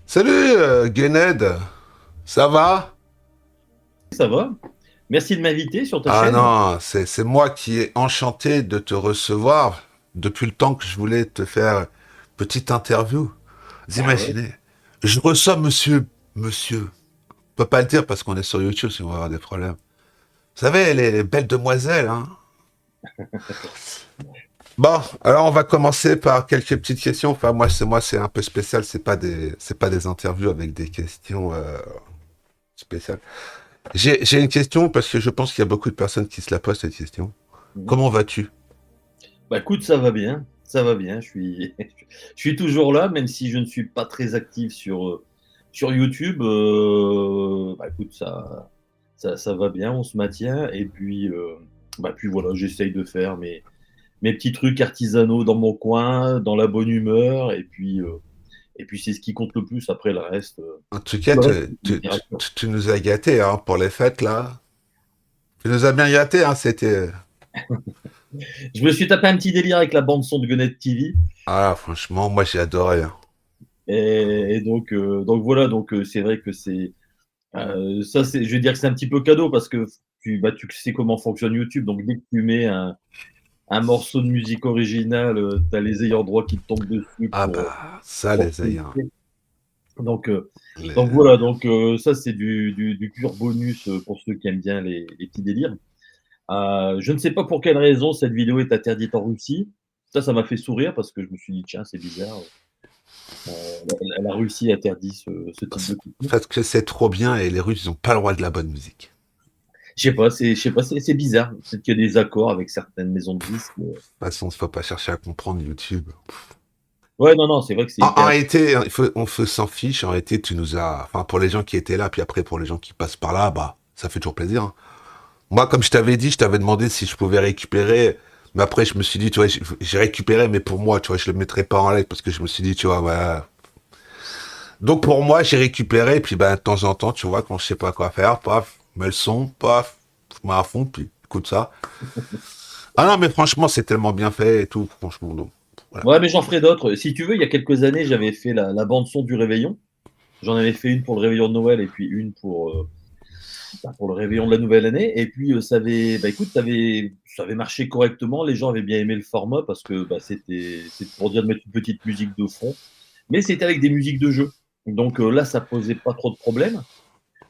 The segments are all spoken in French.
Salut, Guéned, ça va? Ça va? Merci de m'inviter sur ta Ah chaîne. non, c'est moi qui ai enchanté de te recevoir depuis le temps que je voulais te faire une petite interview. Vous Ah ouais. imaginez, je reçois monsieur, on peut pas le dire parce qu'on est sur YouTube si on va avoir des problèmes. Vous savez, les belles demoiselles, hein. Bon, alors on va commencer par quelques petites questions. Enfin, moi, c'est un peu spécial. C'est pas des interviews avec des questions spéciales. J'ai une question parce que je pense qu'il y a beaucoup de personnes qui se la posent cette question. Mhm. Comment vas-tu? Bah écoute, ça va bien. Ça va bien. Je suis toujours là, même si je ne suis pas très actif sur YouTube. Bah écoute, ça va bien, on se maintient. Puis voilà, j'essaye de faire mes petits trucs artisanaux dans mon coin, dans la bonne humeur. Et puis c'est ce qui compte le plus. Après, En tout cas, le tu, reste, c'est tu- une littérature. tu nous as gâtés hein, pour les fêtes là. Tu nous as bien gâtés, hein, c'était. Je me suis tapé un petit délire avec la bande son de Gonnet TV. Ah, franchement, moi j'ai adoré, hein. Donc voilà, c'est vrai que ça, je vais dire que c'est un petit peu cadeau parce que tu sais comment fonctionne YouTube. Donc dès que tu mets un morceau de musique originale, tu as les ayants droit qui te tombent dessus Ah bah, ça pour les ayants. critiquer. Donc, euh, donc Les- voilà, ça c'est du pur bonus pour ceux qui aiment bien les petits délires. Je ne sais pas pour quelle raison cette vidéo est interdite en Russie. Ça m'a fait sourire parce que je me suis dit, tiens, c'est bizarre. La Russie interdit ce type de contenu. Parce que c'est trop bien et les Russes ils ont pas le droit de la bonne musique. Je sais pas, c'est bizarre. Peut-être qu'il y a des accords avec certaines maisons de disques. De toute façon, faut pas chercher à comprendre YouTube. Ouais, non, non, c'est vrai que c'est En hyper. réalité, on s'en fiche. En réalité, tu nous as. Enfin, pour les gens qui étaient là, puis après pour les gens qui passent par là, bah, ça fait toujours plaisir, hein. Moi, comme je t'avais dit, je t'avais demandé si je pouvais récupérer. Mais après, je me suis dit, tu vois, j'ai récupéré, mais pour moi, tu vois, je le mettrai pas en live parce que je me suis dit, tu vois, ouais. Donc pour moi, j'ai récupéré, et puis ben, de temps en temps, tu vois, quand je sais pas quoi faire, paf, mets le son, paf, je mets à fond, puis écoute ça. Ah non, mais franchement, c'est tellement bien fait et tout, franchement, donc, voilà. Ouais, mais j'en ferai d'autres. Si tu veux, il y a quelques années, j'avais fait la bande son du Réveillon. J'en avais fait une pour le Réveillon de Noël et puis une pour le Réveillon de la Nouvelle Année. Écoute, ça avait marché correctement. Les gens avaient bien aimé le format parce que c'est pour dire de mettre une petite musique de fond. Mais c'était avec des musiques de jeu. Là, ça posait pas trop de problèmes.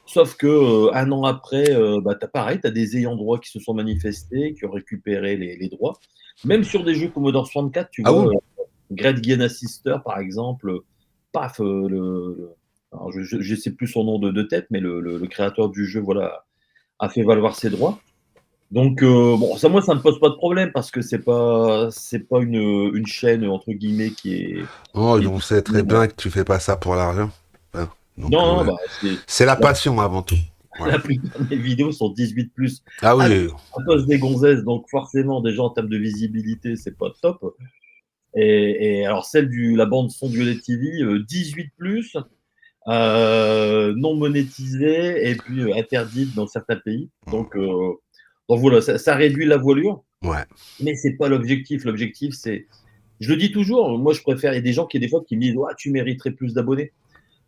Sauf que un an après, pareil, tu as des ayants droit qui se sont manifestés, qui ont récupéré les droits. Même sur des jeux Commodore 64, tu Ah vois, bon? Great Guiana Sister, par exemple, paf, alors je sais plus son nom de tête, mais le créateur du jeu, voilà, a fait valoir ses droits. Bon, ça, moi, ça me pose pas de problème parce que c'est pas une chaîne, entre guillemets, Oh, qui est on sait très diffusée. bien que tu fais pas ça pour l'argent. Hein. Donc, Non, non, ouais. C'est la la passion avant tout. Voilà. la plupart des vidéos sont 18+, Ah à, oui, à cause des gonzesses, donc forcément, déjà en termes de visibilité, c'est pas top. Et alors, la bande son du LED TV, 18+, non monétisée, et puis interdite dans certains pays. Donc voilà, ça réduit la voilure, ouais. mais c'est pas l'objectif. L'objectif, je le dis toujours, moi je préfère, il y a des gens qui des fois qui me disent, ouais, tu mériterais plus d'abonnés.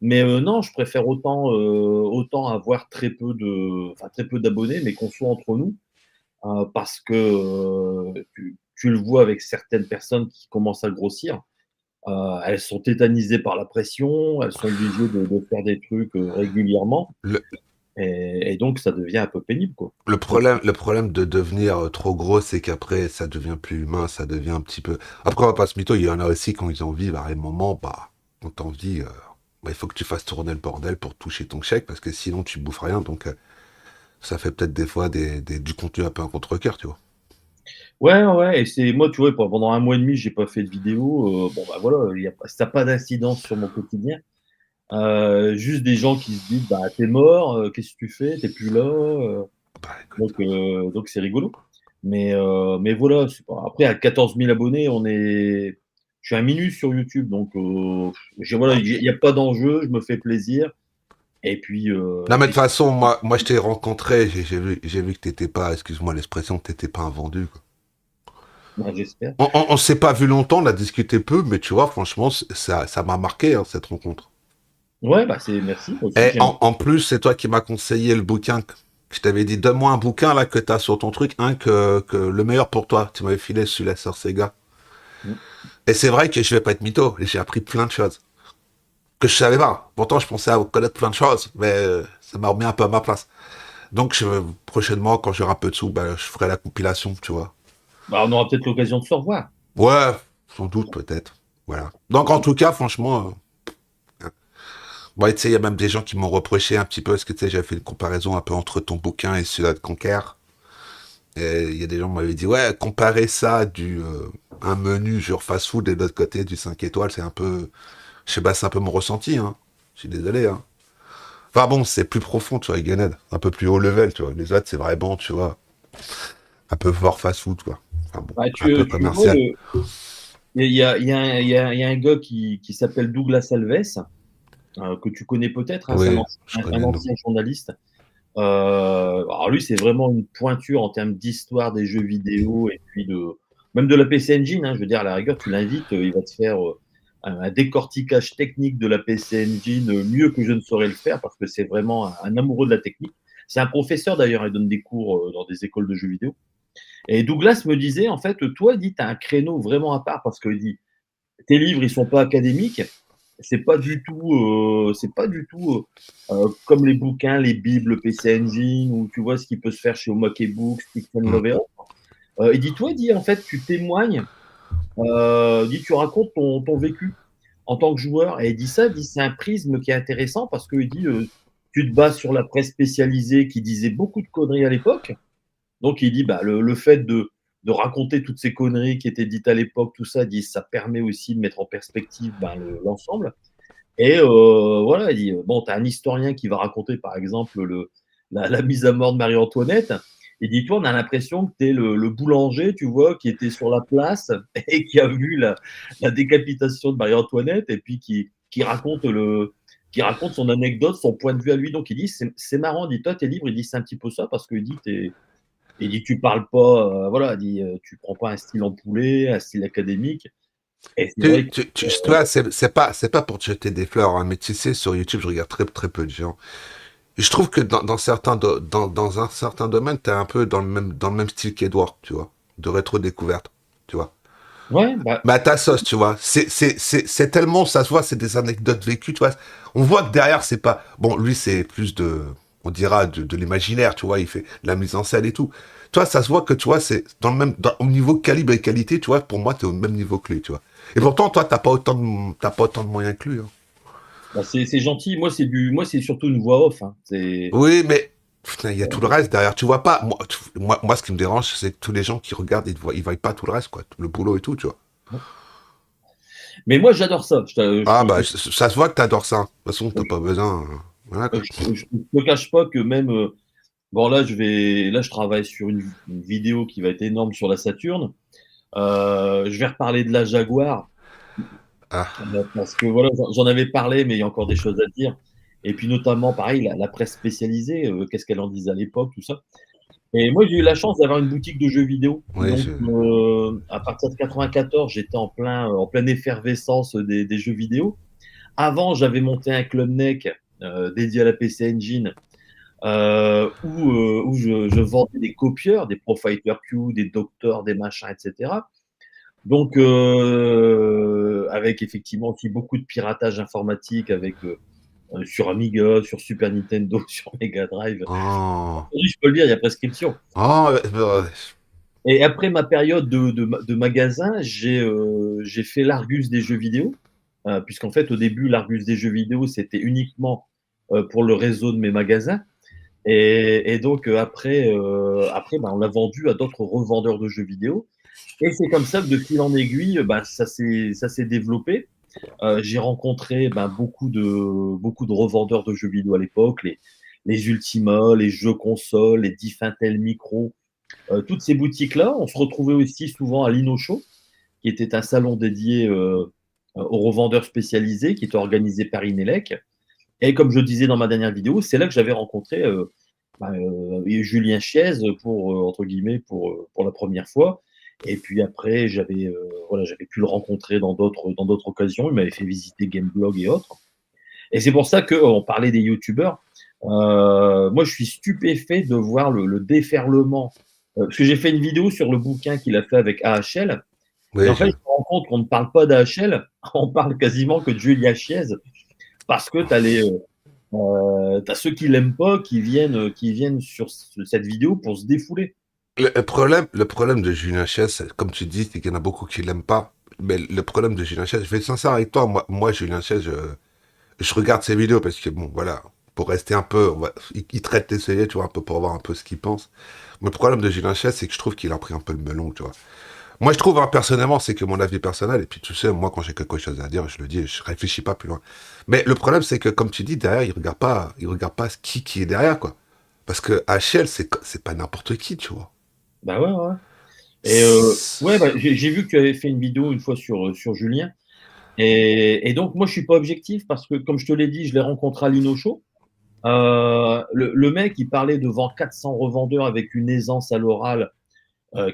Mais non, je préfère autant avoir très peu d'abonnés, mais qu'on soit entre nous, parce que tu le vois avec certaines personnes qui commencent à grossir. Elles sont tétanisées par la pression, elles sont obligées de faire des trucs régulièrement, Le, et donc ça devient un peu pénible, quoi. le Donc, problème, le problème de devenir trop gros, c'est qu'après, ça devient plus humain, ça devient un petit peu. Après, on va pas se mytho, il y en a aussi quand ils ont envie, à un moment, bah, quand t'as envie, bah, il faut que tu fasses tourner le bordel pour toucher ton chèque, parce que sinon, tu bouffes rien, donc ça fait peut-être des fois du contenu un peu à contre-cœur, tu vois. ouais, ouais, et moi, tu vois, pendant un mois et demi, j'ai pas fait de vidéo. Bon, bah voilà, ça n'a pas d'incidence sur mon quotidien. Juste des gens qui se disent, bah, t'es mort, qu'est-ce que tu fais? T'es plus là. Bah écoute. Donc c'est rigolo. Mais voilà, après, à 14 000 abonnés, je suis un minus sur YouTube. Voilà, Ah. il n'y a pas d'enjeu, je me fais plaisir. Non, mais de toute Et puis façon, moi je t'ai rencontré, j'ai vu que t'étais pas, excuse-moi l'expression, que t'étais pas un vendu, quoi. bah, j'espère. On s'est pas vu longtemps, on a discuté peu, mais tu vois, franchement, ça m'a marqué, hein, cette rencontre. Ouais, bah c'est merci, moi aussi Et j'aime. en plus, c'est toi qui m'as conseillé le bouquin. Je t'avais dit, donne-moi un bouquin là que t'as sur ton truc, que le meilleur pour toi. Tu m'avais filé celui la sœur Sega. Mm. Et c'est vrai que je vais pas être mytho. J'ai appris plein de choses que je savais pas. Pourtant, je pensais à connaître plein de choses, mais ça m'a remis un peu à ma place. Donc, prochainement, quand j'aurai un peu de sous, bah, je ferai la compilation, tu vois. Bah, on aura peut-être l'occasion de se revoir. Ouais, sans doute, peut-être. Voilà. Donc, en tout cas, franchement, bon, tu sais, il y a même des gens qui m'ont reproché un petit peu, parce que tu sais, j'avais fait une comparaison un peu entre ton bouquin et celui-là de Conquer. Et il y a des gens qui m'avaient dit, ouais, comparer ça un menu genre fast-food et de l'autre côté du 5 étoiles, c'est un peu, je sais pas, c'est un peu mon ressenti, hein. Je suis désolé, hein. Enfin bon, c'est plus profond, tu vois, Ganed. Un peu plus haut level, tu vois. Les autres, c'est vraiment, tu vois, un peu fort fast-food, quoi. Enfin bon, Bah, un peu tu vois, commercial. il y a un gars qui s'appelle Douglas Alves, que tu connais peut-être, hein, c'est Oui, je un connais le nom. ancien journaliste. Alors lui, c'est vraiment une pointure en termes d'histoire des jeux vidéo et puis même de la PC Engine, hein. Je veux dire, à la rigueur, tu l'invites, il va te faire un décortiquage technique de la PC Engine mieux que je ne saurais le faire parce que c'est vraiment un amoureux de la technique. C'est un professeur d'ailleurs, il donne des cours dans des écoles de jeux vidéo. Et Douglas me disait, en fait, toi, il dit, tu as un créneau vraiment à part parce qu'il dit, tes livres, ils sont pas académiques, c'est pas du tout comme les bouquins, les bibles PC Engine, ou tu vois ce qui peut se faire chez Omake Books, Stick and Hmm. Love et autres. Et dis-toi, dis, en fait, tu témoignes, dis, tu racontes ton vécu en tant que joueur. Et il dit ça, dit, c'est un prisme qui est intéressant parce qu'il dit, tu te bases sur la presse spécialisée qui disait beaucoup de conneries à l'époque. Donc, il dit, bah, le fait de raconter toutes ces conneries qui étaient dites à l'époque, tout ça, dit, ça permet aussi de mettre en perspective ben, l'ensemble. Et voilà, il dit, bon, tu as un historien qui va raconter, par exemple, la mise à mort de Marie-Antoinette. Il dit, toi, on a l'impression que tu es le boulanger, tu vois, qui était sur la place et qui a vu la décapitation de Marie-Antoinette et puis qui raconte son anecdote, son point de vue à lui. Donc, il dit, c'est marrant, il dit, toi, tes livres, il dit, c'est un petit peu ça parce qu'il dit, tu parles pas, voilà, il dit, tu prends pas un style en poulet, un style académique. Et c'est vrai que, Tu vois, c'est pas pour te jeter des fleurs, hein, mais tu sais, sur YouTube, je regarde très, très peu de gens. Et je trouve que dans un certain domaine, t'es un peu dans le même style qu'Edouard, tu vois, de rétro-découverte, tu vois. ouais, bah, Mais à ta sauce, tu vois. C'est tellement, ça se voit, c'est des anecdotes vécues, tu vois. On voit que derrière, c'est pas. Bon, lui, c'est plus on dira, de l'imaginaire, tu vois. Il fait de la mise en scène et tout. Toi, ça se voit que, tu vois, c'est au niveau calibre et qualité, tu vois, pour moi, t'es au même niveau que lui, tu vois. Et pourtant, toi, t'as pas autant de moyens que lui, hein. bah, c'est gentil. Moi, c'est surtout une voix off, hein. Oui, mais putain, il y a tout le reste derrière. Tu vois pas. Moi, ce qui me dérange, c'est que tous les gens qui regardent, ils voient pas tout le reste, quoi. Le boulot et tout, tu vois. Mais moi, j'adore ça. Ah, bah, ça se voit que t'adores ça. De toute façon, t'as pas besoin. Voilà, quoi. Je ne te cache pas que même, bon, là, je travaille sur une vidéo qui va être énorme sur la Saturne. Je vais reparler de la Jaguar, Ah, parce que voilà, j'en avais parlé, mais il y a encore des choses à dire. Et puis notamment, pareil, la presse spécialisée, qu'est-ce qu'elle en disait à l'époque, tout ça. Et moi, j'ai eu la chance d'avoir une boutique de jeux vidéo. oui, Donc, à partir de 94, j'étais en pleine effervescence des jeux vidéo. Avant, j'avais monté un club NEC dédié à la PC Engine où je vendais des copieurs, des Pro Fighter Q, des Doctors, des machins, etc. Donc, avec effectivement aussi beaucoup de piratage informatique sur Amiga, sur Super Nintendo, sur Mega Drive. oh, Aujourd'hui, je peux le dire, il y a prescription. oh, Et après ma période de magasin, j'ai fait l'Argus des jeux vidéo, puisqu'en fait, au début, l'Argus des jeux vidéo, c'était uniquement pour le réseau de mes magasins. Et donc, après bah, on l'a vendu à d'autres revendeurs de jeux vidéo. Et c'est comme ça que de fil en aiguille, bah, ça s'est développé. J'ai rencontré bah, beaucoup de revendeurs de jeux vidéo à l'époque, les Ultima, les jeux consoles, les Diffintel Micro, toutes ces boutiques-là. On se retrouvait aussi souvent à l'InnoShow, qui était un salon dédié aux revendeurs spécialisés, qui était organisé par Inelec. Et comme je disais dans ma dernière vidéo, c'est là que j'avais rencontré Julien Chiez entre guillemets, pour la première fois. Et puis après, voilà, j'avais pu le rencontrer dans d'autres occasions. Il m'avait fait visiter Gameblog et autres. Et c'est pour ça qu'on parlait des youtubeurs. Moi, je suis stupéfait de voir le déferlement. Parce que j'ai fait une vidéo sur le bouquin qu'il a fait avec AHL. Et Oui, en fait, je me rends compte qu'on ne parle pas d'AHL, on parle quasiment que de Julia Chiez, parce que tu as t'as ceux qui l'aiment pas qui viennent sur cette vidéo pour se défouler. le problème de Julien Chess, comme tu dis, c'est qu'il y en a beaucoup qui l'aiment pas. Mais le problème de Julien Chess, je vais être sincère avec toi, moi Julien Chess, je regarde ses vidéos parce que, bon, voilà, pour rester un peu, il traite les sujets, tu vois, un peu pour voir un peu ce qu'il pense. Mais le problème de Julien Chess, c'est que je trouve qu'il a pris un peu le melon, tu vois. Moi, je trouve, hein, personnellement, c'est que mon avis personnel, et puis tu sais, moi, quand j'ai quelque chose à dire, je le dis, je réfléchis pas plus loin. Mais le problème, c'est que, comme tu dis, derrière, il regarde pas qui est derrière, quoi. Parce que HL, c'est pas n'importe qui, tu vois. Bah ouais, ouais. Et ouais, bah, j'ai vu que tu avais fait une vidéo une fois sur Julien. Et donc, moi, je suis pas objectif parce que, comme je te l'ai dit, je l'ai rencontré à l'Inno Show. Le mec, il parlait devant 400 revendeurs avec une aisance à l'oral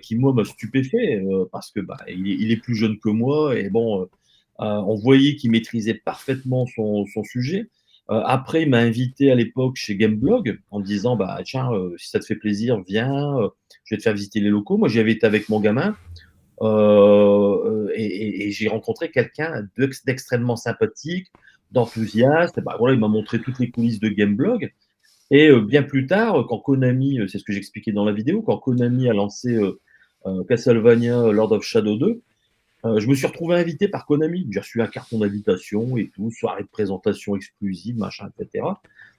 qui, moi, m'a stupéfait parce que bah, il est plus jeune que moi et bon, on voyait qu'il maîtrisait parfaitement son sujet. Après, il m'a invité à l'époque chez Gameblog en me disant bah, tiens, si ça te fait plaisir, viens, je vais te faire visiter les locaux. Moi, j'y avais été avec mon gamin et j'ai rencontré quelqu'un d'extrêmement sympathique, d'enthousiaste. Bah, voilà, il m'a montré toutes les coulisses de Gameblog. Et bien plus tard, quand Konami, c'est ce que j'expliquais dans la vidéo, quand Konami a lancé Castlevania Lord of Shadow 2, je me suis retrouvé invité par Konami. J'ai reçu un carton d'invitation et tout, soirée de présentation exclusive, machin, etc.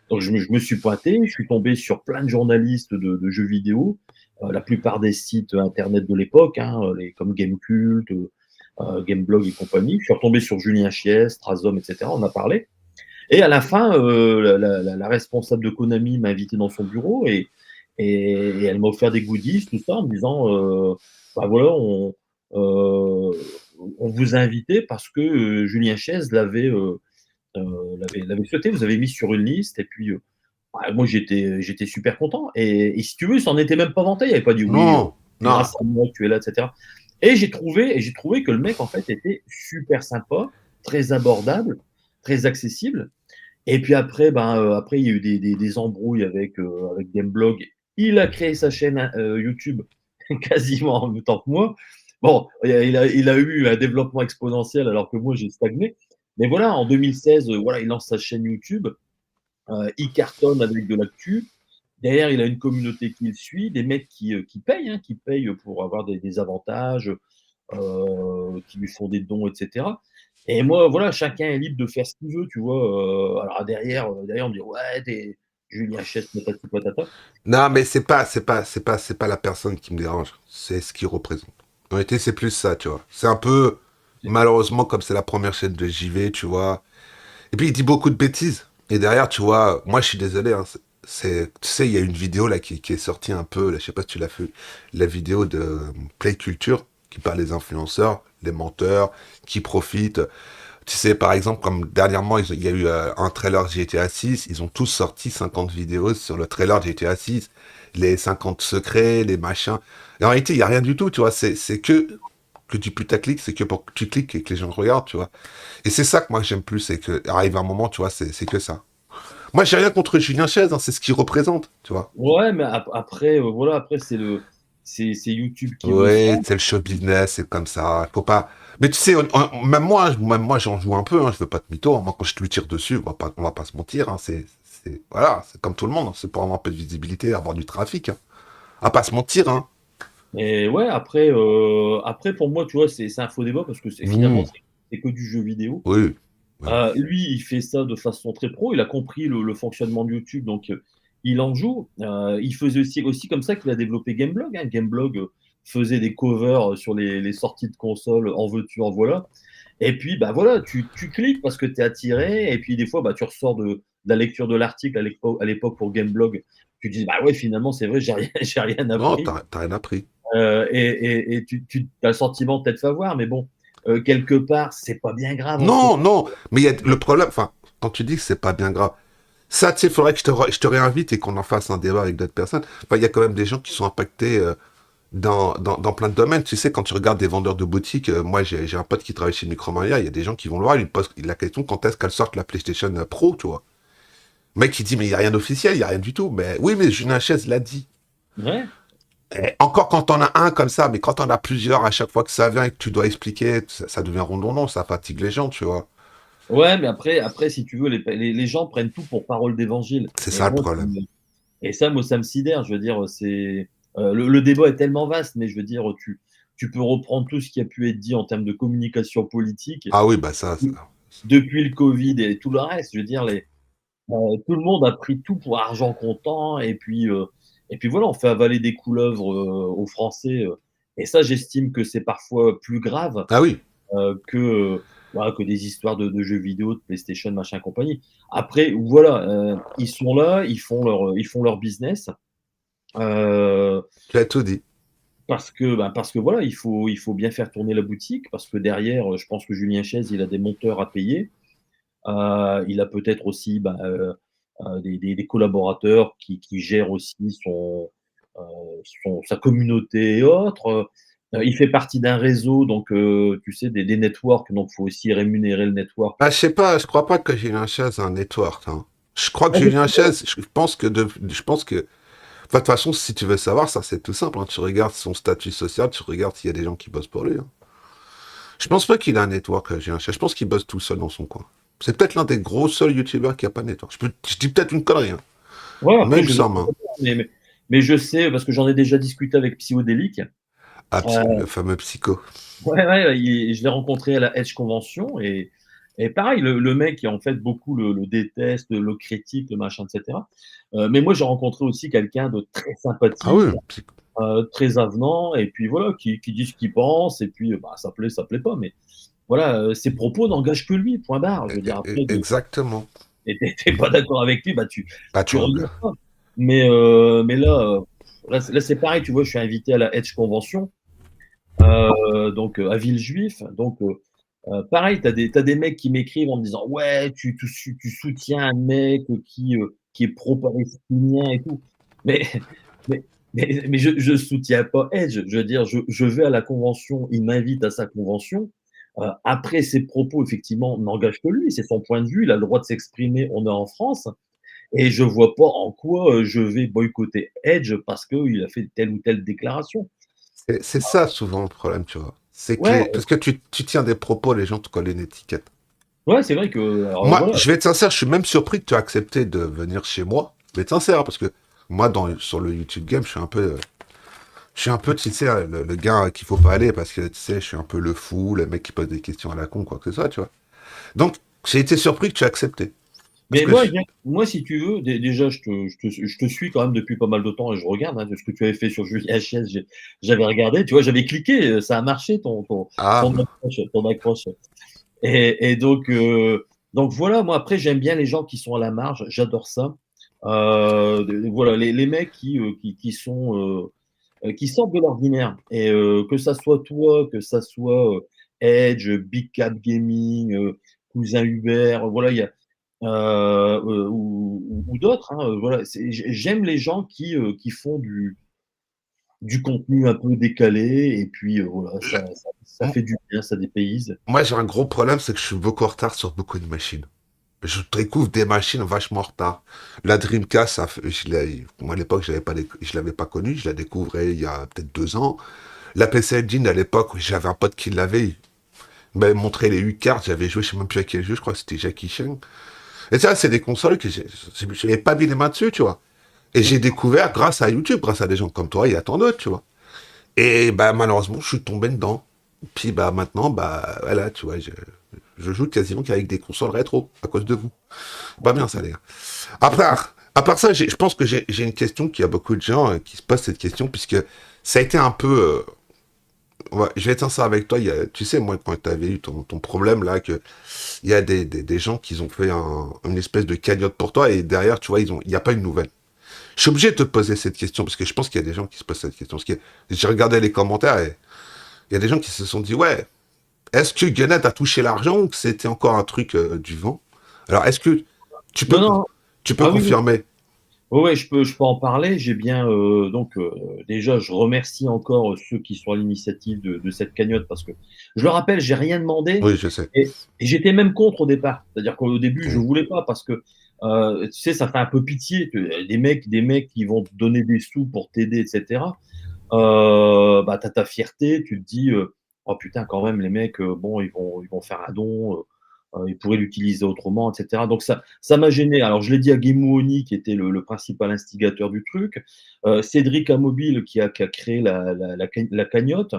Donc je me suis pointé, je suis tombé sur plein de journalistes de jeux vidéo, la plupart des sites internet de l'époque, hein, comme Gamecult, Gameblog et compagnie. Je suis retombé sur Julien Chies, Strazom, etc. On a parlé. Et à la fin, la responsable de Konami m'a invité dans son bureau et elle m'a offert des goodies, tout ça, en me disant bah voilà, euh, on vous a invité parce que Julien Chiez l'avait souhaité, vous avez mis sur une liste, et puis bah, moi j'étais super content. Et si tu veux, il s'en était même pas vanté, il n'avait pas dit oui, Non, c'est non. grâce à moi que tu es là, etc. Et j'ai trouvé que le mec en fait était super sympa, très abordable, très accessible. Et puis après, après, il y a eu des embrouilles avec Gameblog. Il a créé sa chaîne YouTube quasiment en même temps que moi. Bon, il a eu un développement exponentiel alors que moi, j'ai stagné. Mais voilà, en 2016, voilà, il lance sa chaîne YouTube. Il cartonne avec de l'actu. Derrière, il a une communauté qui le suit, des mecs qui payent, hein, qui payent pour avoir des avantages, qui lui font des dons, etc. Et moi, voilà, chacun est libre de faire ce qu'il veut, tu vois. Alors derrière, on me dit, ouais, t'es Julien Chess, patati patata. Non, mais c'est pas la personne qui me dérange. C'est ce qu'il représente. En réalité, c'est plus ça, tu vois. C'est un peu, malheureusement, comme c'est la première chaîne de JV, tu vois. Et puis, il dit beaucoup de bêtises. Et derrière, tu vois, moi, je suis désolé, hein, tu sais, il y a une vidéo là qui est sortie un peu, là, je sais pas si tu l'as fait, la vidéo de Play Culture qui parle des influenceurs, les menteurs, qui profitent. Tu sais, par exemple, comme dernièrement, il y a eu un trailer GTA 6, ils ont tous sorti 50 vidéos sur le trailer de GTA 6, les 50 secrets, les machins. Et en réalité, il n'y a rien du tout, tu vois, c'est que du putaclic, c'est que pour que tu cliques et que les gens regardent, tu vois. Et c'est ça que moi j'aime plus, c'est que arrive un moment, tu vois, c'est que ça. Moi, j'ai rien contre Julien Chaise, hein, c'est ce qu'il représente, tu vois. Ouais, mais après, voilà, après, c'est YouTube qui veut ça. Ouais, c'est le show business, c'est comme ça. Faut pas. Mais tu sais, même moi, j'en joue un peu. Hein, je veux pas te mytho. Hein. Moi, quand je lui tire dessus, on va pas se mentir. Hein, voilà, c'est comme tout le monde. Hein, c'est pour avoir un peu de visibilité, avoir du trafic. Hein. À pas se mentir. Hein. Et ouais, après pour moi, tu vois, c'est un faux débat parce que finalement, Mmh, c'est que du jeu vidéo. oui. Ouais. Lui, il fait ça de façon très pro. Il a compris le fonctionnement de YouTube, donc il en joue. Il faisait aussi comme ça qu'il a développé Gameblog. Hein. Gameblog faisait des covers sur les sorties de consoles, en veux-tu, en voilà. Et puis, bah voilà, tu cliques parce que tu es attiré. Et puis, des fois, bah, tu ressors de la lecture de l'article à l'époque pour Gameblog. Tu dis, bah ouais, finalement, c'est vrai, j'ai rien, j'ai rien Non, appris. t'as rien appris. Et tu as le sentiment peut-être avoir, mais bon, quelque part, c'est pas bien grave en soi. Non, non. Mais il y a le problème. Enfin, quand tu dis que c'est pas bien grave, ça, tu sais, il faudrait que je te réinvite et qu'on en fasse un débat avec d'autres personnes. Enfin, il y a quand même des gens qui sont impactés. dans plein de domaines. Tu sais, quand tu regardes des vendeurs de boutiques, moi j'ai un pote qui travaille chez Micromania, il y a des gens qui vont le voir, ils lui posent la question quand est-ce qu'elle sorte la PlayStation Pro, tu vois. Le mec il dit mais il n'y a rien d'officiel, il n'y a rien du tout. Mais oui, mais Julien Chaise l'a dit. Ouais. Et encore quand on a un comme ça, mais quand on a plusieurs à chaque fois que ça vient et que tu dois expliquer, ça devient redondant, ça fatigue les gens, tu vois. Ouais, mais après, si tu veux, les gens prennent tout pour parole d'évangile. C'est ça le problème. Et ça, moi, ça me sidère. Je veux dire, le débat est tellement vaste, mais je veux dire, tu peux reprendre tout ce qui a pu être dit en termes de communication politique Ah oui, bah ça. depuis le Covid et tout le reste. Je veux dire, tout le monde a pris tout pour argent comptant, et puis voilà, on fait avaler des couleuvres aux Français. Et ça, j'estime que c'est parfois plus grave Ah oui. voilà, que des histoires de jeux vidéo, de PlayStation, machin, compagnie. Après, voilà, ils sont là, ils font leur business. euh, Tu as tout dit. parce que voilà, il faut bien faire tourner la boutique, parce que derrière, je pense que Julien Chaise, il a des monteurs à payer. Il a peut-être aussi des collaborateurs qui gèrent aussi euh, sa communauté et autres. Il fait partie d'un réseau, donc tu sais, des networks, donc il faut aussi rémunérer le network. Ah, je sais pas, je crois pas que Julien Chaise a un network, hein. Je crois que Julien Chaise, je pense que, enfin, de toute façon, si tu veux savoir, ça c'est tout simple, hein. Tu regardes son statut social, tu regardes s'il y a des gens qui bossent pour lui, hein. Je pense pas qu'il a un network, Julien Chaise. Je pense qu'il bosse tout seul dans son coin. C'est peut-être l'un des gros seuls youtubeurs qui a pas de network. Je dis peut-être une connerie, hein. Ouais, Mais après, il me je sais semble, pas, hein. mais je sais, parce que j'en ai déjà discuté avec Psychodélique. Ah, Euh, le fameux psycho. ouais, je l'ai rencontré à la Edge Convention, et pareil, le mec, en fait, beaucoup le déteste, le critique, le machin, etc. Mais moi, j'ai rencontré aussi quelqu'un de très Ah oui, sympathique, psycho. très avenant, et puis voilà, qui dit ce qu'il pense, et puis bah, ça plaît pas, mais voilà, ses propos n'engagent que lui, point barre. Je veux dire, après, Exactement. et t'es pas d'accord avec lui, bah Ah, tu tu vois bien. regardes pas. Mais là, c'est pareil, tu vois, je suis invité à la Edge Convention, donc à Villejuif, donc pareil, t'as des mecs qui m'écrivent en me disant ouais, tu soutiens un mec qui est pro-palestinien et tout, mais mais mais je soutiens pas Edge. Je veux dire, je vais à la convention, il m'invite à sa convention. Après, ses propos effectivement n'engagent que lui, c'est son point de vue, il a le droit de s'exprimer. On est en France, et je vois pas en quoi je vais boycotter Edge parce qu'il a fait telle ou telle déclaration. C'est ça souvent le problème, tu vois. C'est que Ouais, parce que tu tiens des propos, les gens te collent une étiquette. ouais, c'est vrai que alors Moi, voilà. je vais être sincère, je suis même surpris que tu aies accepté de venir chez moi. Je vais être sincère, hein, parce que moi, sur le YouTube Game, je suis un peu, tu sais, le gars qu'il faut pas aller parce que, tu sais, je suis un peu le fou, le mec qui pose des questions à la con, quoi que ce soit, tu vois. Donc, j'ai été surpris que tu aies accepté. Parce Mais que, moi, si tu veux, déjà, je te suis quand même depuis pas mal de temps, et je regarde ce que tu avais fait sur Julien Chies. J'avais regardé, tu vois, j'avais cliqué, ça a marché ah, bah, ton accroche. Et donc voilà, moi après, j'aime bien les gens qui sont à la marge, j'adore ça. Voilà, les mecs qui sortent de l'ordinaire. Et que ça soit toi, que ça soit Edge, Big Cap Gaming, Cousin Hubert, voilà, ou d'autres, hein, voilà, j'aime les gens qui font du contenu un peu décalé, et puis voilà, ça m- fait du bien, ça dépayse. moi, j'ai un gros problème, c'est que je suis beaucoup en retard sur beaucoup de machines. Je découvre des machines vachement en retard. La Dreamcast, moi à l'époque, je l'avais pas connue, je la découvrais il y a peut-être 2 ans. La PC Engine, à l'époque, j'avais un pote qui l'avait. Il m'avait montré les U-cards, j'avais joué, je sais même plus à quel jeu, je crois que c'était Jackie Chan. Et ça, c'est des consoles que je n'avais pas mis les mains dessus, tu vois. Et j'ai découvert grâce à YouTube, grâce à des gens comme toi, il y a tant d'autres, tu vois. Et bah malheureusement, je suis tombé dedans. Puis bah maintenant, bah voilà, tu vois, je joue quasiment qu'avec des consoles rétro, à cause de vous. Pas bien ça, les gars. Après, à part ça, je pense que j'ai une question qu'il y a beaucoup de gens qui se posent cette question, puisque ça a été un peu... ouais, je vais être sincère avec toi, tu sais, moi, quand tu avais eu ton problème là, que il y a des gens qui ont fait une espèce de cagnotte pour toi, et derrière, tu vois, il n'y a pas une nouvelle. Je suis obligé de te poser cette question, parce que je pense qu'il y a des gens qui se posent cette question. Parce que j'ai regardé les commentaires, et il y a des gens qui se sont dit, ouais, est-ce que Gannett a touché l'argent, ou que c'était encore un truc du vent? Alors, est-ce que tu peux, Non, non, tu peux ah oui, oui. confirmer? Ouais, je peux en parler. J'ai bien, déjà, je remercie encore ceux qui sont à l'initiative de cette cagnotte parce que je le rappelle, j'ai rien demandé Oui, je sais. et j'étais même contre au départ. C'est-à-dire qu'au début, je Oui, voulais pas parce que, tu sais, ça fait un peu pitié que des mecs qui vont te donner des sous pour t'aider et cetera. Bah, tu as ta fierté, tu te dis, «Oh putain, quand même, les mecs, bon, ils vont faire un don, ils pourraient l'utiliser autrement» et cetera. Donc ça m'a gêné. Alors je l'ai dit à Guémouoni qui était le principal instigateur du truc, Cédric Amobile qui a créé la cagnotte.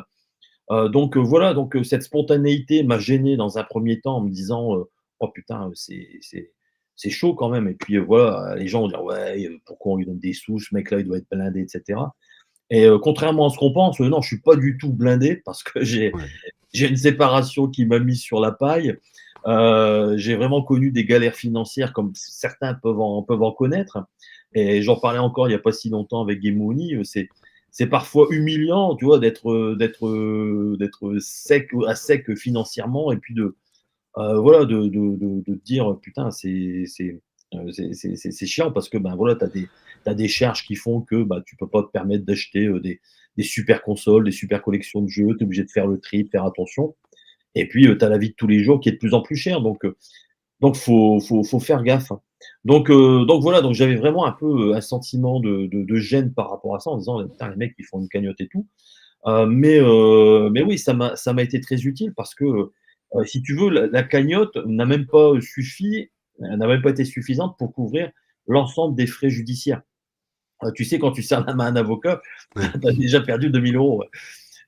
Voilà, cette spontanéité m'a gêné dans un premier temps en me disant, «Oh putain, c'est chaud quand même» et puis, voilà, les gens vont dire: «Ouais, pourquoi on lui donne des sous? Ce mec-là, il doit être blindé» et cetera. Et contrairement à ce qu'on pense, non, je suis pas du tout blindé parce que ouais. j'ai une séparation qui m'a mis sur la paille. J'ai vraiment connu des galères financières comme certains peuvent en connaître et j'en parlais encore il y a pas si longtemps avec Guémouni, c'est parfois humiliant, tu vois, d'être à sec financièrement et puis voilà, de te dire: «Putain, c'est chiant» parce que, ben, voilà, tu as des charges qui font que, bah, tu peux pas te permettre d'acheter, des super consoles, des super collections de jeux. Tu es obligé de faire le tri, de faire attention et puis, tu as la vie de tous les jours qui est de plus en plus chère donc faut faire gaffe, hein. Donc voilà, donc j'avais vraiment un peu, un sentiment de gêne par rapport à ça en disant: «Putain, les mecs, ils font une cagnotte et tout». Mais oui, ça m'a été très utile parce que, si tu veux, la cagnotte n'a même pas été suffisante pour couvrir l'ensemble des frais judiciaires. Tu sais, quand tu serres la main à un avocat, Ouais. tu as déjà perdu 2 000 €, ouais.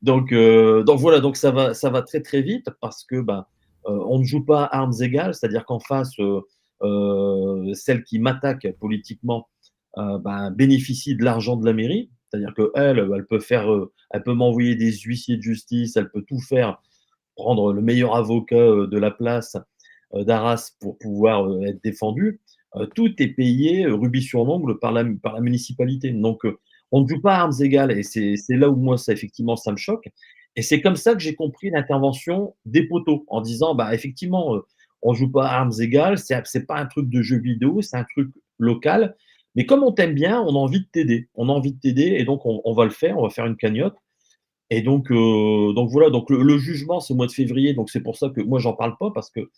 Donc voilà, donc ça va très, très vite parce que, ben, on ne joue pas à armes égales, c'est-à-dire qu'en face, celle qui m'attaque politiquement, ben, bénéficie de l'argent de la mairie. C'est-à-dire qu'elle, elle peut m'envoyer des huissiers de justice, elle peut tout faire, prendre le meilleur avocat, de la place, d'Arras pour pouvoir, être défendue. Tout est payé, rubis sur l'ongle par la municipalité. On ne joue pas à armes égales et c'est là où moi ça effectivement ça me choque et c'est comme ça que j'ai compris l'intervention des poteaux en disant: «Bah, effectivement, on joue pas à armes égales, c'est pas un truc de jeu vidéo, c'est un truc local, mais comme on t'aime bien, on a envie de t'aider. On a envie de t'aider et donc on va le faire, on va faire une cagnotte» et donc voilà, donc le jugement, c'est au mois de février, donc c'est pour ça que moi j'en parle pas parce que,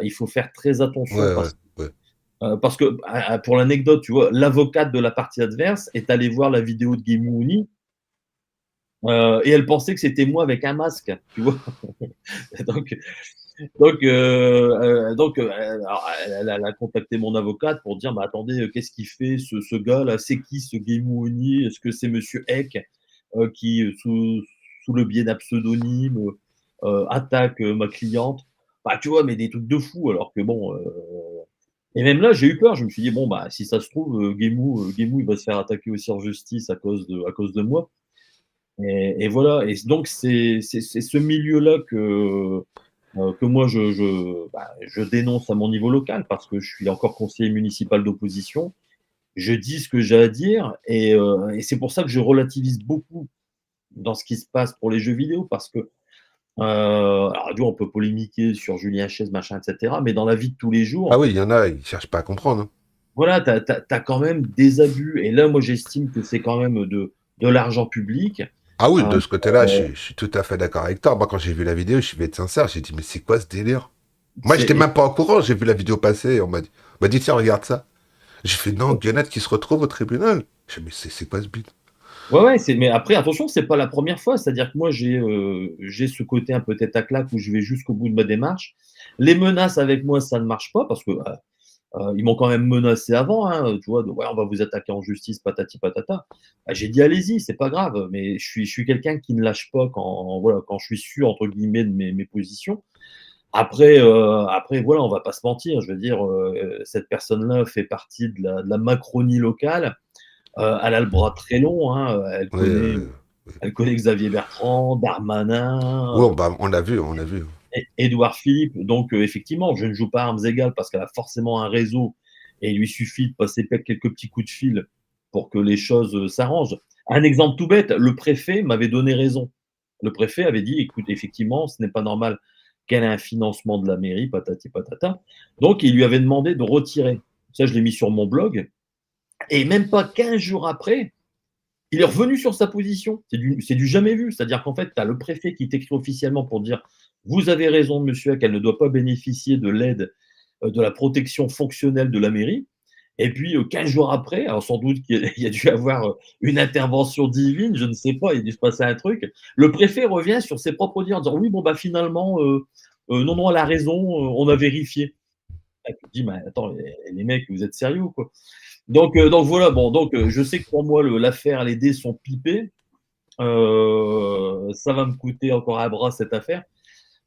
il faut faire très attention Ouais, ouais, ouais. parce que, pour l'anecdote, tu vois, l'avocate de la partie adverse est allée voir la vidéo de Guy et elle pensait que c'était moi avec un masque, tu vois? Donc alors elle a contacté mon avocate pour dire: «Bah, attendez, qu'est-ce qu'il fait ce gars-là? C'est qui ce Guy Est-ce que c'est monsieur Eck, qui, sous le biais d'un pseudonyme, attaque, ma cliente?» Bah, tu vois? Mais des trucs de fou alors que bon, et même là, j'ai eu peur. Je me suis dit: «Bon, bah, si ça se trouve, Guémou, il va se faire attaquer aussi en justice à cause de moi» et voilà et donc c'est ce milieu-là que moi je dénonce à mon niveau local parce que je suis encore conseiller municipal d'opposition. Je dis ce que j'ai à dire et c'est pour ça que je relativise beaucoup dans ce qui se passe pour les jeux vidéo parce que, alors tu vois, on peut polémiquer sur Julien Chaize, machin et cetera, mais dans la vie de tous les Ah jours, oui, il y en a, ils cherchent pas à comprendre, hein. voilà, tu as quand même des abus et là, moi, j'estime que c'est quand même de l'argent public. Ah oui, Heu, de ce côté-là, je suis tout à fait d'accord avec toi. Moi, quand j'ai vu la vidéo, je vais être sincère, j'ai dit, mais c'est quoi ce délire? Moi, c'est j'étais et même pas au courant, j'ai vu la vidéo passer, et on m'a dit, tiens, regarde ça. J'ai fait, non, Guenette qui se retrouve au tribunal. J'ai dit, mais c'est quoi ce bide? ouais, ouais, mais après attention, c'est pas la première fois. C'est-à-dire que moi j'ai ce côté un peu tête à claque où je vais jusqu'au bout de ma démarche. Les menaces avec moi, ça ne marche pas parce que, ils m'ont quand même menacé avant, hein, tu vois? De: «Ouais, on va vous attaquer en justice, patati patata». Bah, j'ai dit: «Allez-y, c'est pas grave», mais je suis quelqu'un qui ne lâche pas quand voilà, quand je suis «sûr» entre guillemets de mes positions. Après voilà, on va pas se mentir, je veux dire, cette personne-là fait partie de la Macronie locale. Elle a le bras très long, hein, elle Oui, connaît elle connaît Xavier Bertrand, Darmanin, oui, bah, on l'a vu, on l'a vu. Édouard Philippe. Donc effectivement, je ne joue pas à armes égales parce qu'elle a forcément un réseau et il lui suffit de passer quelques petits coups de fil pour que les choses, s'arrangent. Un exemple tout bête, le préfet m'avait donné raison. Le préfet avait dit: «Écoute, effectivement, ce n'est pas normal qu'elle ait un financement de la mairie, patati patata». Donc il lui avait demandé de retirer. Ça, je l'ai mis sur mon blog Et même pas 15 jours après, il est revenu sur sa position. C'est du jamais vu. C'est-à-dire qu'en fait, tu as le préfet qui t'écrit officiellement pour dire: «Vous avez raison, monsieur, qu'elle ne doit pas bénéficier de l'aide, de la protection fonctionnelle de la mairie». Et puis, 15 jours après, alors sans doute qu'il y a il y a dû avoir, une intervention divine, je ne sais pas, il a dû se passer un truc. Le préfet revient sur ses propres dires en disant: «Oui, bon, bah, finalement, non, non, elle a raison, on a vérifié». Ah, tu te dis: «Mais attends, les mecs, vous êtes sérieux ou quoi?» Donc voilà, bon, donc je sais que pour moi, l'affaire, les dés sont pipés. Ça va me coûter encore un bras cette affaire.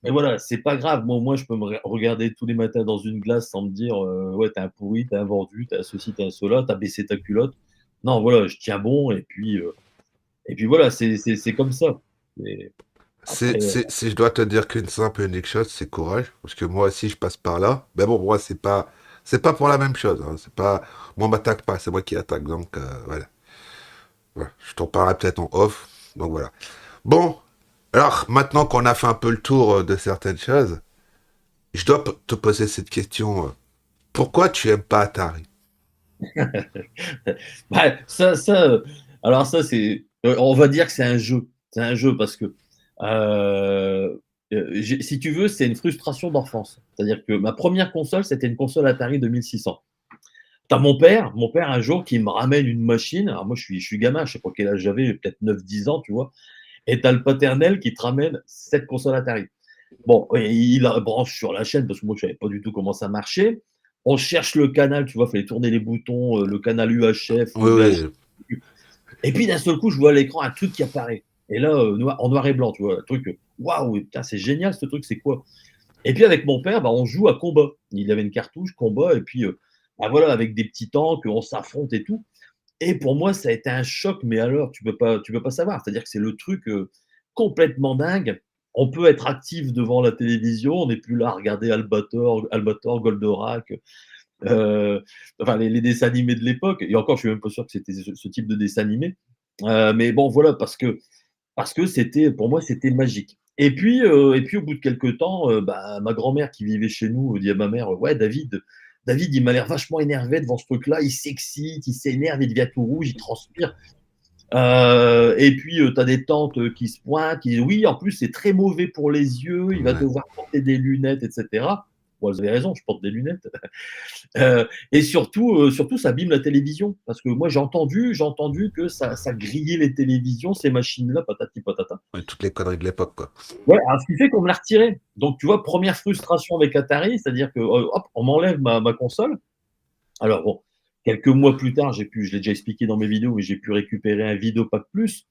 Mais voilà, c'est pas grave. Moi, au moins, je peux me regarder tous les matins dans une glace sans me dire ouais, t'es un pourri, t'es un vendu, t'es un ceci, t'es un cela, t'as baissé ta culotte. Non, voilà, je tiens bon et puis voilà, c'est comme ça. Et après, Si je dois te dire qu'une simple et unique chose, c'est courage. Parce que moi aussi, je passe par là. Mais bon, moi, c'est pas pour la même chose. Hein. C'est pas, moi, on m'attaque pas, c'est moi qui attaque. Donc, voilà. Voilà. Je t'en parlerai peut-être en off. Donc, voilà. Bon. Alors, maintenant qu'on a fait un peu le tour de certaines choses, je dois te poser cette question. Pourquoi tu aimes pas Atari? ouais, alors ça, c'est, on va dire que c'est un jeu. C'est un jeu parce que, si tu veux, c'est une frustration d'enfance. C'est-à-dire que ma première console, c'était une console Atari 2600. T'as mon père un jour qui me ramène une machine. Alors moi, je suis gamin, je sais pas quel âge j'avais, peut-être 9 10 ans, tu vois. Et t'as le paternel qui te ramène cette console Atari. Bon, et il la branche sur la chaîne parce que moi, je savais pas du tout comment ça marchait. On cherche le canal, tu vois, fallait tourner les boutons, le canal UHF, le Oui, VHF. oui. Et puis d'un seul coup, je vois à l'écran un truc qui apparaît. Et là, en noir et blanc, tu vois, un truc, waouh, putain, c'est génial ce truc, c'est quoi? Et puis avec mon père, bah, on joue à combat. Il avait une cartouche combat et puis, bah, voilà, avec des petits tanks, on s'affronte et tout. Et pour moi, ça a été un choc, mais alors tu peux pas savoir. C'est-à-dire que c'est le truc, complètement dingue. On peut être actif devant la télévision, on n'est plus là à regarder Albator, Goldorak, enfin les dessins animés de l'époque. Et encore, je suis même pas sûr que c'était ce type de dessin animé. Mais bon, voilà, parce que c'était, pour moi, c'était magique. Et puis au bout de quelques temps, bah, ma grand-mère qui vivait chez nous dit à ma mère: «Ouais, David, il m'a l'air vachement énervé devant ce truc-là, il s'excite, il s'énerve, il devient tout rouge, il transpire». Et puis, tu as des tantes, qui se pointent, qui disent: «Oui, en plus, c'est très mauvais pour les yeux, il va Ouais. devoir porter des lunettes» et cetera. Bon, elles avaient raison, je porte des lunettes. Et surtout, ça abîme la télévision. Parce que moi, j'ai entendu que ça grillait les télévisions, ces machines-là, patati patata. Ouais, toutes les conneries de l'époque, quoi. Ouais, alors ce qui fait qu'on me l'a retiré. Donc, tu vois, première frustration avec Atari, c'est-à-dire que, hop, on m'enlève ma console. Alors bon, quelques mois plus tard, je l'ai déjà expliqué dans mes vidéos, mais j'ai pu récupérer un Videopack Plus.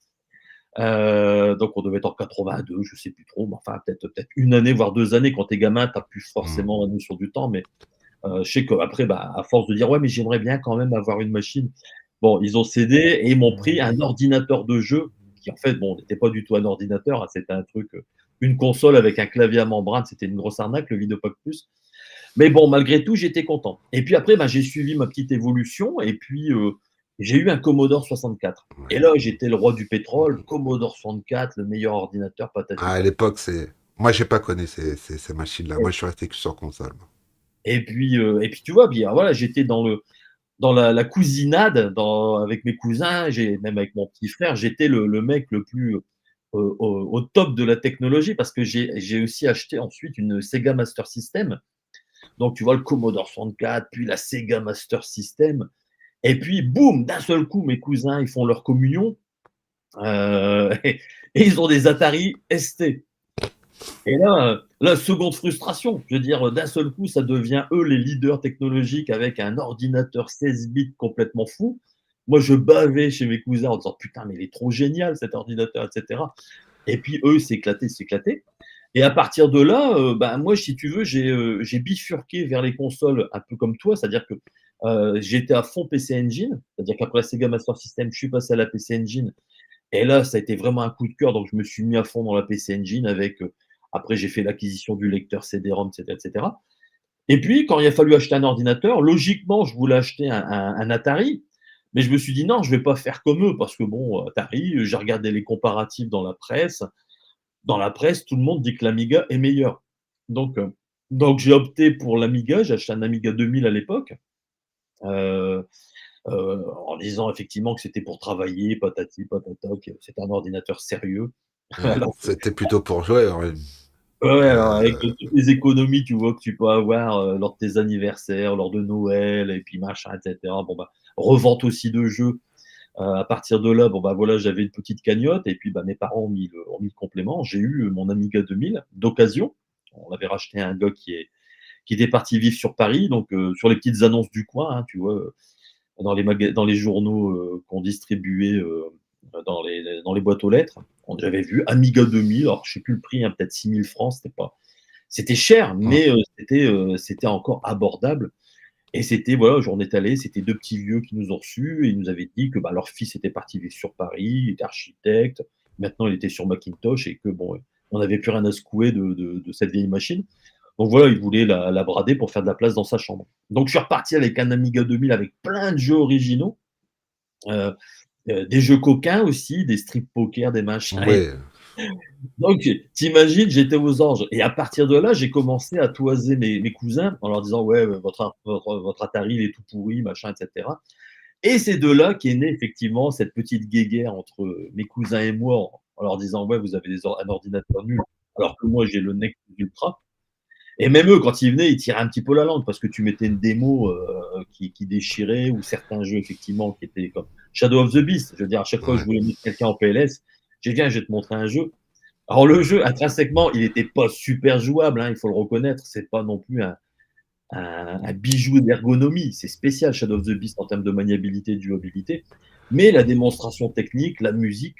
Donc on devait être en 82, je sais plus trop, mais enfin peut-être une année, voire 2 années. Quand tu es gamin, tu as plus Hmm. forcément la notion du temps, mais je sais qu'après, bah, à force de dire: «Ouais, mais j'aimerais bien quand même avoir une machine». Bon, ils ont cédé et ils m'ont pris un ordinateur de jeu qui, en fait, bon, n'était pas du tout un ordinateur, hein, c'était un truc, une console avec un clavier à membrane, c'était une grosse arnaque, le Videopack Plus. Mais bon, malgré tout, j'étais content. Et puis après, bah, j'ai suivi ma petite évolution et puis, j'ai eu un Commodore 64. Et Ouais. là, j'étais le roi du pétrole, Commodore 64, le meilleur ordinateur, patati Ah, à patata. l'époque, c'est. Moi, j'ai pas connu ces machines-là. Moi, je suis resté que sur console. Moi. Et puis tu vois, puis alors voilà, j'étais dans la cousinade avec mes cousins, même avec mon petit frère, j'étais le mec le plus au top de la technologie parce que j'ai aussi acheté ensuite une Sega Master System. Donc tu vois le Commodore 64, puis la Sega Master System. Et puis boum, d'un seul coup, mes cousins, ils font leur communion et ils ont des Atari ST. Et là, seconde frustration. Je veux dire, d'un seul coup, ça devient eux les leaders technologiques avec un ordinateur 16 bits complètement fou. Moi, je bavais chez mes cousins en disant putain, mais il est trop génial cet ordinateur, etc. Et puis eux, s'éclataient. Et à partir de là, bah, moi, si tu veux, j'ai bifurqué vers les consoles un peu comme toi, c'est-à-dire que j'étais à fond PC Engine, c'est-à-dire qu'après la Sega Master System, je suis passé à la PC Engine et là, ça a été vraiment un coup de cœur, donc je me suis mis à fond dans la PC Engine avec, après j'ai fait l'acquisition du lecteur CD-ROM, et cetera, et cetera. Et puis, quand il a fallu acheter un ordinateur, logiquement, je voulais acheter un Atari, mais je me suis dit: «Non, je vais pas faire comme eux» parce que bon, Atari, j'ai regardé les comparatifs dans la presse. Dans la presse, tout le monde dit que l'Amiga est meilleur. Donc heu, donc j'ai opté pour l'Amiga, j'ai acheté un Amiga 2000 à l'époque, heu en disant effectivement que c'était pour travailler, patati patata, que c'était un ordinateur sérieux. Ouais, Alors c'était plutôt pour jouer, ouais. ouais, ouais, alors avec, Heu, toutes les économies, tu vois, que tu peux avoir, lors de tes anniversaires, lors de Noël et puis machin et cetera. Bon, bah, revente aussi de jeux. À partir de là, bon, bah, voilà, j'avais une petite cagnotte et puis, bah, mes parents ont mis le complément. J'ai eu, mon Amiga 2000 d'occasion. On l'avait racheté à un gars qui était parti vivre sur Paris, donc sur les petites annonces du coin, hein, tu vois, dans les journaux, qu'on distribuait, dans les boîtes aux lettres. J'avais vu Amiga 2000, alors je sais plus le prix, hein, peut-être 6 000 francs, c'était cher, mmh, mais c'était encore abordable et c'était voilà, on est allés, c'était 2 petits vieux qui nous ont reçus et ils nous avaient dit que, bah, leur fils était parti vivre sur Paris, il était architecte. Maintenant, il était sur Macintosh et que bon, on n'avait plus rien à secouer de cette vieille machine. Donc voilà, il voulait la brader pour faire de la place dans sa chambre. Donc je suis reparti avec un Amiga 2000 avec plein de jeux originaux, heu des jeux coquins aussi, des strip poker, des machins et ouais, donc tu j'étais aux anges et à partir de là, j'ai commencé à toiser mes cousins en leur disant: «Ouais, votre Atari, il est tout pourri, machin et cetera» et c'est de là qu'est née effectivement cette petite guéguerre entre, mes cousins et moi en leur disant: «Ouais, vous avez un ordinateur nul», alors que moi j'ai le Nexus Ultra et même eux, quand ils venaient, ils tiraient un petit peu la langue parce que tu mettais une démo, qui déchirait ou certains jeux effectivement qui étaient comme Shadow of the Beast. Je veux dire, à chaque fois que je ouais. voulais mettre quelqu'un en PLS, j'ai dit: «Viens, je vais te montrer un jeu». Alors le jeu, intrinsèquement, il était pas super jouable, hein, il faut le reconnaître. C'est pas non plus un bijou d'ergonomie. C'est spécial Shadow of the Beast en termes de maniabilité, de jouabilité. Mais la démonstration technique, la musique,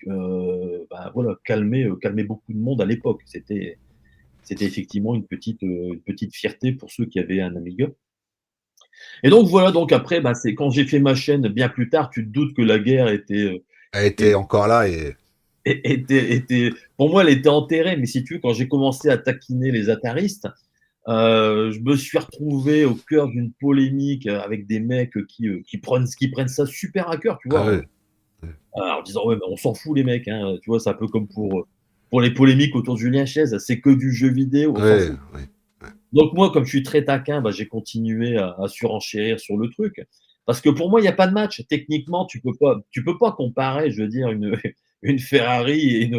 bah, voilà, calmait beaucoup de monde à l'époque. C'était effectivement une petite fierté pour ceux qui avaient un Amiga. Et donc voilà, donc après, bah, c'est quand j'ai fait ma chaîne bien plus tard, tu te doutes que la guerre Elle é était encore là et était pour moi, elle était enterrée. Mais si tu veux, quand j'ai commencé à taquiner les ataristes, je me suis retrouvé au cœur d'une polémique, avec des mecs, qui prennent ça super à cœur, tu ah vois? ouais, ouais, En disant: «Ouais, mais on s'en fout les mecs, hein», tu vois? C'est un peu comme pour les polémiques autour de Julien Chiez, c'est que du jeu vidéo, on s'en ouais, fout. ouais, ouais, Donc moi, comme je suis très taquin, bah, j'ai continué à surenchérir sur le truc. Parce que pour moi, il y a pas de match. Techniquement, tu peux pas comparer, je veux dire, une une Ferrari et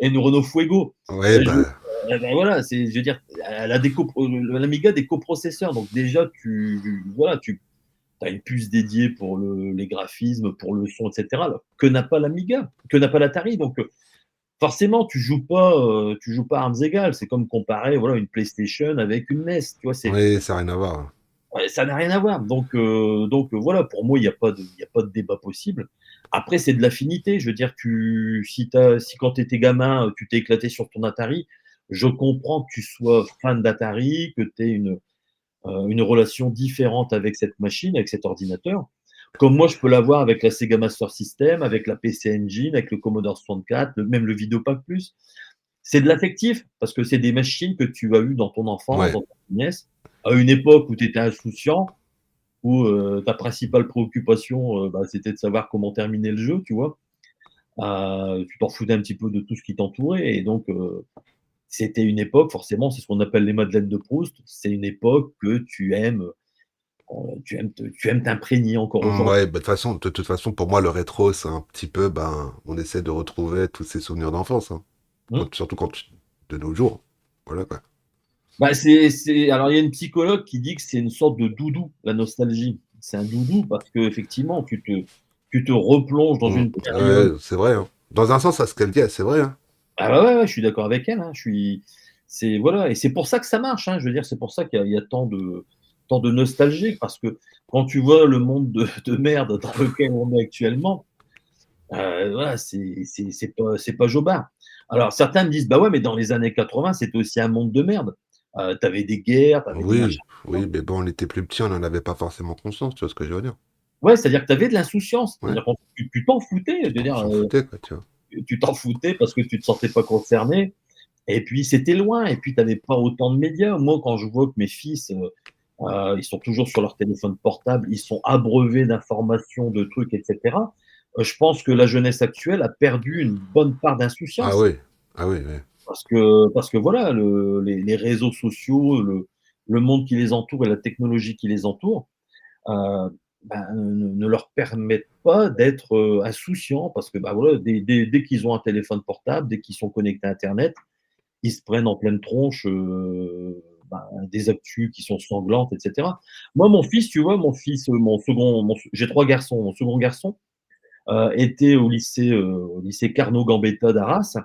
une Renault Fuego. ouais, Je bah, bah, voilà, je veux dire, elle a l'Amiga des coprocesseurs. Donc déjà, voilà, tu as une puce dédiée pour les graphismes, pour le son, et cetera, alors que n'a pas l'Amiga, que n'a pas l'Atari. Donc forcément, tu joues pas à armes égales. C'est comme comparer, voilà, une PlayStation avec une NES, tu vois? oui, ça a rien à voir, hein. Ouais, ça n'a rien à voir. Voilà, pour moi, il y a pas de débat possible. Après, c'est de l'affinité. Je veux dire, si quand tu étais gamin, tu t'es éclaté sur ton Atari, je comprends que tu sois fan d'Atari, que tu aies une relation différente avec cette machine, avec cet ordinateur. Comme moi, je peux l'avoir avec la Sega Master System, avec la PC Engine, avec le Commodore 64, même le Videopack Plus. C'est de l'affectif parce que c'est des machines que tu as eues dans ton enfance, Ouais, dans ta jeunesse, à une époque où tu étais insouciant, où, ta principale préoccupation, bah, c'était de savoir comment terminer le jeu, tu vois? Tu t'en foutais un petit peu de tout ce qui t'entourait et donc, c'était une époque forcément, c'est ce qu'on appelle les madeleines de Proust. C'est une époque que tu aimes t'imprégner encore aujourd'hui. ouais, bah, de toute façon, pour moi, le rétro, c'est un petit peu, ben, on essaie de retrouver tous ces souvenirs d'enfance, hein. Mmh. Surtout quand tu de nos jours. Voilà, quoi. Bah, c'est alors il y a une psychologue qui dit que c'est une sorte de doudou, la nostalgie. C'est un doudou parce qu'effectivement tu te replonges dans Mmh. une période. Ouais, c'est vrai, hein. Dans un sens, à ce qu'elle dit, c'est vrai, hein. Ah bah, ouais, ouais, je suis d'accord avec elle, hein. C'est voilà et c'est pour ça que ça marche, hein. Je veux dire, c'est pour ça qu'il y a tant de nostalgie parce que quand tu vois le monde de merde dans lequel on est actuellement, voilà, c'est pas jobard. Alors certains me disent: «Bah, ouais, mais dans les années 80, c'était aussi un monde de merde». Tu avais des guerres, tu avais des Oui, machins. oui, mais bon, on était plus petits, on n'en avait pas forcément conscience, tu vois ce que je veux dire? Ouais, c'est-à-dire que tu avais de l'insouciance. Ouais, C'est-à-dire que tu t'en foutais. Je veux on dire, s'en foutait, quoi, tu vois? tu t'en foutais parce que tu te sentais pas concerné et puis c'était loin et puis tu avais pas autant de médias. Moi, quand je vois que mes fils, ils sont toujours sur leur téléphone portable, ils sont abreuvés d'informations, de trucs et cetera, je pense que la jeunesse actuelle a perdu une bonne part Ah d'insouciance. oui, ah oui, oui. Parce que voilà, les réseaux sociaux, le monde qui les entoure et la technologie qui les entoure, heu, ne leur permettent pas d'être insouciants parce que voilà, dès qu'ils ont un téléphone portable, dès qu'ils sont connectés à Internet, ils se prennent en pleine tronche des actus qui sont sanglantes, etc. Moi, mon fils, tu vois, j'ai trois garçons. Mon second garçon était au lycée Carnot Gambetta d'Arras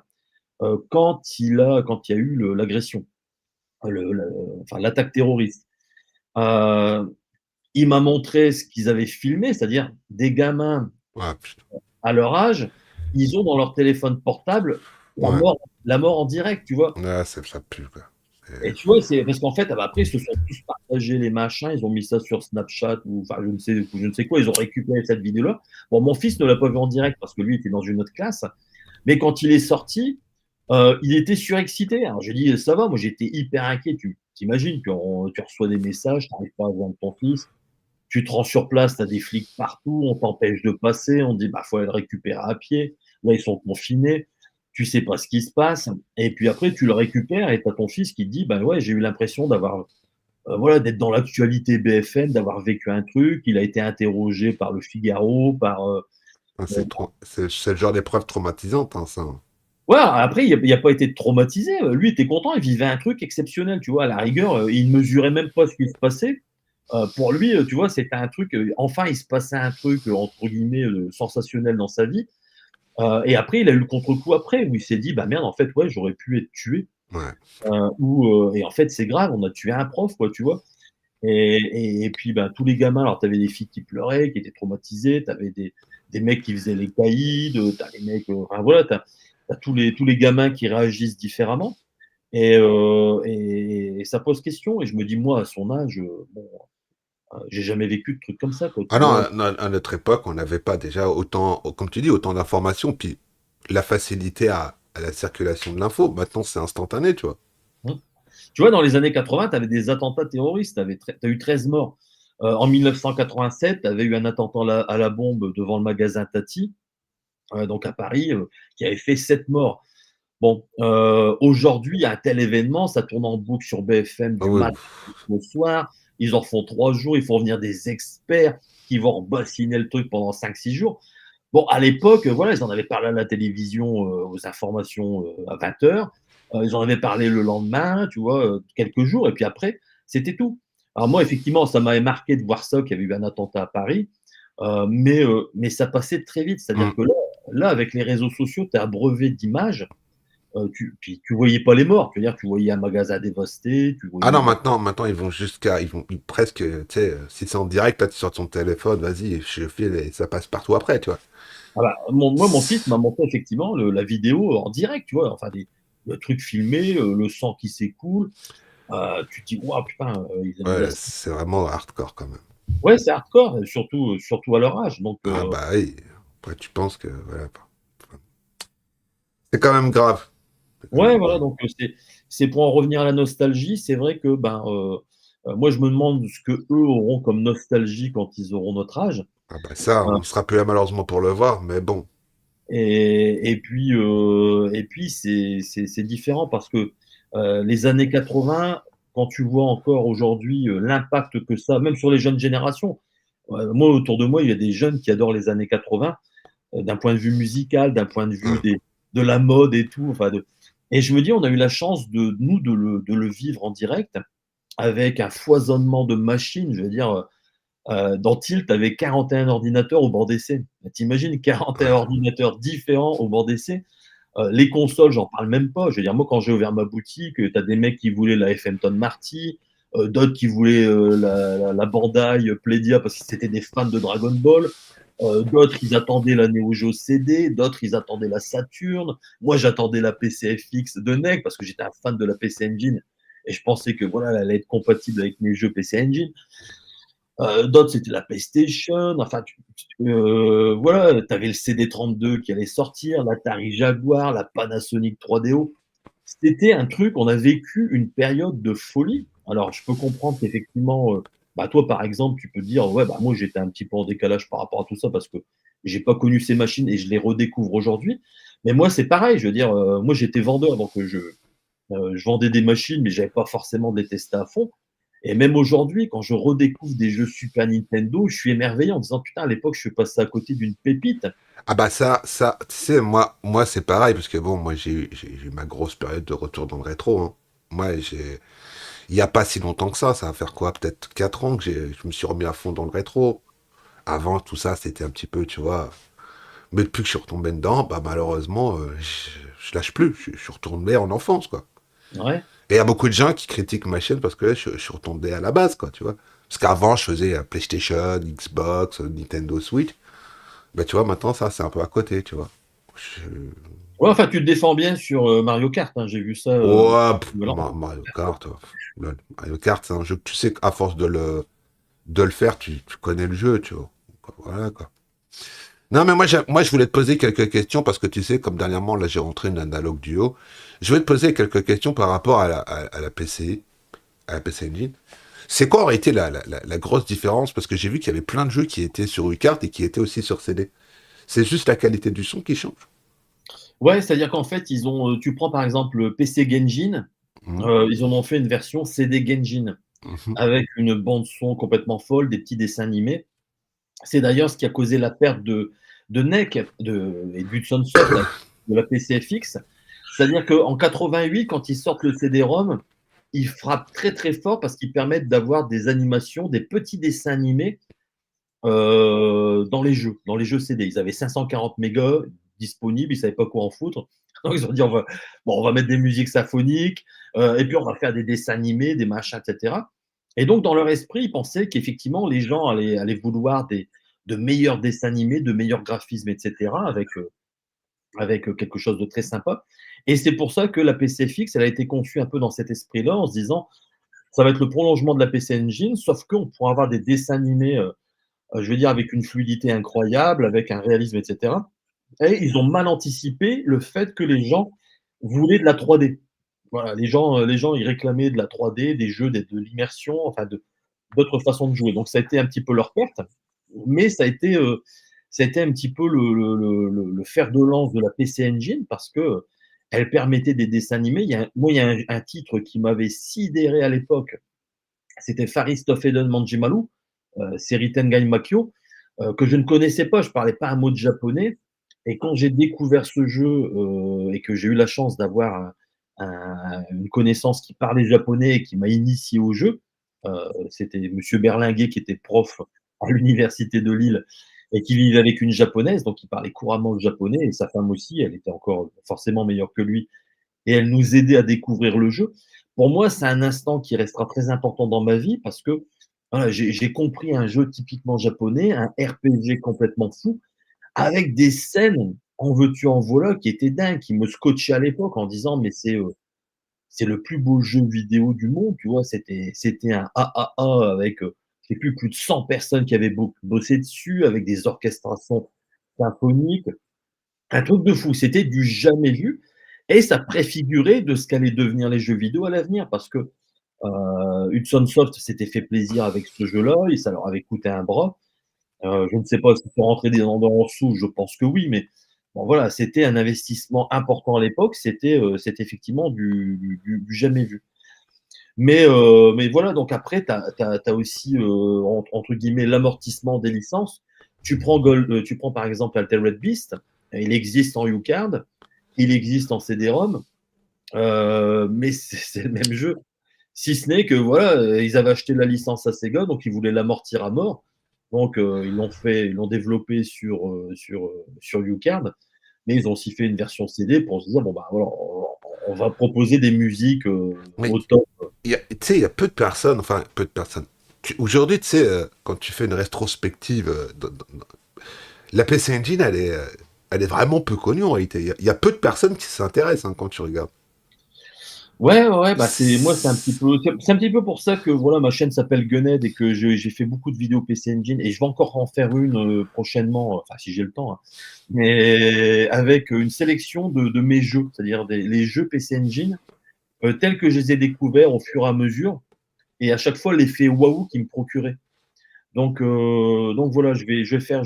quand il y a eu l'agression, enfin l'attaque terroriste. Euh, il m'a montré ce qu'ils avaient filmé, c'est-à-dire des gamins Ouais, putain. à leur âge, ils ont dans leur téléphone portable la Ouais. mort, la mort en direct, tu vois. Ouais, ça pue, quoi. Et tu vois, c'est parce qu'en fait, après, ils se sont tous partagés les machins, ils ont mis ça sur Snapchat ou enfin je ne sais quoi, ils ont récupéré cette vidéo-là. Bon, mon fils ne l'a pas vu en direct parce que lui était dans une autre classe, mais quand il est sorti, il était surexcité. Alors j'ai dit, ça va, moi j'étais hyper inquiet. Tu t'imagines, tu reçois des messages, tu n'arrives pas à voir ton fils, tu te rends sur place, tu as des flics partout, on t'empêche de passer, on te dit, bah, faut aller le récupérer à pied. Là, ils sont confinés, tu sais pas ce qui se passe. Et puis après, tu le récupères et tu as ton fils qui te dit, bah ouais, j'ai eu l'impression voilà, d'être dans l'actualité BFM, d'avoir vécu un truc. Il a été interrogé par le Figaro, Ah, c'est le genre d'épreuve traumatisante, hein, ça. ouais, après, il a pas été traumatisé. Lui, il était content, il vivait un truc exceptionnel, tu vois. À la rigueur, il ne mesurait même pas ce qui se passait. Pour lui, tu vois, c'était un truc. Enfin, il se passait un truc, entre guillemets, sensationnel dans sa vie. Et après, il a eu le contre-coup après, où il s'est dit, bah merde, en fait, ouais, j'aurais pu être tué. Ouais. Et en fait, c'est grave, on a tué un prof, quoi, tu vois. Et puis, ben, tous les gamins, alors, tu avais des filles qui pleuraient, qui étaient traumatisées, tu avais des mecs qui faisaient les caïds, tu as les mecs, enfin, voilà, tu as tous les gamins qui réagissent différemment. Et ça pose question. Et je me dis, moi, à son âge, bon, j'ai jamais vécu de trucs comme ça, quoi, Ah tu non, vois. à notre époque, on n'avait pas déjà autant, comme tu dis, autant d'informations, puis la facilité à la circulation de l'info. Maintenant, c'est instantané, tu vois. Hein. Tu vois, dans les années 80, tu avais des attentats terroristes, tu as eu 13 morts. En 1987, tu avais eu un attentat à la bombe devant le magasin Tati, donc à Paris, qui avait fait 7 morts. Bon, aujourd'hui, il y a un tel événement, ça tourne en boucle sur BFM Ah du oui, matin au soir. Ils en font 3 jours, il faut venir des experts qui vont bassiner le truc pendant 5-6 jours. Bon, à l'époque, voilà, ils en avaient parlé à la télévision, aux informations à 20 heures. Ils en avaient parlé le lendemain, tu vois, quelques jours, et puis après, c'était tout. Alors moi, effectivement, ça m'avait marqué de voir ça, qu'il y avait eu un attentat à Paris, mais ça passait très vite. C'est-à-dire hum. que là, avec les réseaux sociaux, tu es abreuvé d'images, puis tu voyais pas les morts. C'est-à-dire, tu voyais un magasin dévasté, tu Ah voyais non, maintenant, ils vont presque, tu sais, si c'est en direct, là, tu sors ton téléphone, vas-y, je file et ça passe partout après, tu vois. ah bah, moi, mon fils m'a montré effectivement la vidéo en direct, tu vois, enfin, le truc filmé, le sang qui s'écoule. Tu te dis, waouh, putain, Ouais, c'est vraiment hardcore quand même. ouais, c'est hardcore, surtout à leur âge. Donc, Ah bah oui, après tu penses que, voilà, c'est quand même grave. C'est quand ouais, même voilà, grave. donc c'est pour en revenir à la nostalgie. C'est vrai que moi, je me demande ce que eux auront comme nostalgie quand ils auront notre âge. Ah bah ça, Euh, on sera plus là malheureusement pour le voir, mais bon. et puis c'est différent parce que les années 80, quand tu vois encore aujourd'hui l'impact que ça, même sur les jeunes générations, moi, autour de moi, il y a des jeunes qui adorent les années 80, d'un point de vue musical, d'un point de vue Hum. de la mode et tout. Enfin, et je me dis, on a eu la chance de le vivre en direct avec un foisonnement de machines. Je veux dire, dans Tilt, tu avais 41 ordinateurs au bord d'essai. T'imagines 41 Ouais. ordinateurs différents au bord d'essai. Les consoles, j'en parle même pas. Je veux dire, moi, quand j'ai ouvert ma boutique, tu as des mecs qui voulaient la Fenton Marty, d'autres qui voulaient la Bandai Playdia parce que c'était des fans de Dragon Ball. D'autres, ils attendaient la Neo Geo CD, d'autres, ils attendaient la Saturn. Moi, j'attendais la PCFX de NEC parce que j'étais un fan de la PC Engine et je pensais que voilà, elle allait être compatible avec mes jeux PC Engine. D'autres, c'était la PlayStation. Enfin, voilà, tu avais le CD32 qui allait sortir, l'Atari Jaguar, la Panasonic 3DO. C'était un truc, on a vécu une période de folie. Alors, je peux comprendre qu'effectivement, toi, par exemple, tu peux te dire, ouais, moi, j'étais un petit peu en décalage par rapport à tout ça parce que j'ai pas connu ces machines et je les redécouvre aujourd'hui. Mais moi, c'est pareil. Je veux dire, moi, j'étais vendeur, donc je vendais des machines, mais j'avais pas forcément de les tester à fond. Et même aujourd'hui, quand je redécouvre des jeux Super Nintendo, je suis émerveillé en me disant: «Putain, à l'époque, je suis passé à côté d'une pépite». Ah bah ça, tu sais, moi c'est pareil, parce que bon, moi j'ai eu ma grosse période de retour dans le rétro, hein. Moi, il y a pas si longtemps que ça va faire quoi, peut-être 4 ans que je me suis remis à fond dans le rétro. Avant, tout ça, c'était un petit peu, tu vois. Mais depuis que je suis retombé dedans, bah malheureusement, je lâche plus. Je suis retourné en enfance, quoi. Ouais. Et il y a beaucoup de gens qui critiquent ma chaîne parce que je suis retombé à la base, quoi, tu vois. Parce qu'avant, je faisais PlayStation, Xbox, Nintendo Switch. Bah, tu vois, maintenant, ça, c'est un peu à côté, tu vois. Je- Ouais, enfin, tu te défends bien sur, Mario Kart, hein, j'ai vu ça, Ouais, voilà. Mario Kart. Mario Kart, c'est un jeu que tu sais qu'à force de le faire, tu connais le jeu, tu vois. Voilà, quoi. Non, mais moi, je voulais te poser quelques questions parce que tu sais, comme dernièrement, là, j'ai rentré une analogue duo. Je voulais te poser quelques questions par rapport à la PC, à la PC Engine. C'est quoi aurait été la grosse différence? Parce que j'ai vu qu'il y avait plein de jeux qui étaient sur UCART et qui étaient aussi sur CD. C'est juste la qualité du son qui change. Ouais, c'est-à-dire qu'en fait, tu prends par exemple le PC Genjin, Mhm, ils en ont fait une version CD Genjin mhm. avec une bande son complètement folle, des petits dessins animés. C'est d'ailleurs ce qui a causé la perte de NEC et d'Hudson Soft, de la PCFX. C'est-à-dire qu'en 88, quand ils sortent le CD-ROM, ils frappent très très fort parce qu'ils permettent d'avoir des animations, des petits dessins animés dans les jeux CD. Ils avaient 540 mégas disponibles, ils ne savaient pas quoi en foutre. Donc ils ont dit on va mettre des musiques symphoniques, et puis on va faire des dessins animés, des machins, etc. Et donc dans leur esprit, ils pensaient qu'effectivement les gens allaient vouloir de meilleurs dessins animés, de meilleurs graphismes, etc. avec quelque chose de très sympa. Et c'est pour ça que la PCFX, elle a été conçue un peu dans cet esprit-là, en se disant ça va être le prolongement de la PC Engine, sauf qu'on pourra avoir des dessins animés je veux dire, avec une fluidité incroyable, avec un réalisme, etc. Et ils ont mal anticipé le fait que les gens voulaient de la 3D. Voilà, les gens, ils réclamaient de la 3D, des jeux, de l'immersion, enfin, d'autres façons de jouer. Donc, ça a été un petit peu leur perte, mais ça a été un petit peu le fer de lance de la PC Engine parce que elle permettait des dessins animés. Moi, il y a un titre qui m'avait sidéré à l'époque, c'était Faris Tofeden Manjimalu, série Tengai Makyo, que je ne connaissais pas, je ne parlais pas un mot de japonais. Et quand j'ai découvert ce jeu et que j'ai eu la chance d'avoir une connaissance qui parlait japonais et qui m'a initié au jeu, c'était Monsieur Berlinguet qui était prof à l'université de Lille et qui vivait avec une japonaise, donc il parlait couramment le japonais, et sa femme aussi, elle était encore forcément meilleure que lui, et elle nous aidait à découvrir le jeu. Pour moi, c'est un instant qui restera très important dans ma vie parce que voilà, j'ai compris un jeu typiquement japonais, un RPG complètement fou, avec des scènes en veux-tu en voilà qui étaient dingues, qui me scotchaient à l'époque en disant mais c'est le plus beau jeu vidéo du monde, tu vois, c'était un AAA avec je sais plus de 100 personnes qui avaient bossé dessus, avec des orchestrations symphoniques, un truc de fou, c'était du jamais vu, et ça préfigurait de ce qu'allaient devenir les jeux vidéo à l'avenir parce que Hudson Soft s'était fait plaisir avec ce jeu-là et ça leur avait coûté un bras. Je ne sais pas s'ils sont rentrés des en sous, je pense que oui, mais bon, voilà, c'était un investissement important à l'époque. C'était effectivement du jamais vu. Mais voilà, donc après, tu as aussi, entre guillemets, l'amortissement des licences. Tu prends par exemple Altered Beast, il existe en UCARD, il existe en CD-ROM, mais c'est le même jeu. Si ce n'est que voilà, ils avaient acheté la licence à Sega, donc ils voulaient l'amortir à mort. Donc ils l'ont développé sur UCARD, mais ils ont aussi fait une version CD pour se dire bon bah voilà, on va proposer des musiques Mais au top. tu sais, il y a peu de personnes, enfin, peu de personnes. Aujourd'hui, tu sais, quand tu fais une rétrospective, la PC Engine, elle est vraiment peu connue en réalité. Il y a peu de personnes qui s'intéressent hein, quand tu regardes. Ouais, ouais, ouais, bah moi C'est- c'est un petit peu pour ça que voilà ma chaîne s'appelle Gunhead et que j'ai fait beaucoup de vidéos PC Engine et je vais encore en faire une prochainement, enfin si j'ai le temps, hein, mais avec une sélection de mes jeux, c'est-à-dire les jeux PC Engine tels que je les ai découverts au fur et à mesure, et à chaque fois l'effet waouh qui me procurait. Donc voilà, je vais faire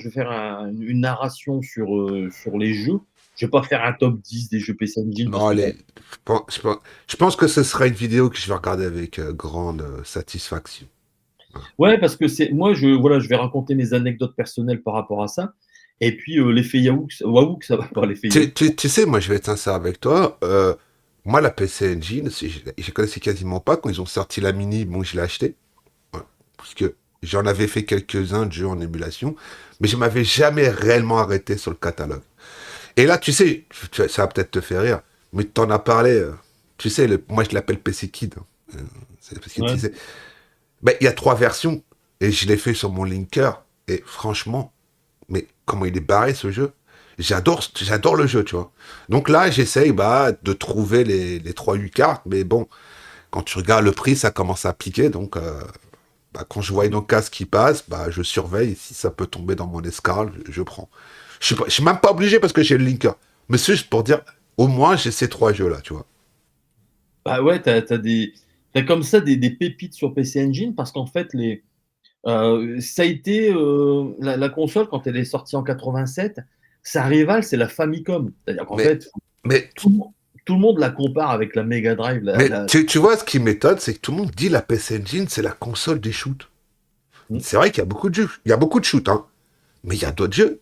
une narration sur les jeux je vais pas faire un top 10 des jeux PC Engine parce Non, que allez, je pense que ce sera une vidéo que je vais regarder avec grande satisfaction. ouais, parce que voilà, je vais raconter mes anecdotes personnelles par rapport à ça. Et puis l'effet Waouh, ça va pas l'effet Yaoux. Tu sais, moi, je vais être sincère avec toi. Moi, la PC Engine, je connaissais quasiment pas. Quand ils ont sorti la mini, bon, je l'ai acheté. Ouais, parce que j'en avais fait quelques-uns de jeux en émulation. Mais je m'avais jamais réellement arrêté sur le catalogue. Et là, tu sais, ça va peut-être te faire rire. Mais tu en as parlé. Tu sais, moi, je l'appelle PC Kid, hein. C'est parce que tu Ouais. sais. Ben, il y a 3 versions. Et je l'ai fait sur mon linker. Et franchement, mais comment il est barré ce jeu. J'adore le jeu, tu vois. Donc là, j'essaye de trouver les 3-8 cartes, mais bon, quand tu regardes le prix, ça commence à piquer, donc quand je vois une occasion qui passe, je surveille, si ça peut tomber dans mon escale, je prends. Je suis même pas obligé parce que j'ai le linker, mais c'est juste pour dire, au moins j'ai ces 3 jeux-là, tu vois. Bah ouais, t'as comme ça des pépites sur PC Engine parce qu'en fait, ça a été la console quand elle est sortie en 87, sa rivale c'est la Famicom. C'est-à-dire qu'en Mais, fait, mais, tout, le monde- tout le monde la compare avec la Mega Drive. mais tu vois, ce qui m'étonne, c'est que tout le monde dit la PC Engine, c'est la console des shoots. Hmm. C'est vrai qu'il y a beaucoup de jeux, il y a beaucoup de shoots, hein, mais il y a d'autres jeux.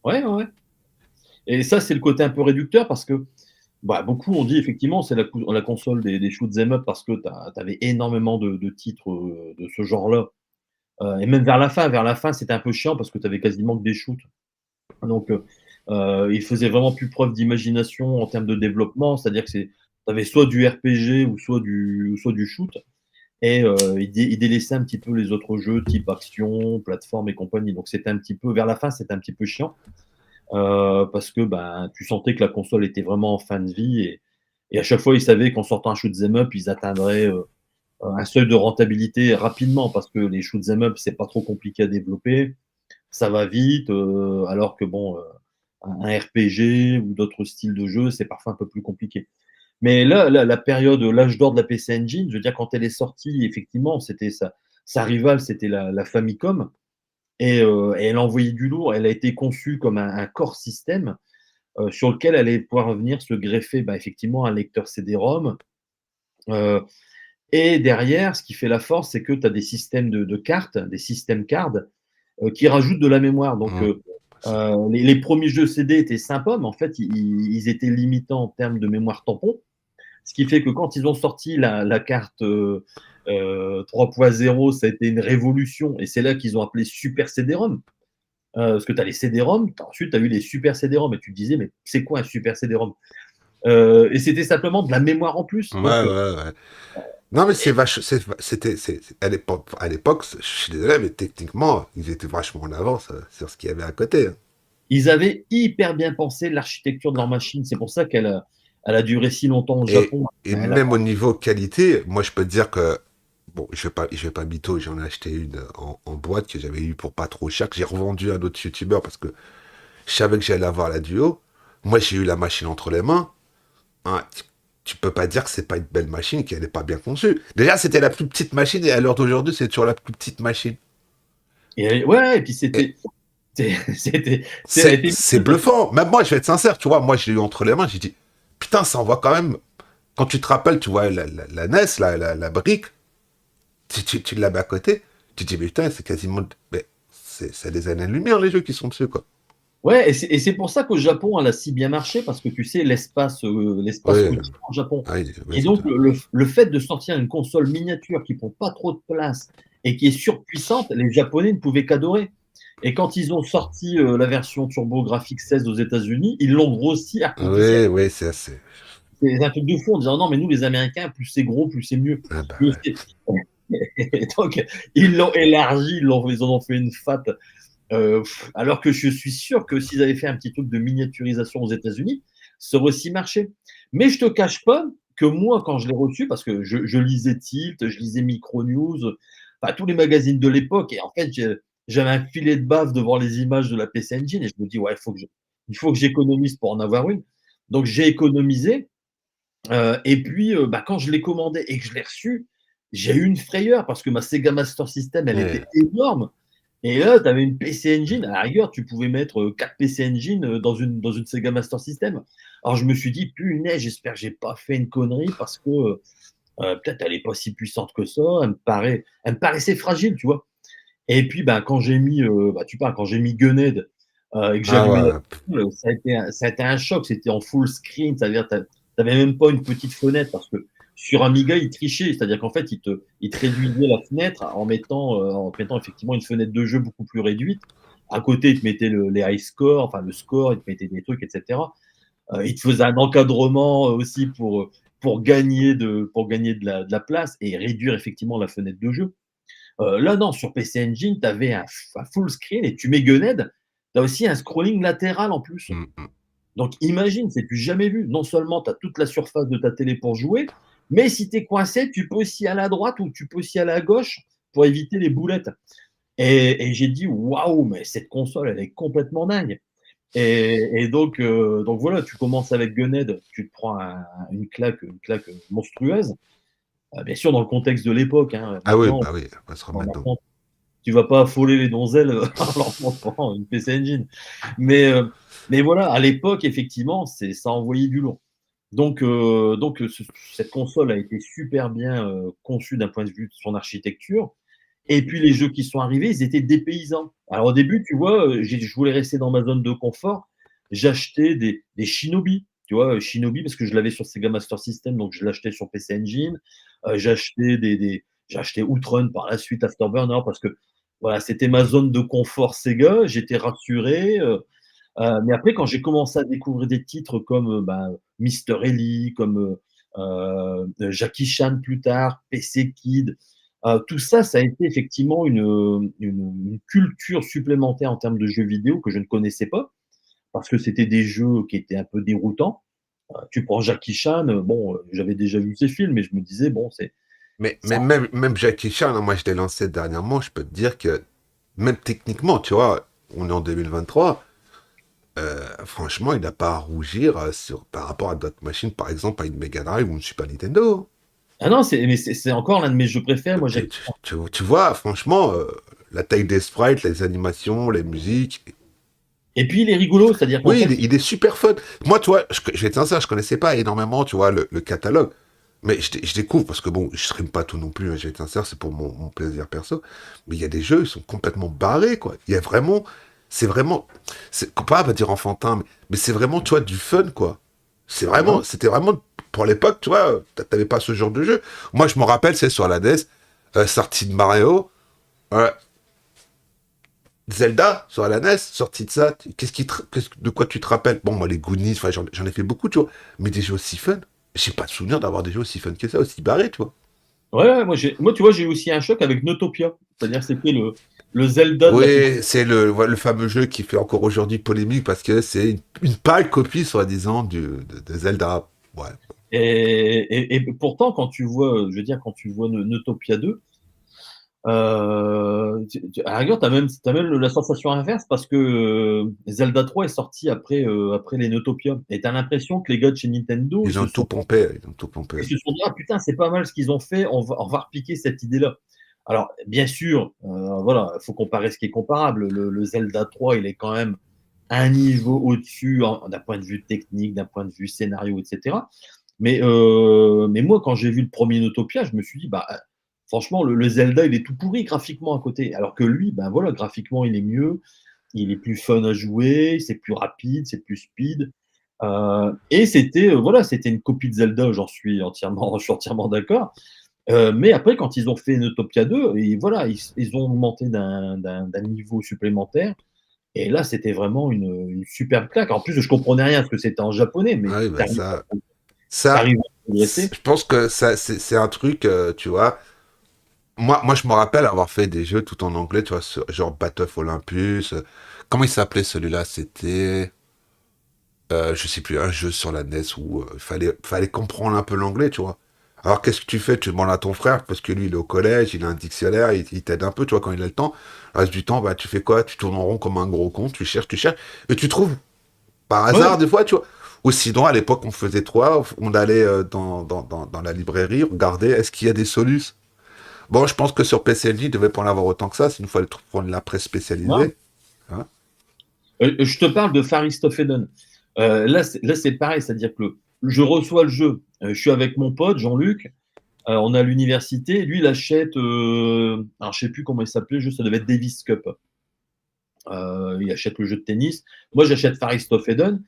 Ouais, ouais, ouais. Et ça, c'est le côté un peu réducteur parce que beaucoup ont dit effectivement c'est la console des shoot 'em up parce que tu avais énormément de titres de ce genre-là. Et même vers la fin, c'était un peu chiant parce que tu avais quasiment que des shoots. Donc, ils faisaient vraiment plus preuve d'imagination en termes de développement, c'est-à-dire que tu avais soit du RPG ou soit du shoot, et ils délaissaient un petit peu les autres jeux type action, plateforme et compagnie. Donc, c'était un petit peu, vers la fin, c'était un petit peu chiant parce que tu sentais que la console était vraiment en fin de vie et à chaque fois, ils savaient qu'en sortant un shoot 'em up, ils atteindraient un seuil de rentabilité rapidement parce que les shoot 'em up, c'est pas trop compliqué à développer, ça va vite, alors que bon, un RPG ou d'autres styles de jeux, c'est parfois un peu plus compliqué. Mais là, la période, l'âge d'or de la PC Engine, je veux dire, quand elle est sortie, effectivement, c'était sa rivale, c'était la Famicom, et elle a envoyé du lourd. Elle a été conçue comme un core système sur lequel allait pouvoir venir se greffer effectivement un lecteur CD-ROM. euh, et derrière, ce qui fait la force, c'est que tu as des systèmes de cartes, des systèmes cards, qui rajoutent de la mémoire. Donc, Mmh. les premiers jeux CD étaient sympas, mais en fait, ils étaient limitants en termes de mémoire tampon. Ce qui fait que quand ils ont sorti la carte 3.0, ça a été une révolution. Et c'est là qu'ils ont appelé Super CD-ROM. Parce que tu as les CD-ROM, ensuite tu as eu les Super CD-ROM. Et tu te disais, mais c'est quoi un Super CD-ROM Et c'était simplement de la mémoire en plus. Ouais, Donc, ouais, ouais. Non, mais à l'époque, je suis désolé, mais techniquement, ils étaient vachement en avance sur ce qu'il y avait à côté, hein. ils avaient hyper bien pensé l'architecture de leur machine. C'est pour ça elle a duré si longtemps au Japon. Et Elle a même au niveau qualité, moi, je peux te dire que, bon, je vais pas mytho, j'en ai acheté une en boîte que j'avais eu pour pas trop cher, que j'ai revendu à un autre youtubeur parce que je savais que j'allais avoir la duo. Moi, j'ai eu la machine entre les mains. Hein, tu peux pas dire que c'est pas une belle machine, qu'elle n'est pas bien conçue. Déjà, c'était la plus petite machine et à l'heure d'aujourd'hui, c'est toujours la plus petite machine. ouais, et puis Et elle a été c'est bluffant. Même moi, je vais être sincère, tu vois, moi, je l'ai eu entre les mains, j'ai dit, putain, ça envoie quand même. Quand tu te rappelles, tu vois, la NES, la brique, tu la mets à côté, tu te dis, mais putain, c'est quasiment. Mais c'est des années-lumière, les jeux qui sont dessus, quoi. Ouais, et c'est pour ça qu'au Japon, elle a si bien marché, parce que tu sais, l'espace Oui, coûte cher au Japon. oui, oui, Et c'est donc, ça. le fait de sortir une console miniature qui prend pas trop de place et qui est surpuissante, les Japonais ne pouvaient qu'adorer. Et quand ils ont sorti la version TurboGrafx 16 aux États-Unis, ils l'ont grossi Oui, artificiellement. oui, c'est assez. C'est un truc de fou en disant non, mais nous, les Américains, plus c'est gros, plus c'est mieux. Ah bah Plus ouais. Et donc, ils l'ont élargi, ils en ont fait une fat. Alors que je suis sûr que s'ils avaient fait un petit truc de miniaturisation aux États-Unis, ça aurait aussi marché. Mais je te cache pas que moi, quand je l'ai reçu, parce que je lisais Tilt, je lisais Micro News, enfin tous les magazines de l'époque, et en fait, j'avais un filet de bave devant les images de la PC Engine, et je me dis, ouais, il faut que j'économise pour en avoir une. Donc j'ai économisé, et puis quand je l'ai commandé et que je l'ai reçu, j'ai eu une frayeur parce que ma Sega Master System, elle était Ouais. énorme. Et là, tu avais une PC Engine, à la rigueur, tu pouvais mettre 4 PC Engine dans une Sega Master System. Alors je me suis dit, punaise, j'espère que j'ai pas fait une connerie parce que peut-être elle est pas si puissante que ça, elle me paraissait fragile, tu vois. Et puis, ben, quand j'ai mis, quand j'ai mis Gunhead et que j'ai Ah allumé la ouais, console, ça a été un choc. C'était en full screen, c'est-à-dire tu n'avais même pas une petite fenêtre parce que sur Amiga, ils trichaient, c'est-à-dire qu'en fait, ils te réduisaient la fenêtre en mettant effectivement une fenêtre de jeu beaucoup plus réduite. À côté, ils te mettaient les high scores, enfin le score, ils te mettaient des trucs, etc. Ils te faisaient un encadrement aussi pour gagner de la place et réduire effectivement la fenêtre de jeu. Là, non, sur PC Engine, tu avais un full screen et tu mets Gunhead, tu as aussi un scrolling latéral en plus. mm, mm. Donc imagine, c'est du jamais vu. Non seulement tu as toute la surface de ta télé pour jouer, mais si tu es coincé, tu peux aussi aller à droite ou tu peux aussi aller à gauche pour éviter les boulettes. Et j'ai dit, waouh, mais cette console, elle est complètement dingue. Et donc voilà, tu commences avec Gunhead, tu te prends une claque monstrueuse. Bien sûr, dans le contexte de l'époque. Hein. Ah oui, Maintenant, bah oui, on va se remettre dedans. maintenant, tu vas pas affoler les donzelles en leur montrant une PC Engine. Mais voilà, à l'époque, effectivement, ça envoyait du lourd. Donc, cette console a été super bien conçue d'un point de vue de son architecture. Et puis, les jeux qui sont arrivés, ils étaient dépaysants. Alors, au début, tu vois, je voulais rester dans ma zone de confort. J'achetais des Shinobi. Tu vois, Shinobi, parce que je l'avais sur Sega Master System, donc je l'achetais sur PC Engine. J'ai acheté Outrun par la suite, Afterburner, parce que voilà, c'était ma zone de confort Sega. J'étais rassuré. Mais après, quand j'ai commencé à découvrir des titres comme Mister Ellie, comme Jackie Chan plus tard, PC Kid, tout ça, ça a été effectivement une culture supplémentaire en termes de jeux vidéo que je ne connaissais pas, parce que c'était des jeux qui étaient un peu déroutants. Tu prends Jackie Chan, bon, j'avais déjà vu ses films, mais je me disais, bon, Mais ça. même Jackie Chan, hein, moi je l'ai lancé dernièrement, je peux te dire que même techniquement, tu vois, on est en 2023, franchement, il n'a pas à rougir par rapport à d'autres machines, par exemple à une Mega Drive ou une Super Nintendo. Ah non, mais c'est encore l'un de mes jeux préférés, moi, Tu, Jackie tu- Chan. tu vois, franchement, la taille des sprites, les animations, les musiques. Et puis, il est rigolo, c'est-à-dire qu'en Oui, fait, il est super fun. Moi, tu vois, je vais être sincère, je connaissais pas énormément, tu vois, le catalogue. Mais je découvre, parce que bon, je stream pas tout non plus, hein, je vais être sincère, c'est pour mon plaisir perso. Mais il y a des jeux, ils sont complètement barrés, quoi. Il y a vraiment, pas à dire enfantin, mais c'est vraiment, tu vois, du fun, quoi. ouais. C'était vraiment, pour l'époque, tu vois, t'avais pas ce genre de jeu. Moi, je me rappelle, c'est sur la NES, sortie de Mario, euh, Zelda sur la NES, sortie de ça, de quoi tu te rappelles? Bon, moi, les Goonies, enfin, j'en ai fait beaucoup, tu vois, mais des jeux aussi fun. J'ai pas de souvenir d'avoir des jeux aussi fun que ça, aussi barrés, tu vois. Ouais, ouais, moi, tu vois, j'ai eu aussi un choc avec Notopia. C'est-à-dire que c'était le Zelda de la console. Oui, c'est voilà, le fameux jeu qui fait encore aujourd'hui polémique parce que c'est une pâle copie, soi-disant, de Zelda. Ouais. Et pourtant, quand tu vois, je veux dire, quand tu vois Notopia 2, à la rigueur, t'as même la sensation inverse parce que Zelda 3 est sorti après les Notopia. Et t'as l'impression que les gars de chez Nintendo, Ils ont tout pompé, ils ont tout pompé. ils se sont dit, ah putain, c'est pas mal ce qu'ils ont fait, on va repiquer cette idée-là. Alors, bien sûr, voilà, il faut comparer ce qui est comparable. Le Zelda 3, il est quand même un niveau au-dessus d'un point de vue technique, d'un point de vue scénario, etc. Mais moi, quand j'ai vu le premier Notopia, je me suis dit, bah, franchement, le Zelda, il est tout pourri graphiquement à côté. Alors que lui, ben voilà, graphiquement, il est mieux, il est plus fun à jouer, c'est plus rapide, c'est plus speed. Et c'était une copie de Zelda, je suis entièrement d'accord. Mais après, quand ils ont fait Notopia 2, et voilà, ils ont augmenté d'un niveau supplémentaire. Et là, c'était vraiment une superbe claque. En plus, je comprenais rien parce que c'était en japonais, mais Ah oui, bah ça, t'arrives à progresser. je pense que ça, c'est un truc, tu vois. Moi, je me rappelle avoir fait des jeux tout en anglais, tu vois, genre Battle of Olympus. Comment il s'appelait celui-là? C'était, je sais plus, un jeu sur la NES où fallait comprendre un peu l'anglais, tu vois. Alors qu'est-ce que tu fais? Tu demandes à ton frère, parce que lui, il est au collège, il a un dictionnaire, il t'aide un peu, tu vois, quand il a le temps. Le reste du temps, bah, tu fais quoi? Tu tournes en rond comme un gros con, tu cherches, et tu trouves. Par Ouais, hasard, des fois, tu vois. Ou sinon, à l'époque, on faisait trois, on allait dans la librairie, regarder, est-ce qu'il y a des solus? Bon, je pense que sur PCLJ, il devait pas en avoir autant que ça, sinon il fallait prendre la presse Non. spécialisée. Hein. Je te parle de Faristofeden. Là, c'est pareil, c'est-à-dire que je reçois le jeu. Je suis avec mon pote Jean-Luc. On est à l'université. Lui, il achète. Alors, je sais plus comment il s'appelait. Ça devait être Davis Cup. Il achète le jeu de tennis. Moi, j'achète Faristofeden.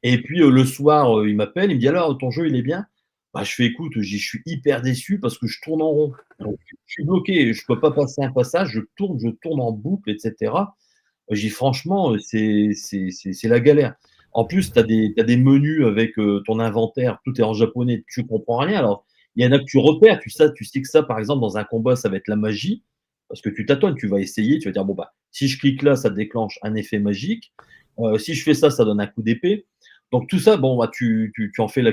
Et puis le soir, il m'appelle. Il me dit alors, ton jeu, il est bien. Bah, je fais écoute, je suis hyper déçu parce que je tourne en rond. Donc, je suis bloqué. Je peux pas passer un passage. Je tourne en boucle, etc. J'ai dit franchement, c'est la galère. En plus, tu as des menus avec ton inventaire, tout est en japonais, tu comprends rien. Alors, il y en a que tu repères, tu sais que ça, par exemple, dans un combat, ça va être la magie, parce que tu tâtonnes, tu vas essayer, tu vas dire, bon, bah, si je clique là, ça déclenche un effet magique. Si je fais ça, ça donne un coup d'épée. Donc, tout ça, bon, bah, tu en fais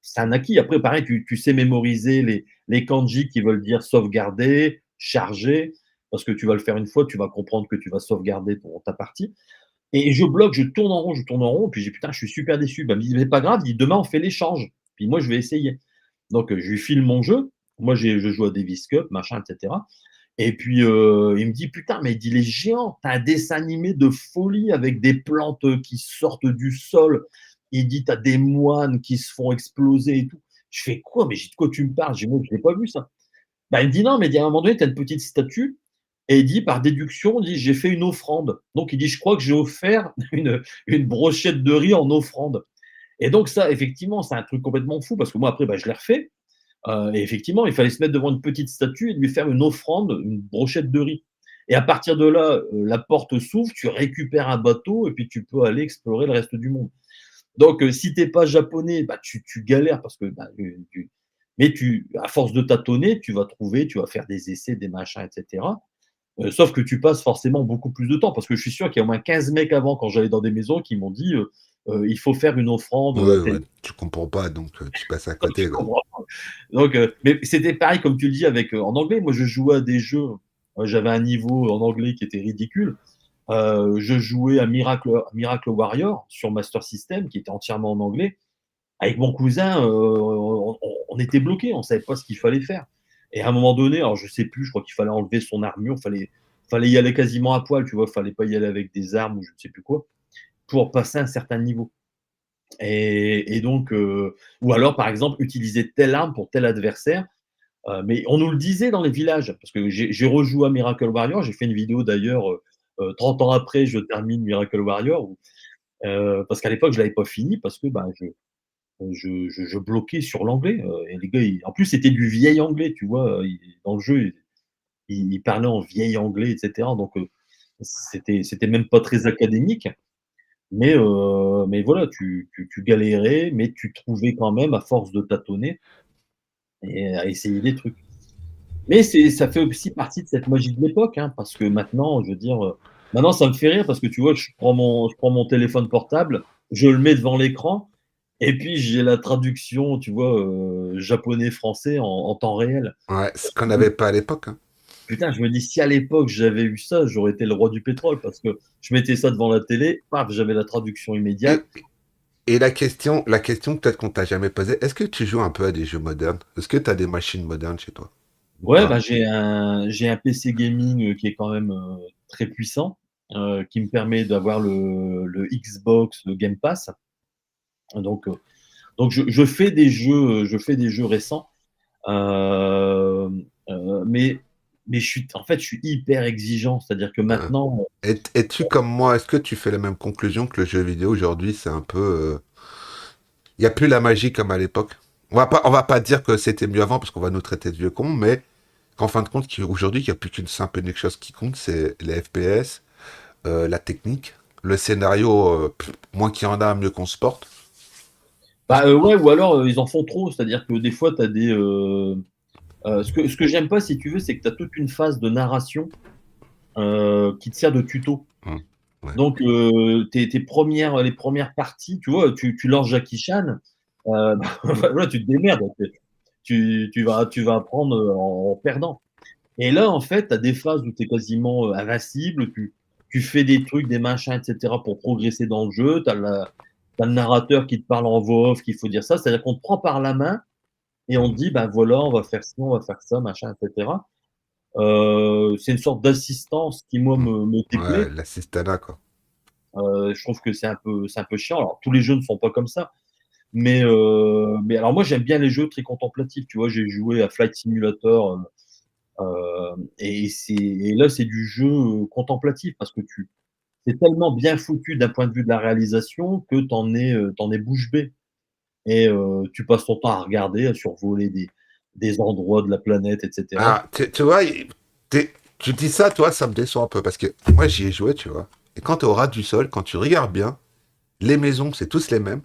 c'est un acquis. Après, pareil, tu sais mémoriser les kanji qui veulent dire sauvegarder, charger parce que tu vas le faire une fois, tu vas comprendre que tu vas sauvegarder ta partie. Et je bloque, je tourne en rond, puis j'ai putain, je suis super déçu. Bah, il me dit, mais pas grave, il dit, demain on fait l'échange. Puis moi, je vais essayer. Donc, je lui file mon jeu. Moi, je joue à Davis Cup, machin, etc. Et puis, il me dit, putain, mais il dit, les géants, t'as un dessin animé de folie avec des plantes qui sortent du sol. Il dit, t'as des moines qui se font exploser et tout. Je fais quoi? Mais j'ai de quoi tu me parles? J'ai moi, je n'ai pas vu ça. Bah, il me dit, non, mais il dit, à un moment donné, tu as une petite statue et il dit, par déduction, il dit, j'ai fait une offrande. Donc, il dit, je crois que j'ai offert une brochette de riz en offrande. Et donc, ça, effectivement, c'est un truc complètement fou parce que moi, après, bah, je l'ai refait. Et effectivement, il fallait se mettre devant une petite statue et lui faire une offrande, une brochette de riz. Et à partir de là, la porte s'ouvre, tu récupères un bateau et puis tu peux aller explorer le reste du monde. Donc, si tu n'es pas japonais, bah, tu galères parce que bah, mais à force de tâtonner, tu vas trouver, tu vas faire des essais, des machins, etc. Sauf que tu passes forcément beaucoup plus de temps, parce que je suis sûr qu'il y a au moins 15 mecs avant, quand j'allais dans des maisons, qui m'ont dit il faut faire une offrande Ouais, à ouais, tel. tu comprends pas, donc tu passes à Tu côté, quoi. comprends. Donc, mais c'était pareil, comme tu le dis, en anglais. Moi, je jouais à des jeux, j'avais un niveau en anglais qui était ridicule. Je jouais à Miracle Warrior sur Master System, qui était entièrement en anglais. Avec mon cousin, on était bloqués, on ne savait pas ce qu'il fallait faire. Et à un moment donné, alors je ne sais plus, je crois qu'il fallait enlever son armure, fallait y aller quasiment à poil, tu vois, il ne fallait pas y aller avec des armes ou je ne sais plus quoi, pour passer un certain niveau. Et donc, ou alors par exemple, utiliser telle arme pour tel adversaire. Mais on nous le disait dans les villages, parce que j'ai rejoué à Miracle Warrior, j'ai fait une vidéo d'ailleurs, 30 ans après, je termine Miracle Warrior, parce qu'à l'époque, je ne l'avais pas fini, parce que bah, je bloquais sur l'anglais. Et les gars, en plus, c'était du vieil anglais, tu vois. Dans le jeu, il parlait en vieil anglais, etc. Donc, c'était même pas très académique. Mais voilà, tu galérais, mais tu trouvais quand même, à force de tâtonner et à essayer des trucs. Mais ça fait aussi partie de cette magie de l'époque, hein, parce que maintenant, je veux dire, maintenant, ça me fait rire parce que tu vois, je prends mon téléphone portable, je le mets devant l'écran, et puis j'ai la traduction, tu vois, japonais-français en temps réel. Ouais, ce qu'on n'avait pas à l'époque, hein. Putain, je me dis, si à l'époque j'avais eu ça, j'aurais été le roi du pétrole parce que je mettais ça devant la télé, paf, j'avais la traduction immédiate. Et, et la question peut-être qu'on t'a jamais posée, est-ce que tu joues un peu à des jeux modernes? Est-ce que tu as des machines modernes chez toi? Ou Ouais, pas? bah, j'ai un PC gaming qui est quand même très puissant, qui me permet d'avoir le Xbox, le Game Pass. Donc, je fais des jeux récents, euh, mais en fait, je suis hyper exigeant. C'est-à-dire que Hein. maintenant, Es-tu comme moi? Est-ce que tu fais la même conclusion que le jeu vidéo aujourd'hui, c'est un peu... Il n'y a plus la magie comme à l'époque. On va pas dire que c'était mieux avant parce qu'on va nous traiter de vieux cons, mais qu'en fin de compte, aujourd'hui, il n'y a plus qu'une simple et unique chose qui compte, c'est les FPS, la technique, le scénario, moins qu'il y en a, mieux qu'on se porte. bah, ouais, ou alors ils en font trop. C'est-à-dire que des fois, tu as des. Ce que j'aime pas, si tu veux, c'est que tu as toute une phase de narration qui te sert de tuto. Hum, ouais. Donc, les premières parties, tu vois, tu lances Jackie Chan, voilà, tu te démerdes. Tu vas apprendre en perdant. Et là, en fait, tu as des phases où tu es quasiment invincible, tu fais des trucs, des machins, etc. pour progresser dans le jeu. Tu as, le narrateur qui te parle en voix off, qu'il faut dire ça. C'est-à-dire qu'on te prend par la main et on te dit, ben voilà, on va faire ci, on va faire ça, machin, etc. C'est une sorte d'assistance qui, moi, Hmm. me Ouais, déplaît. l'assistanat, quoi. Je trouve que c'est un peu chiant. Alors, tous les jeux ne sont pas comme ça, mais alors moi, j'aime bien les jeux très contemplatifs. Tu vois, j'ai joué à Flight Simulator, et là, c'est du jeu contemplatif parce que c'est tellement bien foutu d'un point de vue de la réalisation que t'en es bouche bée. Et tu passes ton temps à regarder, à survoler des endroits de la planète, etc. Ah, tu vois, tu dis ça, toi, ça me déçoit un peu parce que moi, j'y ai joué, tu vois. Et quand tu es au ras du sol, quand tu regardes bien, les maisons, c'est tous les mêmes.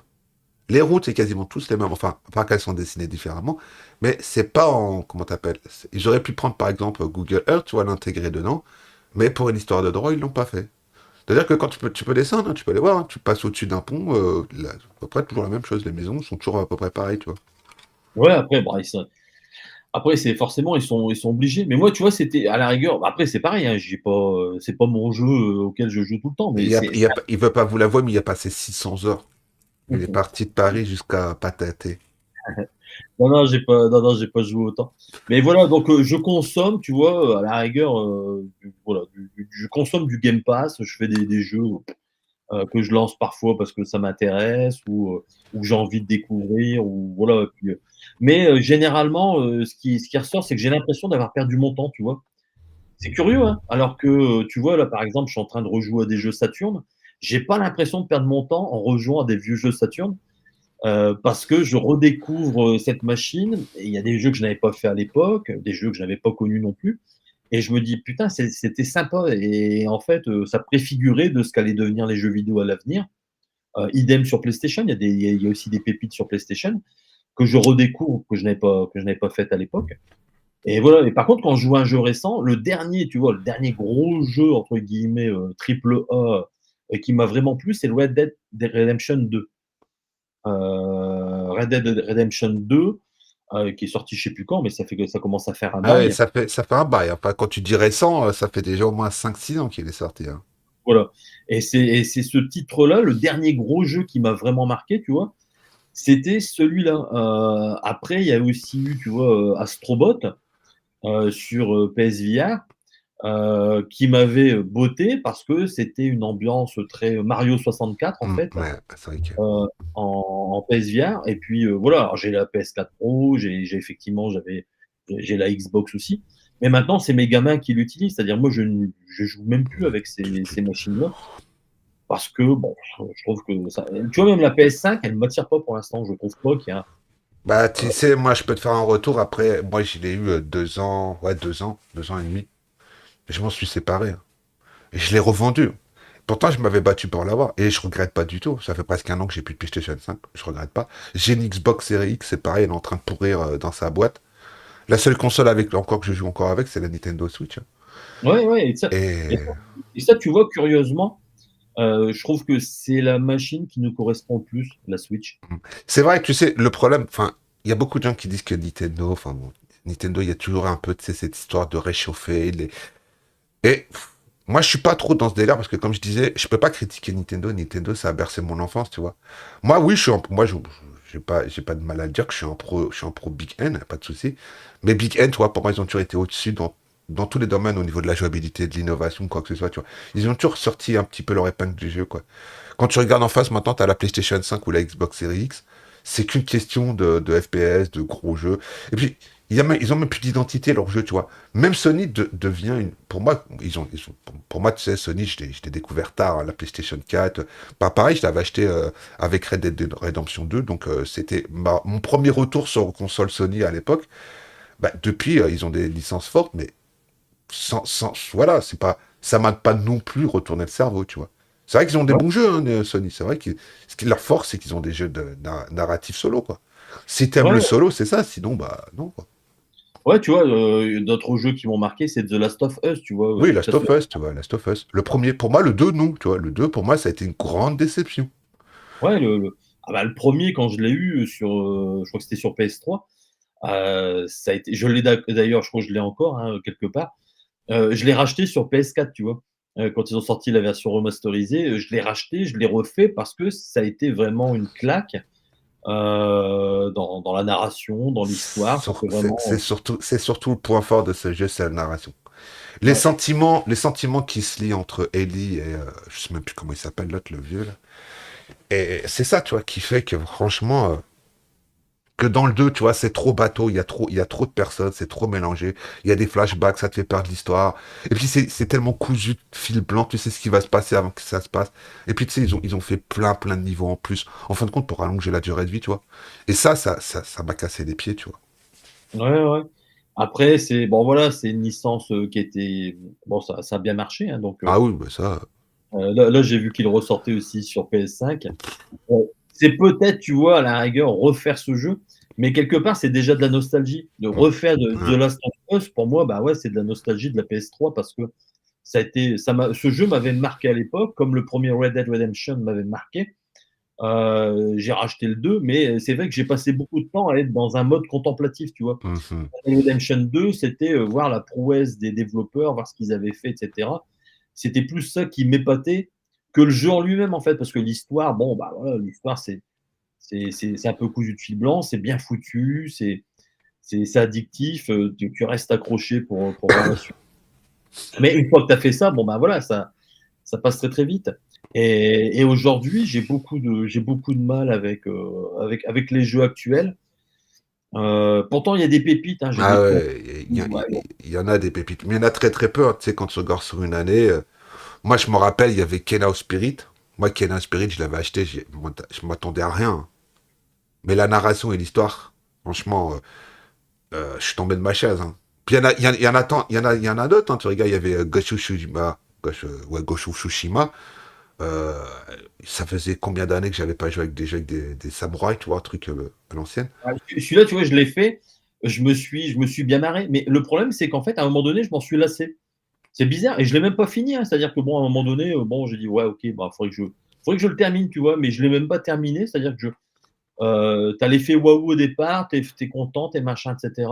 Les routes, c'est quasiment tous les mêmes. Enfin, pas qu'elles sont dessinées différemment, mais c'est pas en. Comment t'appelles? J'aurais pu prendre par exemple Google Earth, tu vois, l'intégrer dedans, mais pour une histoire de droit, ils l'ont pas fait. C'est-à-dire que quand tu peux descendre, hein, tu peux aller voir, hein, tu passes au-dessus d'un pont, à peu près toujours la même chose. Les maisons sont toujours à peu près pareilles, tu vois. Ouais, après, bah, après, c'est forcément, ils sont obligés. Mais moi, tu vois, c'était à la rigueur. Bah, après, c'est pareil, hein, c'est pas mon jeu auquel je joue tout le temps, Et mais c'est. il veut pas vous l'avouer, mais il a passé 600 heures. Il est parti de Paris jusqu'à Pataté. Non, non, j'ai pas joué autant. Mais voilà, donc je consomme, tu vois, à la rigueur, voilà, je consomme du Game Pass. Je fais des jeux que je lance parfois parce que ça m'intéresse ou que j'ai envie de découvrir ou voilà. Mais généralement, ce qui ressort, c'est que j'ai l'impression d'avoir perdu mon temps, tu vois. C'est curieux, hein. Alors que tu vois, là, par exemple, je suis en train de rejouer à des jeux Saturn. J'ai pas l'impression de perdre mon temps en rejouant à des vieux jeux Saturn parce que je redécouvre cette machine. Et il y a des jeux que je n'avais pas fait à l'époque, des jeux que je n'avais pas connus non plus. Et je me dis, putain, c'était sympa. Et en fait, ça préfigurait de ce qu'allaient devenir les jeux vidéo à l'avenir. Idem sur PlayStation, il y a aussi des pépites sur PlayStation que je redécouvre, que je n'avais pas faites à l'époque. Et voilà. Et par contre, quand je joue à un jeu récent, le dernier, tu vois, le dernier gros jeu, entre guillemets, triple A, qui m'a vraiment plu, c'est le Red Dead Redemption 2. Red Dead Redemption 2, qui est sorti je sais plus quand, mais ça commence à faire un Ah ouais, bail. ça fait un bail. Enfin, quand tu dis récent, ça fait déjà au moins 5-6 ans qu'il est sorti, hein. Voilà. Et c'est ce titre-là, le dernier gros jeu qui m'a vraiment marqué, tu vois, c'était celui-là. Après, il y a aussi eu, tu vois, Astrobot sur PSVR, qui m'avait botté parce que c'était une ambiance très Mario 64 en fait, Ouais, c'est vrai que. en PSVR. Et puis voilà, alors j'ai la PS4 Pro, effectivement, j'ai la Xbox aussi. Mais maintenant, c'est mes gamins qui l'utilisent. C'est-à-dire, moi, je joue même plus avec ces machines-là parce que, bon, je trouve que ça. Tu vois, même la PS5, elle ne m'attire pas pour l'instant. Je trouve pas qu'il y a. Bah, tu sais, moi, je peux te faire un retour après. Moi, je l'ai eu 2 ans, ouais, 2 ans et demi. Et je m'en suis séparé, hein. Et je l'ai revendu. Pourtant, je m'avais battu pour l'avoir. Et je regrette pas du tout. Ça fait presque un an que j'ai plus de PlayStation 5. Je regrette pas. J'ai une Xbox Series X, c'est pareil, elle est en train de pourrir dans sa boîte. La seule console avec encore que je joue encore avec, c'est la Nintendo Switch, hein. Ouais, ouais. Et Et ça, et ça, tu vois, curieusement, je trouve que c'est la machine qui nous correspond le plus, la Switch. c'est vrai que tu sais, le problème, enfin, il y a beaucoup de gens qui disent que Nintendo, enfin bon, Nintendo, il y a toujours un peu, tu sais, cette histoire de réchauffer les. Et moi, je suis pas trop dans ce délire parce que, comme je disais, je peux pas critiquer Nintendo. Nintendo, ça a bercé mon enfance, tu vois. Moi, oui, j'ai pas de mal à dire que je suis un pro Big N, pas de souci. Mais Big N, tu vois, pour moi, ils ont toujours été au-dessus dans tous les domaines au niveau de la jouabilité, de l'innovation, quoi que ce soit, tu vois. Ils ont toujours sorti un petit peu leur épingle du jeu, quoi. Quand tu regardes en face, maintenant, tu as la PlayStation 5 ou la Xbox Series X. C'est qu'une question de FPS, de gros jeux. Et puis, ils ont même plus d'identité, leur jeu, tu vois. Même Sony devient une. Pour moi, pour moi, tu sais, Sony, je l'ai découvert tard, hein, la PlayStation 4. Pas pareil, je l'avais acheté avec Red Dead Redemption 2. Donc, c'était mon premier retour sur console Sony à l'époque. Bah, depuis, ils ont des licences fortes, mais voilà, c'est pas, ça m'a pas non plus retourné le cerveau, tu vois. C'est vrai qu'ils ont des Ouais, bons jeux, hein, Sony. C'est vrai que ce qui leur force, c'est qu'ils ont des jeux de narratifs solo, quoi. Si t'aimes le ouais, solo, c'est ça. Sinon, bah non, quoi. ouais, tu vois, d'autres jeux qui m'ont marqué, c'est The Last of Us, tu vois, Oui, que ça Last of soit. Us, tu vois, Last of Us. Le premier, pour moi, le 2 non, tu vois. Le 2 pour moi, ça a été une grande déception. Ouais, le premier, quand je l'ai eu je crois que c'était sur PS3, ça a été, je l'ai d'ailleurs, je crois que je l'ai encore, hein, quelque part. Je l'ai racheté sur PS4, tu vois. Quand ils ont sorti la version remasterisée, je l'ai racheté, je l'ai refait parce que ça a été vraiment une claque. dans la narration, dans l'histoire. Ça fait vraiment. C'est surtout le point fort de ce jeu, c'est la narration. Ouais. Les sentiments qui se lient entre Ellie et je sais même plus comment il s'appelle l'autre, le vieux là. Et c'est ça, tu vois, qui fait que franchement, que dans le 2 tu vois, c'est trop bateau, il y a trop de personnes, c'est trop mélangé. Il y a des flashbacks, ça te fait perdre l'histoire. Et puis c'est tellement cousu de fil blanc, tu sais ce qui va se passer avant que ça se passe. Et puis tu sais, ils ont fait plein de niveaux en plus. En fin de compte, pour allonger la durée de vie, tu vois. Et ça m'a cassé les pieds, tu vois. Ouais, ouais. Après, c'est bon, voilà, c'est une licence qui était bon, ça a bien marché, hein, donc Ah oui, bah ça. là, j'ai vu qu'il ressortait aussi sur PS5. C'est peut-être, tu vois, à la rigueur, refaire ce jeu, mais quelque part, c'est déjà de la nostalgie. De Ouais. refaire de Ouais. The Last of Us, pour moi, bah ouais, c'est de la nostalgie de la PS3 parce que ce jeu m'avait marqué à l'époque, comme le premier Red Dead Redemption m'avait marqué. J'ai racheté le 2, mais c'est vrai que j'ai passé beaucoup de temps à être dans un mode contemplatif, tu vois. Mhm. Red Dead Redemption 2, c'était voir la prouesse des développeurs, voir ce qu'ils avaient fait, etc. C'était plus ça qui m'épatait que le jeu en lui-même, en fait, parce que l'histoire, bon, bah voilà, l'histoire, c'est un peu cousu de fil blanc, c'est bien foutu, c'est addictif, tu restes accroché pour voir la suite. Mais une fois que tu as fait ça, bon, bah voilà, ça passe très très vite. Et aujourd'hui, j'ai beaucoup de mal avec les jeux actuels. Pourtant, il y a des pépites, hein, j'ai Ah découvert. ouais, Ouais, bon. il y en a des pépites. Mais il y en a très peu, hein, tu sais, quand tu regardes sur une année. Moi, je me rappelle, il y avait Kenna Spirit. Moi, Kenna Spirit, je l'avais acheté, je m'attendais à rien, hein. Mais la narration et l'histoire, franchement, je suis tombé de ma chaise, hein. Puis il y en a d'autres, hein. Tu regardes, il y avait Goshu Tsushima. Goshu Tsushima. Euh, Ça faisait combien d'années que j'avais pas joué avec des jeux avec des samouraïs, tu vois, un truc à l'ancienne. Ah, celui-là, tu vois, je l'ai fait, je me suis bien marré. Mais le problème, c'est qu'en fait, à un moment donné, je m'en suis lassé. C'est bizarre, et je l'ai même pas fini, hein. C'est-à-dire que bon, à un moment donné, bon, j'ai dit ouais, ok, bah, faudrait que je le termine, tu vois, mais je l'ai même pas terminé. C'est-à-dire que t'as l'effet waouh au départ, t'es content, t'es machin, etc.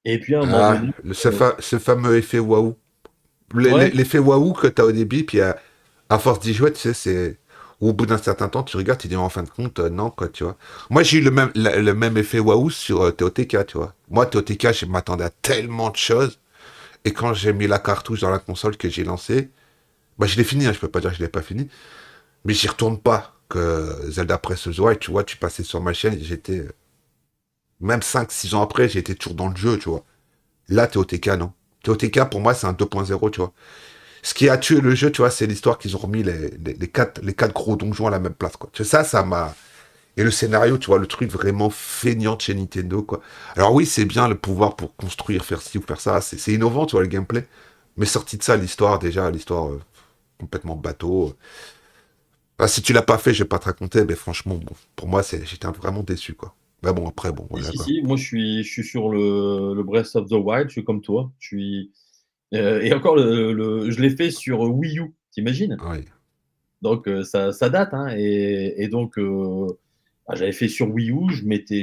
Et puis à un moment Ah, donné, euh, ce fameux effet waouh. ouais, L'effet waouh que t'as au début, puis à force d'y jouer, tu sais, c'est. Au bout d'un certain temps, tu regardes, tu dis en fin de compte, non, quoi, tu vois. Moi, j'ai eu le même effet waouh sur TOTK, tu vois. Moi, TOTK, je m'attendais à tellement de choses. Et quand j'ai mis la cartouche dans la console que j'ai lancée, bah, je l'ai fini, hein, je peux pas dire que je l'ai pas fini. Mais j'y retourne pas. Que Zelda Breath of the Wild, tu vois, tu passais sur ma chaîne, j'étais. Même 5 6 ans après, j'étais toujours dans le jeu, tu vois. Là, TOTK, non. TOTK, pour moi, c'est un 2.0, tu vois. Ce qui a tué le jeu, tu vois, c'est l'histoire qu'ils ont remis les quatre gros donjons à la même place, quoi. Tu sais, ça m'a. Et le scénario, tu vois, le truc vraiment feignant de chez Nintendo, quoi. Alors oui, c'est bien le pouvoir pour construire, faire ci ou faire ça. C'est innovant, tu vois, le gameplay. Mais sorti de ça, l'histoire, déjà, l'histoire complètement bateau. Ah, si tu l'as pas fait, je vais pas te raconter, mais franchement, bon, pour moi, j'étais vraiment déçu, quoi. Mais bon, après, bon, si, voilà, si, quoi. si, moi je suis sur le Breath of the Wild, je suis comme toi. Et encore, je l'ai fait sur Wii U, t'imagines? Oui. Donc ça date, hein, et donc bah, j'avais fait sur Wii U,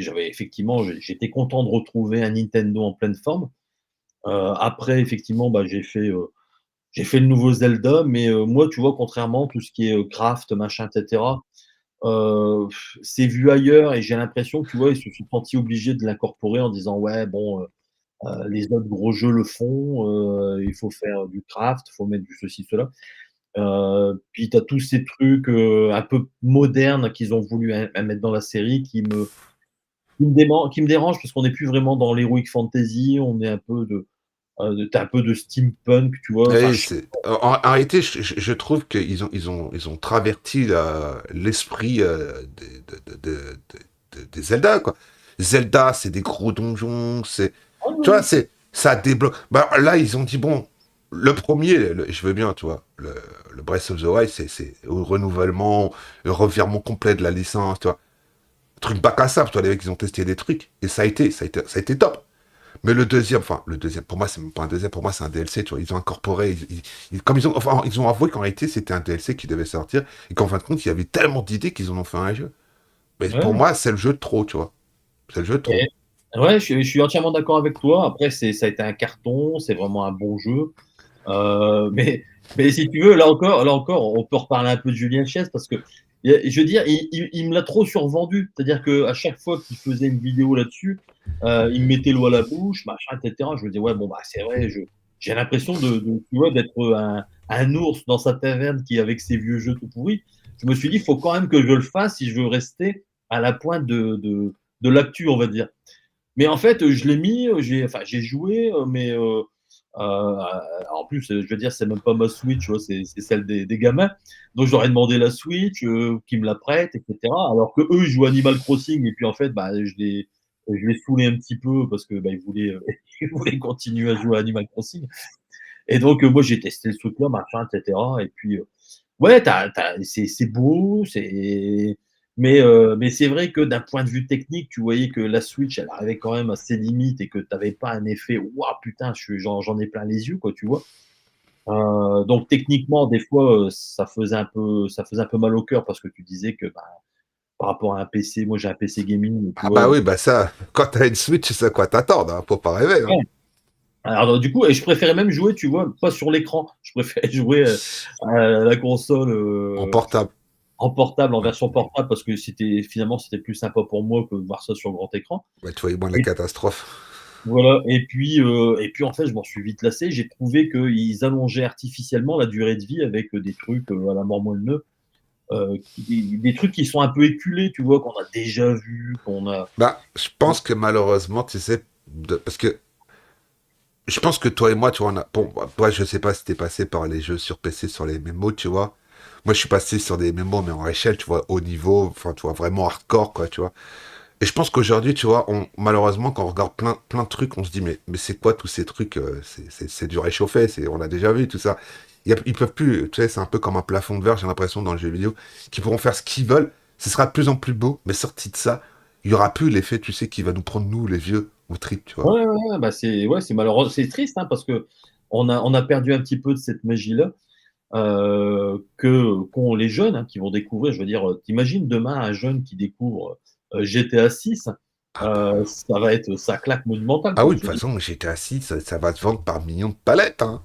j'avais effectivement, j'étais content de retrouver un Nintendo en pleine forme. Après, effectivement, bah, j'ai fait le nouveau Zelda, mais moi, tu vois, contrairement, tout ce qui est craft, machin, etc., c'est vu ailleurs et j'ai l'impression que, tu vois, ils se sont sentis obligés de l'incorporer en disant, ouais, bon, les autres gros jeux le font, il faut faire du craft, il faut mettre du ceci, cela. Puis tu as tous ces trucs un peu modernes qu'ils ont voulu mettre dans la série qui me dérangent parce qu'on n'est plus vraiment dans l'heroic fantasy, on est un peu t'as un peu de steampunk, tu vois. Enfin, Et en réalité, je trouve ils ont traverti l'esprit des Zelda, quoi. Zelda, c'est des gros donjons, ah tu vois, oui, ça débloque. Bah, là, ils ont dit, bon, le premier, je veux bien, tu vois, le Breath of the Wild, c'est au renouvellement, le revirement complet de la licence, tu vois. Truc bac à sable, tu vois, les mecs, ils ont testé des trucs, et ça a été top. Mais le deuxième, pour moi, c'est même pas un deuxième, pour moi, c'est un DLC, tu vois. Ils ont incorporé, comme ils ont avoué qu'en réalité, c'était un DLC qui devait sortir, et qu'en fin de compte, il y avait tellement d'idées qu'ils en ont fait un jeu. Mais ouais, pour ouais. moi, c'est le jeu de trop, tu vois. C'est le jeu de trop. Et ouais, je suis entièrement d'accord avec toi. Après, ça a été un carton, c'est vraiment un bon jeu. Euh, mais, mais si tu veux, là encore, on peut reparler un peu de Julien Chies parce que Je veux dire, il me l'a trop survendu. C'est-à-dire qu'à chaque fois qu'il faisait une vidéo là-dessus, il me mettait l'eau à la bouche, machin, etc. Je me disais, ouais, bon, bah, c'est vrai, j'ai l'impression tu vois, d'être un ours dans sa taverne qui, avec ses vieux jeux tout pourris. Je me suis dit, il faut quand même que je le fasse si je veux rester à la pointe de l'actu, on va dire. Mais en fait, je l'ai mis, j'ai joué, mais en plus, je veux dire, c'est même pas ma Switch, tu vois, c'est celle des gamins. Donc, je leur ai demandé la Switch, qu'ils me la prêtent, etc. Alors que eux, ils jouent Animal Crossing, et puis en fait, bah, je les saoulais un petit peu parce que bah, ils voulaient continuer à jouer à Animal Crossing. Et donc, moi, j'ai testé ce truc-là, machin, etc. Et puis, ouais, c'est beau, mais c'est vrai que d'un point de vue technique, tu voyais que la Switch, elle arrivait quand même à ses limites et que tu n'avais pas un effet, waouh, putain, j'en ai plein les yeux, quoi, tu vois. Donc techniquement, des fois, ça faisait un peu mal au cœur parce que tu disais que bah, par rapport à un PC, moi j'ai un PC gaming, tu Ah vois. bah oui, bah ça, quand t'as une Switch, c'est quoi t'attendre, hein, faut pas rêver. Hein. Ouais. Alors du coup, et je préférais même jouer, tu vois, pas sur l'écran. Je préférais jouer à la console. En portable. En portable, en Ouais. version portable, parce que finalement c'était plus sympa pour moi que de voir ça sur grand écran. Ouais, tu voyais moins la Et catastrophe. voilà. Et puis en fait, je m'en suis vite lassé. J'ai trouvé qu'ils allongeaient artificiellement la durée de vie avec des trucs à la mort moelle, des trucs qui sont un peu éculés, tu vois, qu'on a déjà vu, qu'on a. Bah, je pense que malheureusement, tu sais, parce que je pense que toi et moi, tu vois, bon, moi, je sais pas si t'es passé par les jeux sur PC, sur les MMO, tu vois. Moi, je suis passé sur des MMO, mais en échelle, tu vois, haut niveau, enfin, tu vois, vraiment hardcore, quoi, tu vois. Et je pense qu'aujourd'hui, tu vois, malheureusement, quand on regarde plein de trucs, on se dit, mais c'est quoi tous ces trucs c'est du réchauffé, on a déjà vu tout ça. Ils peuvent plus, tu sais, c'est un peu comme un plafond de verre, j'ai l'impression, dans le jeu vidéo, qu'ils pourront faire ce qu'ils veulent. Ce sera de plus en plus beau, mais sorti de ça, il y aura plus l'effet, tu sais, qui va nous prendre, nous, les vieux, au trip, tu vois. Ouais, ouais, ouais, bah c'est malheureux, c'est triste, hein, parce que on a perdu un petit peu de cette magie-là. Qu'ont les jeunes, hein, qui vont découvrir. Je veux dire, t'imagines demain un jeune qui découvre GTA 6, Ah bah. ça claque monumental, Ah quoi. oui, de Je toute veux dire. façon, j'étais assis, ça va se vendre par millions de palettes, hein.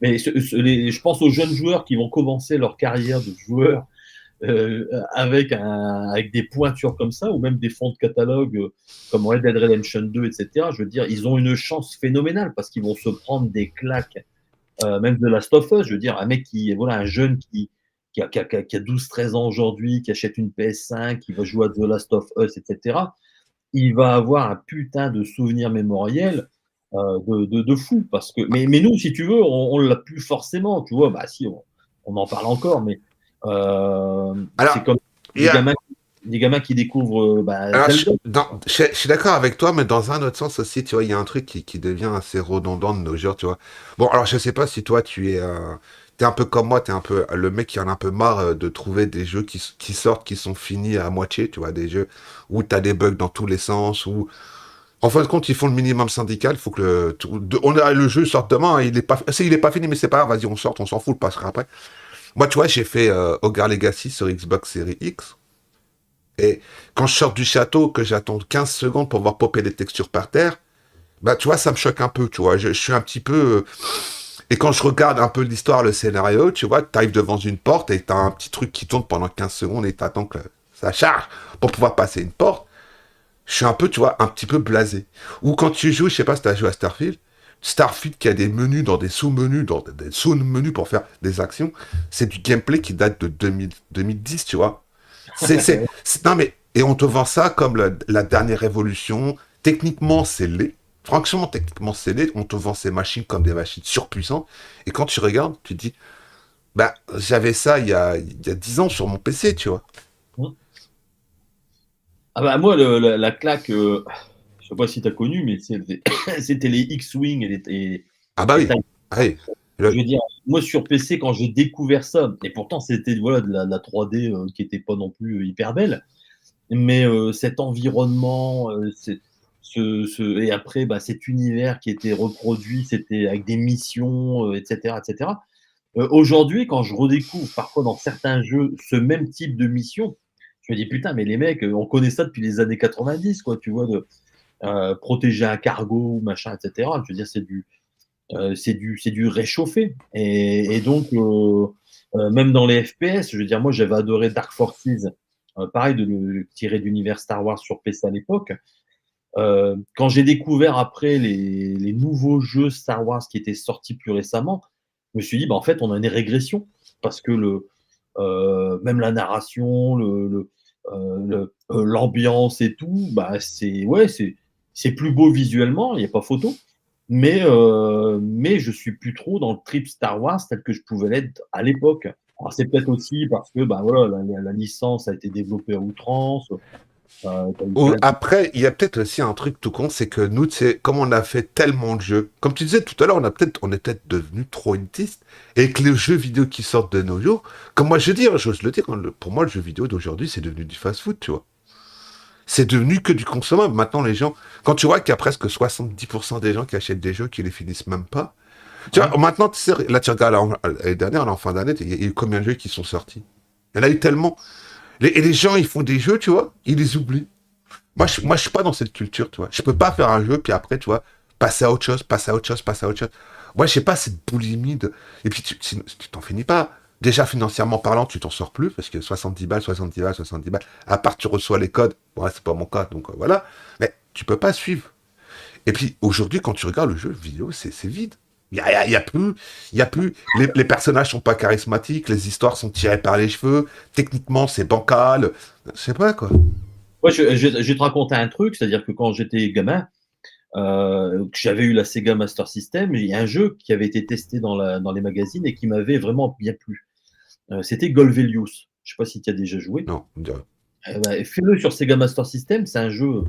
Mais je pense aux jeunes joueurs qui vont commencer leur carrière de joueur avec des pointures comme ça, ou même des fonds de catalogue comme Red Dead Redemption 2, etc. Je veux dire, ils ont une chance phénoménale parce qu'ils vont se prendre des claques, même de Last of Us. Je veux dire, voilà, un jeune qui a 12-13 ans aujourd'hui, qui achète une PS5, qui va jouer à The Last of Us, etc., il va avoir un putain de souvenir mémoriel de fou. Mais nous, si tu veux, on l'a plus forcément. Tu vois, bah si, on en parle encore, mais c'est Alors, comme il y des a, gamins, des gamins qui découvrent alors, Zelda. je suis d'accord avec toi, mais dans un autre sens aussi, tu vois, il y a un truc qui devient assez redondant de nos jours, tu vois. Bon, alors, je sais pas si toi, t'es un peu comme moi, t'es un peu le mec qui en a un peu marre de trouver des jeux qui sortent, qui sont finis à moitié, tu vois, des jeux où t'as des bugs dans tous les sens, où, en fin de compte, ils font le minimum syndical, il faut que le jeu sorte demain, il est pas fini, mais c'est pas grave, vas-y, on sort, on s'en fout, le passera après. Moi, tu vois, j'ai fait Hogwarts Legacy sur Xbox Series X. Et quand je sors du château, que j'attends 15 secondes pour voir popper les textures par terre, bah tu vois, ça me choque un peu, tu vois. Je suis un petit peu. Et quand je regarde un peu l'histoire, le scénario, tu vois, t'arrives devant une porte et t'as un petit truc qui tourne pendant 15 secondes et t'attends que ça charge pour pouvoir passer une porte. Je suis un peu, tu vois, un petit peu blasé. Ou quand tu joues, je sais pas si t'as joué à Starfield, Starfield qui a des menus dans des sous-menus, dans des sous-menus pour faire des actions, c'est du gameplay qui date de 2010, tu vois. Non mais, et on te vend ça comme la dernière évolution. Techniquement, c'est laid. Franchement, techniquement, c'est laid. On te vend ces machines comme des machines surpuissantes. Et quand tu regardes, tu te dis, bah, j'avais ça il y a 10 ans sur mon PC, tu vois. Ah bah moi, la claque, je sais pas si tu as connu, mais c'était les X-Wing Ah bah et oui. Ah oui. je veux dire, moi sur PC, quand j'ai découvert ça, et pourtant c'était voilà, de la 3D qui était pas non plus hyper belle, mais cet environnement, et après bah, cet univers qui était reproduit, c'était avec des missions, etc., etc. Aujourd'hui, quand je redécouvre parfois dans certains jeux ce même type de mission, je me dis putain, mais les mecs, on connaît ça depuis les années 90, quoi, tu vois, de protéger un cargo, machin, etc. Je veux dire, c'est du réchauffé. Et donc, même dans les FPS, je veux dire, moi j'avais adoré Dark Forces, pareil, tiré d'univers Star Wars sur PC à l'époque. Quand j'ai découvert après les nouveaux jeux Star Wars qui étaient sortis plus récemment, je me suis dit, bah, en fait, on a une régression. Parce que même la narration, l'ambiance et tout, bah, ouais, c'est plus beau visuellement, il n'y a pas photo. Mais je suis plus trop dans le trip Star Wars tel que je pouvais l'être à l'époque. Alors, c'est peut-être aussi parce que bah, voilà, la licence a été développée à outrance. T'as eu plein de... Après, il y a peut-être aussi un truc tout con, c'est que nous, c'est comme on a fait tellement de jeux, comme tu disais tout à l'heure, on est peut-être devenu trop élitiste, et que les jeux vidéo qui sortent de nos jours, comme moi je dis, hein, j'ose le dire, hein, pour moi le jeu vidéo d'aujourd'hui, c'est devenu du fast-food, tu vois. C'est devenu que du consommable. Maintenant, les gens, quand tu vois qu'il y a presque 70% des gens qui achètent des jeux qui les finissent même pas, tu Ouais. vois, maintenant, tu sais, là, tu regardes l'année dernière, là, en fin d'année, il y a eu combien de jeux qui sont sortis? Il y en a eu tellement. Et les gens, ils font des jeux, tu vois, ils les oublient. Moi, je suis pas dans cette culture, tu vois. Je peux pas faire un jeu, puis après, tu vois, passer à autre chose, passer à autre chose, passer à autre chose. Moi, je sais pas cette boulimie de... Et puis, tu t'en finis pas. Déjà, financièrement parlant, tu t'en sors plus, parce que 70 balles, 70 balles, 70 balles, à part tu reçois les codes. Bon, là, c'est pas mon cas, donc voilà. Mais tu peux pas suivre. Et puis, aujourd'hui, quand tu regardes le jeu vidéo, c'est vide. Il y a plus, il y a plus, les personnages sont pas charismatiques, les histoires sont tirées par les cheveux, techniquement, c'est bancal. Je sais pas, quoi. Ouais, je vais te raconter un truc, c'est-à-dire que quand j'étais gamin, que j'avais eu la Sega Master System, il y a un jeu qui avait été testé dans les magazines et qui m'avait vraiment bien plu. C'était Golvelius. Je sais pas si tu as déjà joué. Non, on dirait. Bah, fais-le sur Sega Master System, c'est un jeu,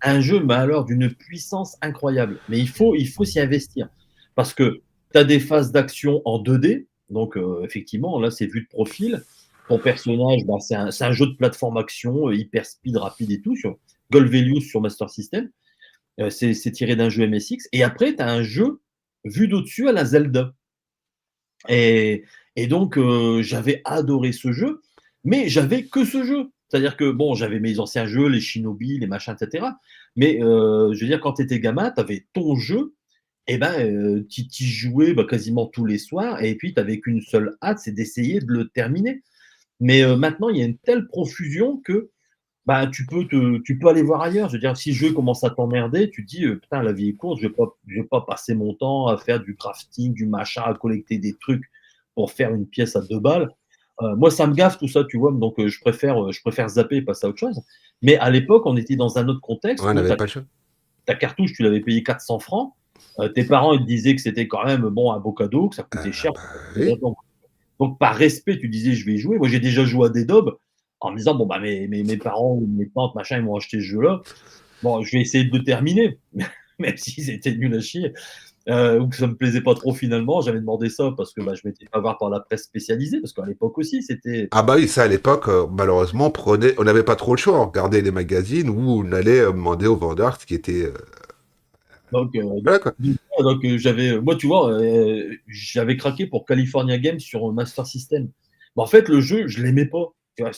mais alors d'une puissance incroyable. Mais il faut s'y investir. Parce que tu as des phases d'action en 2D, donc effectivement, là, c'est vu de profil. Ton personnage, bah, c'est un jeu de plateforme action, hyper speed, rapide et tout, sur Golvelius sur Master System. C'est tiré d'un jeu MSX. Et après, tu as un jeu vu d'au-dessus à la Zelda. Et, et donc, j'avais adoré ce jeu, mais j'avais que ce jeu. C'est-à-dire que, bon, j'avais mes anciens jeux, les Shinobi, les machins, etc. Mais je veux dire, quand tu étais gamin, tu avais ton jeu, et ben, tu y jouais bah, quasiment tous les soirs, et puis tu n'avais qu'une seule hâte, c'est d'essayer de le terminer. Mais maintenant, il y a une telle profusion que bah, tu peux aller voir ailleurs. Je veux dire, si le jeu commence à t'emmerder, tu te dis, putain, la vie est courte, je vais pas passer mon temps à faire du crafting, du machin, à collecter des trucs pour faire une pièce à 2 balles. Moi, ça me gaffe tout ça, tu vois, donc je préfère zapper et passer à autre chose. Mais à l'époque, on était dans un autre contexte Ouais, on où n'avait pas le choix. ta cartouche, tu l'avais payé 400 francs. Tes parents, ils te disaient que c'était quand même bon, un beau cadeau, que ça coûtait cher. Bah oui. Donc, par respect, tu disais, je vais y jouer. Moi, j'ai déjà joué à des daubes en me disant, bon, bah, mes parents ou mes tantes, machin, ils m'ont acheté ce jeu-là. Bon, je vais essayer de le terminer, même s'ils étaient nuls à chier, ou que ça me plaisait pas trop finalement. J'avais demandé ça parce que bah, je m'étais fait avoir par la presse spécialisée, parce qu'à l'époque aussi, c'était. Ah bah oui, ça à l'époque, malheureusement, on n'avait pas trop le choix. On regardait les magazines où on allait demander aux vendeurs ce qui était... Donc, Voilà quoi. moi, tu vois, j'avais craqué pour California Games sur Master System. Mais en fait, le jeu, je l'aimais pas. Tu vois,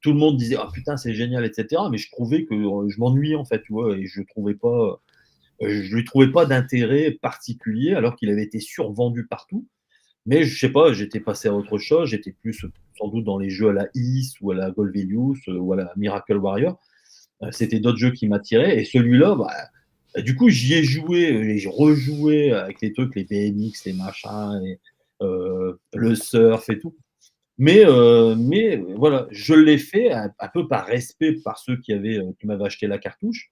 tout le monde disait, ah putain, c'est génial, etc. Mais je trouvais que je m'ennuyais, en fait, tu vois, et je lui trouvais pas d'intérêt particulier, alors qu'il avait été survendu partout. Mais je sais pas, j'étais passé à autre chose. J'étais plus, sans doute, dans les jeux à la Is ou à la Golvelius ou à la Miracle Warrior. C'était d'autres jeux qui m'attiraient. Et celui-là, bah, du coup, j'y ai joué, et j'ai rejoué avec les trucs, les BMX, les machins, le surf et tout. Mais voilà, je l'ai fait un peu par respect par ceux qui m'avaient acheté la cartouche.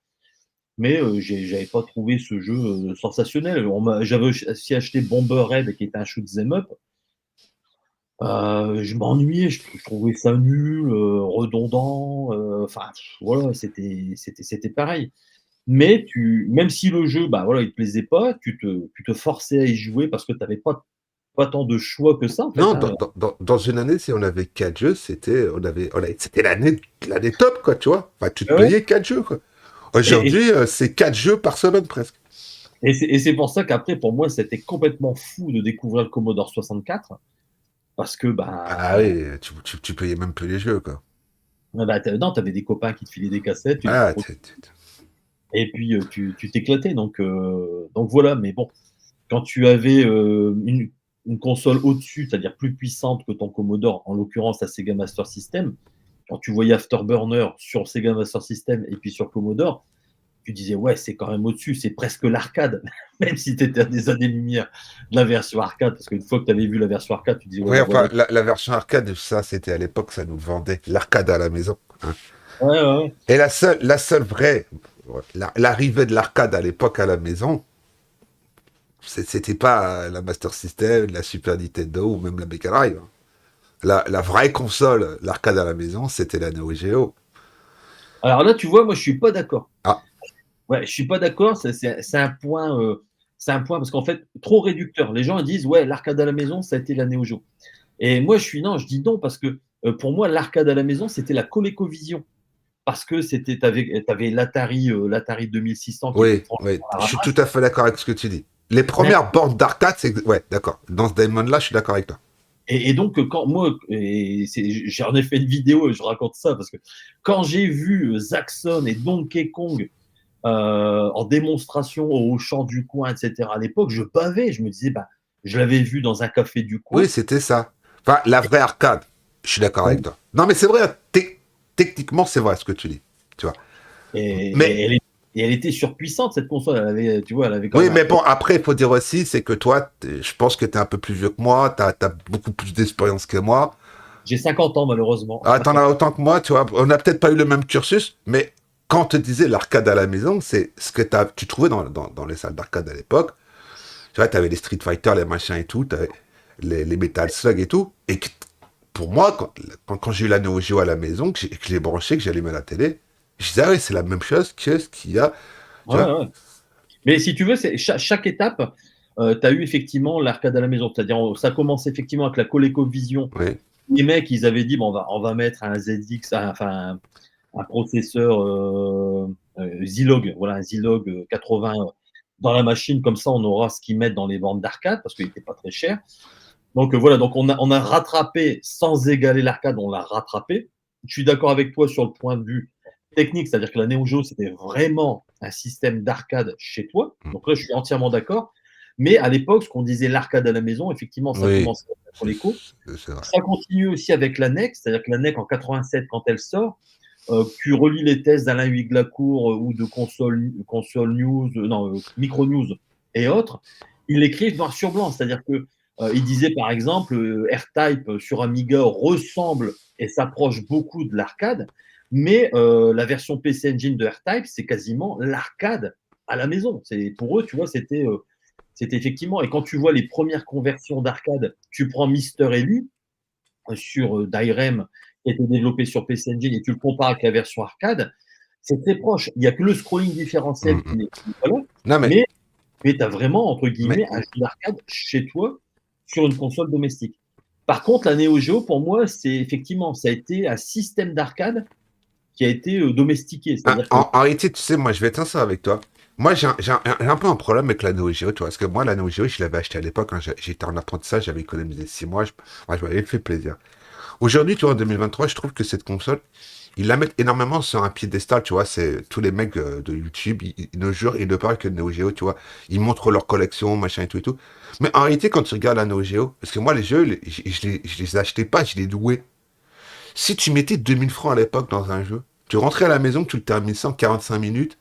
Mais j'avais pas trouvé ce jeu sensationnel. J'avais aussi acheté Bomber Red, qui était un shoot 'em up. Je m'ennuyais, je trouvais ça nul, redondant. Enfin, voilà, c'était pareil. Mais même si le jeu, bah voilà, il te plaisait pas, tu te forçais à y jouer parce que tu n'avais pas tant de choix que ça, en fait, Non, hein. dans une année, si on avait 4 jeux, c'était l'année top, quoi, tu vois. Enfin, tu te Ouais. payais 4 jeux, quoi. Et, et, Aujourd'hui, c'est 4 jeux par semaine, presque. et c'est pour ça qu'après, pour moi, c'était complètement fou de découvrir le Commodore 64 parce que, Ah bah, oui, tu payais même plus les jeux, quoi. non, tu avais des copains qui te filaient des cassettes, Ah, et puis tu t'éclatais. Donc voilà, mais bon. quand tu avais une console au-dessus, c'est-à-dire plus puissante que ton Commodore, en l'occurrence la Sega Master System, quand tu voyais Afterburner sur Sega Master System et puis sur Commodore, tu disais, ouais, c'est quand même au-dessus, c'est presque l'arcade, même si tu étais à des années-lumière de la version arcade, parce qu'une fois que tu avais vu la version arcade, tu disais, ouais, Oui, bah enfin, voilà. la version arcade, ça, c'était à l'époque, ça nous vendait l'arcade à la maison, hein. Ouais, ouais, ouais. Et la seule vraie, l'arrivée de l'arcade à l'époque à la maison, c'était pas la Master System, la Super Nintendo ou même la Mega Drive, hein. La vraie console, l'arcade à la maison, c'était la Neo Geo. Alors là, tu vois, moi, je suis pas d'accord. Ah, Ouais, je suis pas d'accord. C'est un point parce qu'en fait, trop réducteur. Les gens ils disent, ouais, l'arcade à la maison, ça a été la Neo Geo. Et moi, je dis non parce que pour moi, l'arcade à la maison, c'était la ColecoVision. Parce que t'avais l'Atari 2600 qui était oui, franchement oui, à la je suis ramasse. tout à fait d'accord avec ce que tu dis. Les Mais premières bornes d'arcade, c'est... Ouais, d'accord. Dans ce domaine-là, je suis d'accord avec toi. Et donc, quand moi, j'en ai fait une vidéo et je raconte ça parce que quand j'ai vu Zaxxon et Donkey Kong en démonstration au champ du coin, etc., à l'époque, je bavais. Je me disais, bah, je l'avais vu dans un café du Oui, coin. c'était ça. Enfin, la vraie arcade, je suis d'accord avec toi. Non, mais c'est vrai, techniquement, c'est vrai ce que tu dis. Tu vois. Mais, Et, et elle était surpuissante, cette console. Elle avait, tu vois, elle avait quand oui, même un. mais bon, après, il faut dire aussi, c'est que toi, je pense que tu es un peu plus vieux que moi, tu as beaucoup plus d'expérience que moi. J'ai 50 ans, malheureusement. Ah, t'en as autant que moi, tu vois. On n'a peut-être pas eu le même cursus, mais quand on te disait l'arcade à la maison, c'est ce que tu trouvais dans les salles d'arcade à l'époque. Tu vois, tu avais les Street Fighter, les machins et tout, t'avais les Metal Slug et tout. Et pour moi, quand j'ai eu la Neo Geo à la maison, que je l'ai branché, que j'ai allumé la télé, je disais, ah oui, c'est la même chose que ce qu'il y a. Tu Ouais, vois. ouais. Mais si tu veux, chaque étape, tu as eu effectivement l'arcade à la maison. C'est-à-dire, ça commence effectivement avec la ColecoVision. Oui. Les mecs, ils avaient dit, bon, on va mettre un ZX, enfin, un processeur Zilog, voilà, un Zilog 80 dans la machine. Comme ça, on aura ce qu'ils mettent dans les bornes d'arcade parce qu'il n'était pas très cher. Donc voilà, donc on a rattrapé sans égaler l'arcade, on l'a rattrapé. Je suis d'accord avec toi sur le point de vue technique, c'est-à-dire que la Neo Geo, c'était vraiment un système d'arcade chez toi. Donc là, je suis entièrement d'accord. Mais à l'époque, ce qu'on disait l'arcade à la maison, effectivement, ça Oui. commençait avec l'écho. C'est vrai. Ça continue aussi avec la NEC, c'est-à-dire que la NEC en 87, quand elle sort, tu relis les thèses d'Alain Huyglacourt ou de console News, non, Micro News et autres, ils l'écrivent noir sur blanc, c'est-à-dire que il disait par exemple R-Type sur Amiga ressemble et s'approche beaucoup de l'arcade, mais la version PC Engine de R-Type, c'est quasiment l'arcade à la maison. Pour eux, tu vois, c'était effectivement. Et quand tu vois les premières conversions d'arcade, tu prends Mister Elu sur Dyrem qui a été développé sur PC Engine et tu le compares avec la version arcade, c'est très proche. Il n'y a que le scrolling différentiel qui n'est pas là, Non, mais, mais tu as vraiment, entre mais, guillemets, un jeu d'arcade chez toi sur une console domestique. Par contre, la Neo Geo, pour moi, c'est effectivement, ça a été un système d'arcade qui a été domestiqué. C'est-à-dire que. En réalité, tu sais, moi, je vais être sincère avec toi. Moi, j'ai un peu un problème avec la Neo Geo, tu vois, parce que moi, la Neo Geo, je l'avais acheté à l'époque, hein, j'étais en apprentissage, j'avais économisé 6 mois, moi, je m'avais fait plaisir. Aujourd'hui, tu vois, en 2023, je trouve que cette console, ils la mettent énormément sur un piédestal, tu vois, c'est tous les mecs de YouTube, ils ne jurent, ils ne parlent que de Neo Geo, tu vois, ils montrent leur collection, machin et tout. Mais en réalité, quand tu regardes la Neo Geo, parce que moi, les jeux, je les achetais pas, je les louais. Si tu mettais 2000 francs à l'époque dans un jeu, tu rentrais à la maison, tu le terminais en 45 minutes,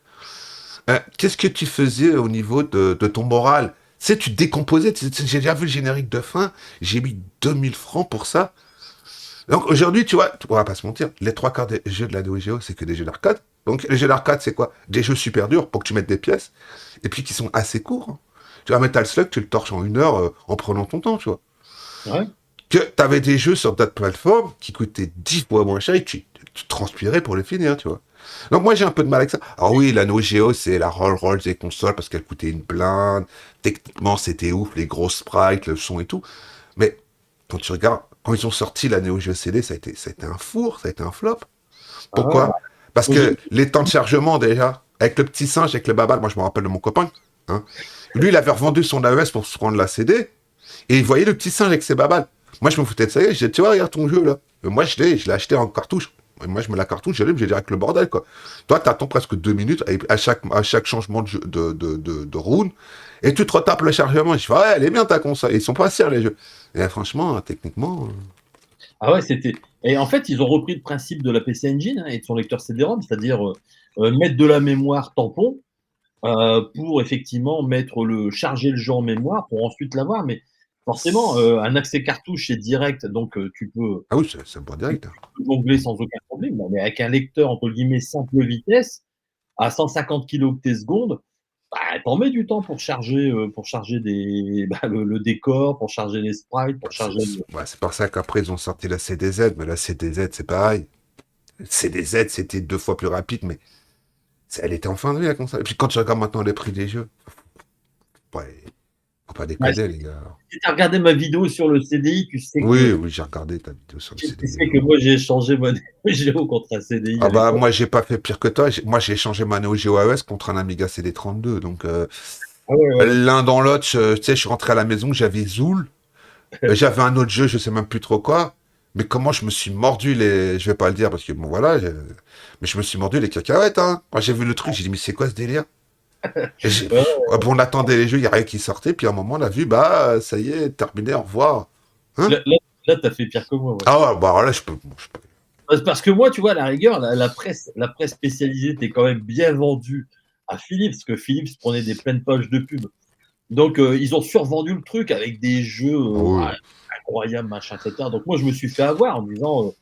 qu'est-ce que tu faisais au niveau de ton moral? Tu sais, tu te décomposais, j'ai déjà vu le générique de fin, j'ai mis 2000 francs pour ça. Donc aujourd'hui, tu vois, on va pas se mentir, les trois quarts des jeux de la Neo Geo, c'est que des jeux d'arcade. Donc les jeux d'arcade, c'est quoi? Des jeux super durs pour que tu mettes des pièces, et puis qui sont assez courts, hein. Tu vois, Metal Slug, tu le torches en 1 heure en prenant ton temps, tu vois. Ouais. Que tu avais des jeux sur d'autres plateformes qui coûtaient 10 fois moins cher et tu transpirais pour les finir, tu vois. Donc moi j'ai un peu de mal avec ça. Alors oui, la Neo Geo, c'est la Rolls-Royce des consoles parce qu'elle coûtait une blinde. Techniquement, c'était ouf, les gros sprites, le son et tout. Mais quand tu regardes, quand ils ont sorti la Neo Geo CD, ça a été un four, ça a été un flop. Ah ouais, Pourquoi? bah, Parce moi, que les temps de chargement déjà, avec le petit singe, avec le babal, moi je me rappelle de mon copain, hein. Lui, il avait revendu son AES pour se prendre la CD, et il voyait le petit singe avec ses babales. Moi, je me foutais de ça, je disais, tu vois, regarde ton jeu là. Moi, je l'ai acheté en cartouche. Et moi, je mets la cartouche, j'allume, j'ai direct le bordel, quoi. Toi, t'attends presque 2 minutes à chaque changement de round, et tu te retapes le chargement. Je fais, ouais, elle est bien ta console. Ils sont pas chers, les jeux. Et franchement, techniquement. Ah ouais, c'était. Et en fait, ils ont repris le principe de la PC Engine et de son lecteur CD-ROM, c'est-à-dire mettre de la mémoire tampon pour effectivement charger le jeu en mémoire pour ensuite l'avoir. Mais forcément, un accès cartouche c'est direct, donc Ah oui, c'est bon tu direct, hein. peux jongler sans aucun problème. Mais avec un lecteur entre guillemets simple vitesse à 150 kilo-octet-secondes, bah, t'en mets du temps pour charger le décor, pour charger les sprites, pour charger. Ouais, c'est pour ça qu'après, ils ont sorti la CDZ, mais la CDZ, c'est pareil. CDZ, c'était 2 fois plus rapide, mais elle était en fin de vie, la console. Et puis quand tu regardes maintenant les prix des jeux, ouais, faut pas Ouais, déconner, les gars. si tu as regardé ma vidéo sur le CDI, Oui, oui, j'ai regardé ta vidéo sur le tu CDI. sais que moi j'ai échangé mon Neo Geo contre un CDI Ah à bah l'époque. moi j'ai pas fait pire que toi. Moi j'ai échangé ma Neo Geo AES contre un Amiga CD32. Donc Ah ouais, ouais, ouais. l'un dans l'autre, tu sais, je suis rentré à la maison, j'avais Zool, j'avais un autre jeu, je sais même plus trop quoi. Mais comment je me suis mordu les, je vais pas le dire parce que bon voilà, mais je me suis mordu les cacahuètes. Hein. Quand j'ai vu le truc, j'ai dit mais c'est quoi ce délire? Ouais, Ouais, bon, on attendait les jeux, il y a rien qui sortait, puis à un moment on a vu bah ça y est, terminé, au revoir. Hein? là, t'as fait pire que moi. Ouais. Ah ouais, bah alors là je peux, bon, je peux. Parce que moi, tu vois, à la rigueur, la presse spécialisée était quand même bien vendue à Philips, parce que Philips prenait des pleines pages de pub. Donc, ils ont survendu le truc avec des jeux Ah oui, incroyables, machin, etc. Donc, moi, je me suis fait avoir en me disant,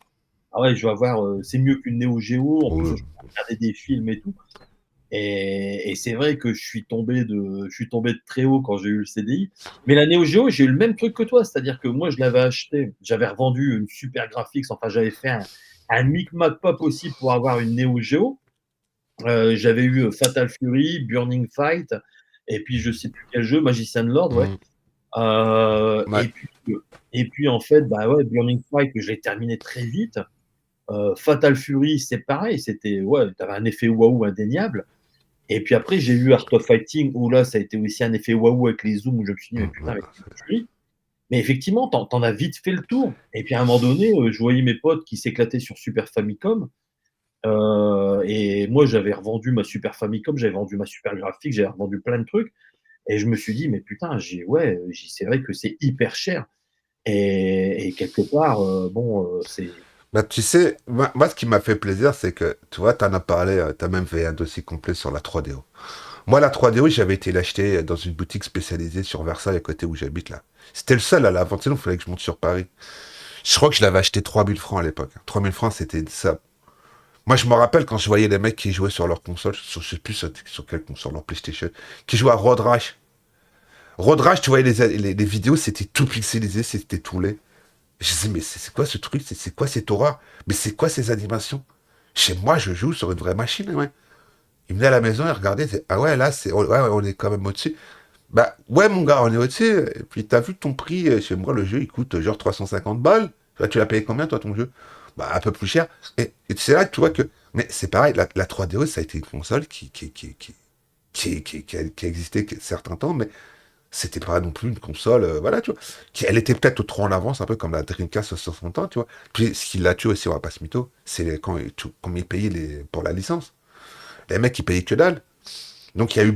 ah ouais, je vais avoir, c'est mieux qu'une Neo Geo. En plus, je oui. peux regarder des films et tout. Et c'est vrai que je suis tombé de très haut quand j'ai eu le CDI. Mais la Neo Geo, j'ai eu le même truc que toi. C'est-à-dire que moi, je l'avais acheté, j'avais revendu une super graphics. Enfin, j'avais fait un micmac pas possible pour avoir une Neo Geo. J'avais eu Fatal Fury, Burning Fight, et puis je sais plus quel jeu, Magician Lord, ouais. Mm. Euh, Ouais. et puis, et puis en fait, bah ouais, Burning Fight, je l'ai terminé très vite. Fatal Fury, c'est pareil, ouais, t'avais un effet waouh indéniable. Et puis après, j'ai eu Art of Fighting, où là, ça a été aussi un effet waouh avec les zooms, où je me suis dit, mais putain, Ouais. avec une tuerie. Mais effectivement, t'en as vite fait le tour. Et puis à un moment donné, je voyais mes potes qui s'éclataient sur Super Famicom. Et moi, j'avais revendu ma Super Famicom, j'avais vendu ma Super Graphique, j'avais revendu plein de trucs. Et je me suis dit, mais putain, ouais, c'est vrai que c'est hyper cher. Et quelque part, bon, c'est. Bah, tu sais, moi, ce qui m'a fait plaisir, c'est que, tu vois, t'en as parlé, t'as même fait un dossier complet sur la 3DO. Moi, la 3DO, j'avais été l'acheter dans une boutique spécialisée sur Versailles, à côté où j'habite, là. C'était le seul à la vente, sinon, il fallait que je monte sur Paris. Je crois que je l'avais acheté 3 000 francs à l'époque. 3 000 francs, c'était ça. Moi, je me rappelle quand je voyais les mecs qui jouaient sur leur console, je sais plus sur quelle console, leur PlayStation, qui jouaient à Road Rash. Road Rash, tu voyais les vidéos, c'était tout pixelisé, c'était tout laid. Je disais, mais c'est quoi ce truc? C'est quoi cette horreur? Mais c'est quoi ces animations? Chez moi, je joue sur une vraie machine, ouais. Il venait à la maison et regardait, il disait, ah ouais, là, ouais, on est quand même au-dessus. Bah, ouais, mon gars, on est au-dessus. Et puis, t'as vu ton prix, chez moi, le jeu, il coûte genre 350 balles. Là, tu l'as payé combien, toi, ton jeu? Bah, un peu plus cher. Et c'est là que tu vois que, mais c'est pareil, la 3DO, ça a été une console qui a existé certains temps, mais c'était pas non plus une console, voilà, tu vois. Elle était peut-être trop en avance, un peu comme la Dreamcast sur son temps, tu vois. Puis ce qui l'a tué aussi, on va pas se mytho, c'est quand ils payaient pour la licence. Les mecs, ils payaient que dalle. Donc puis il y a eu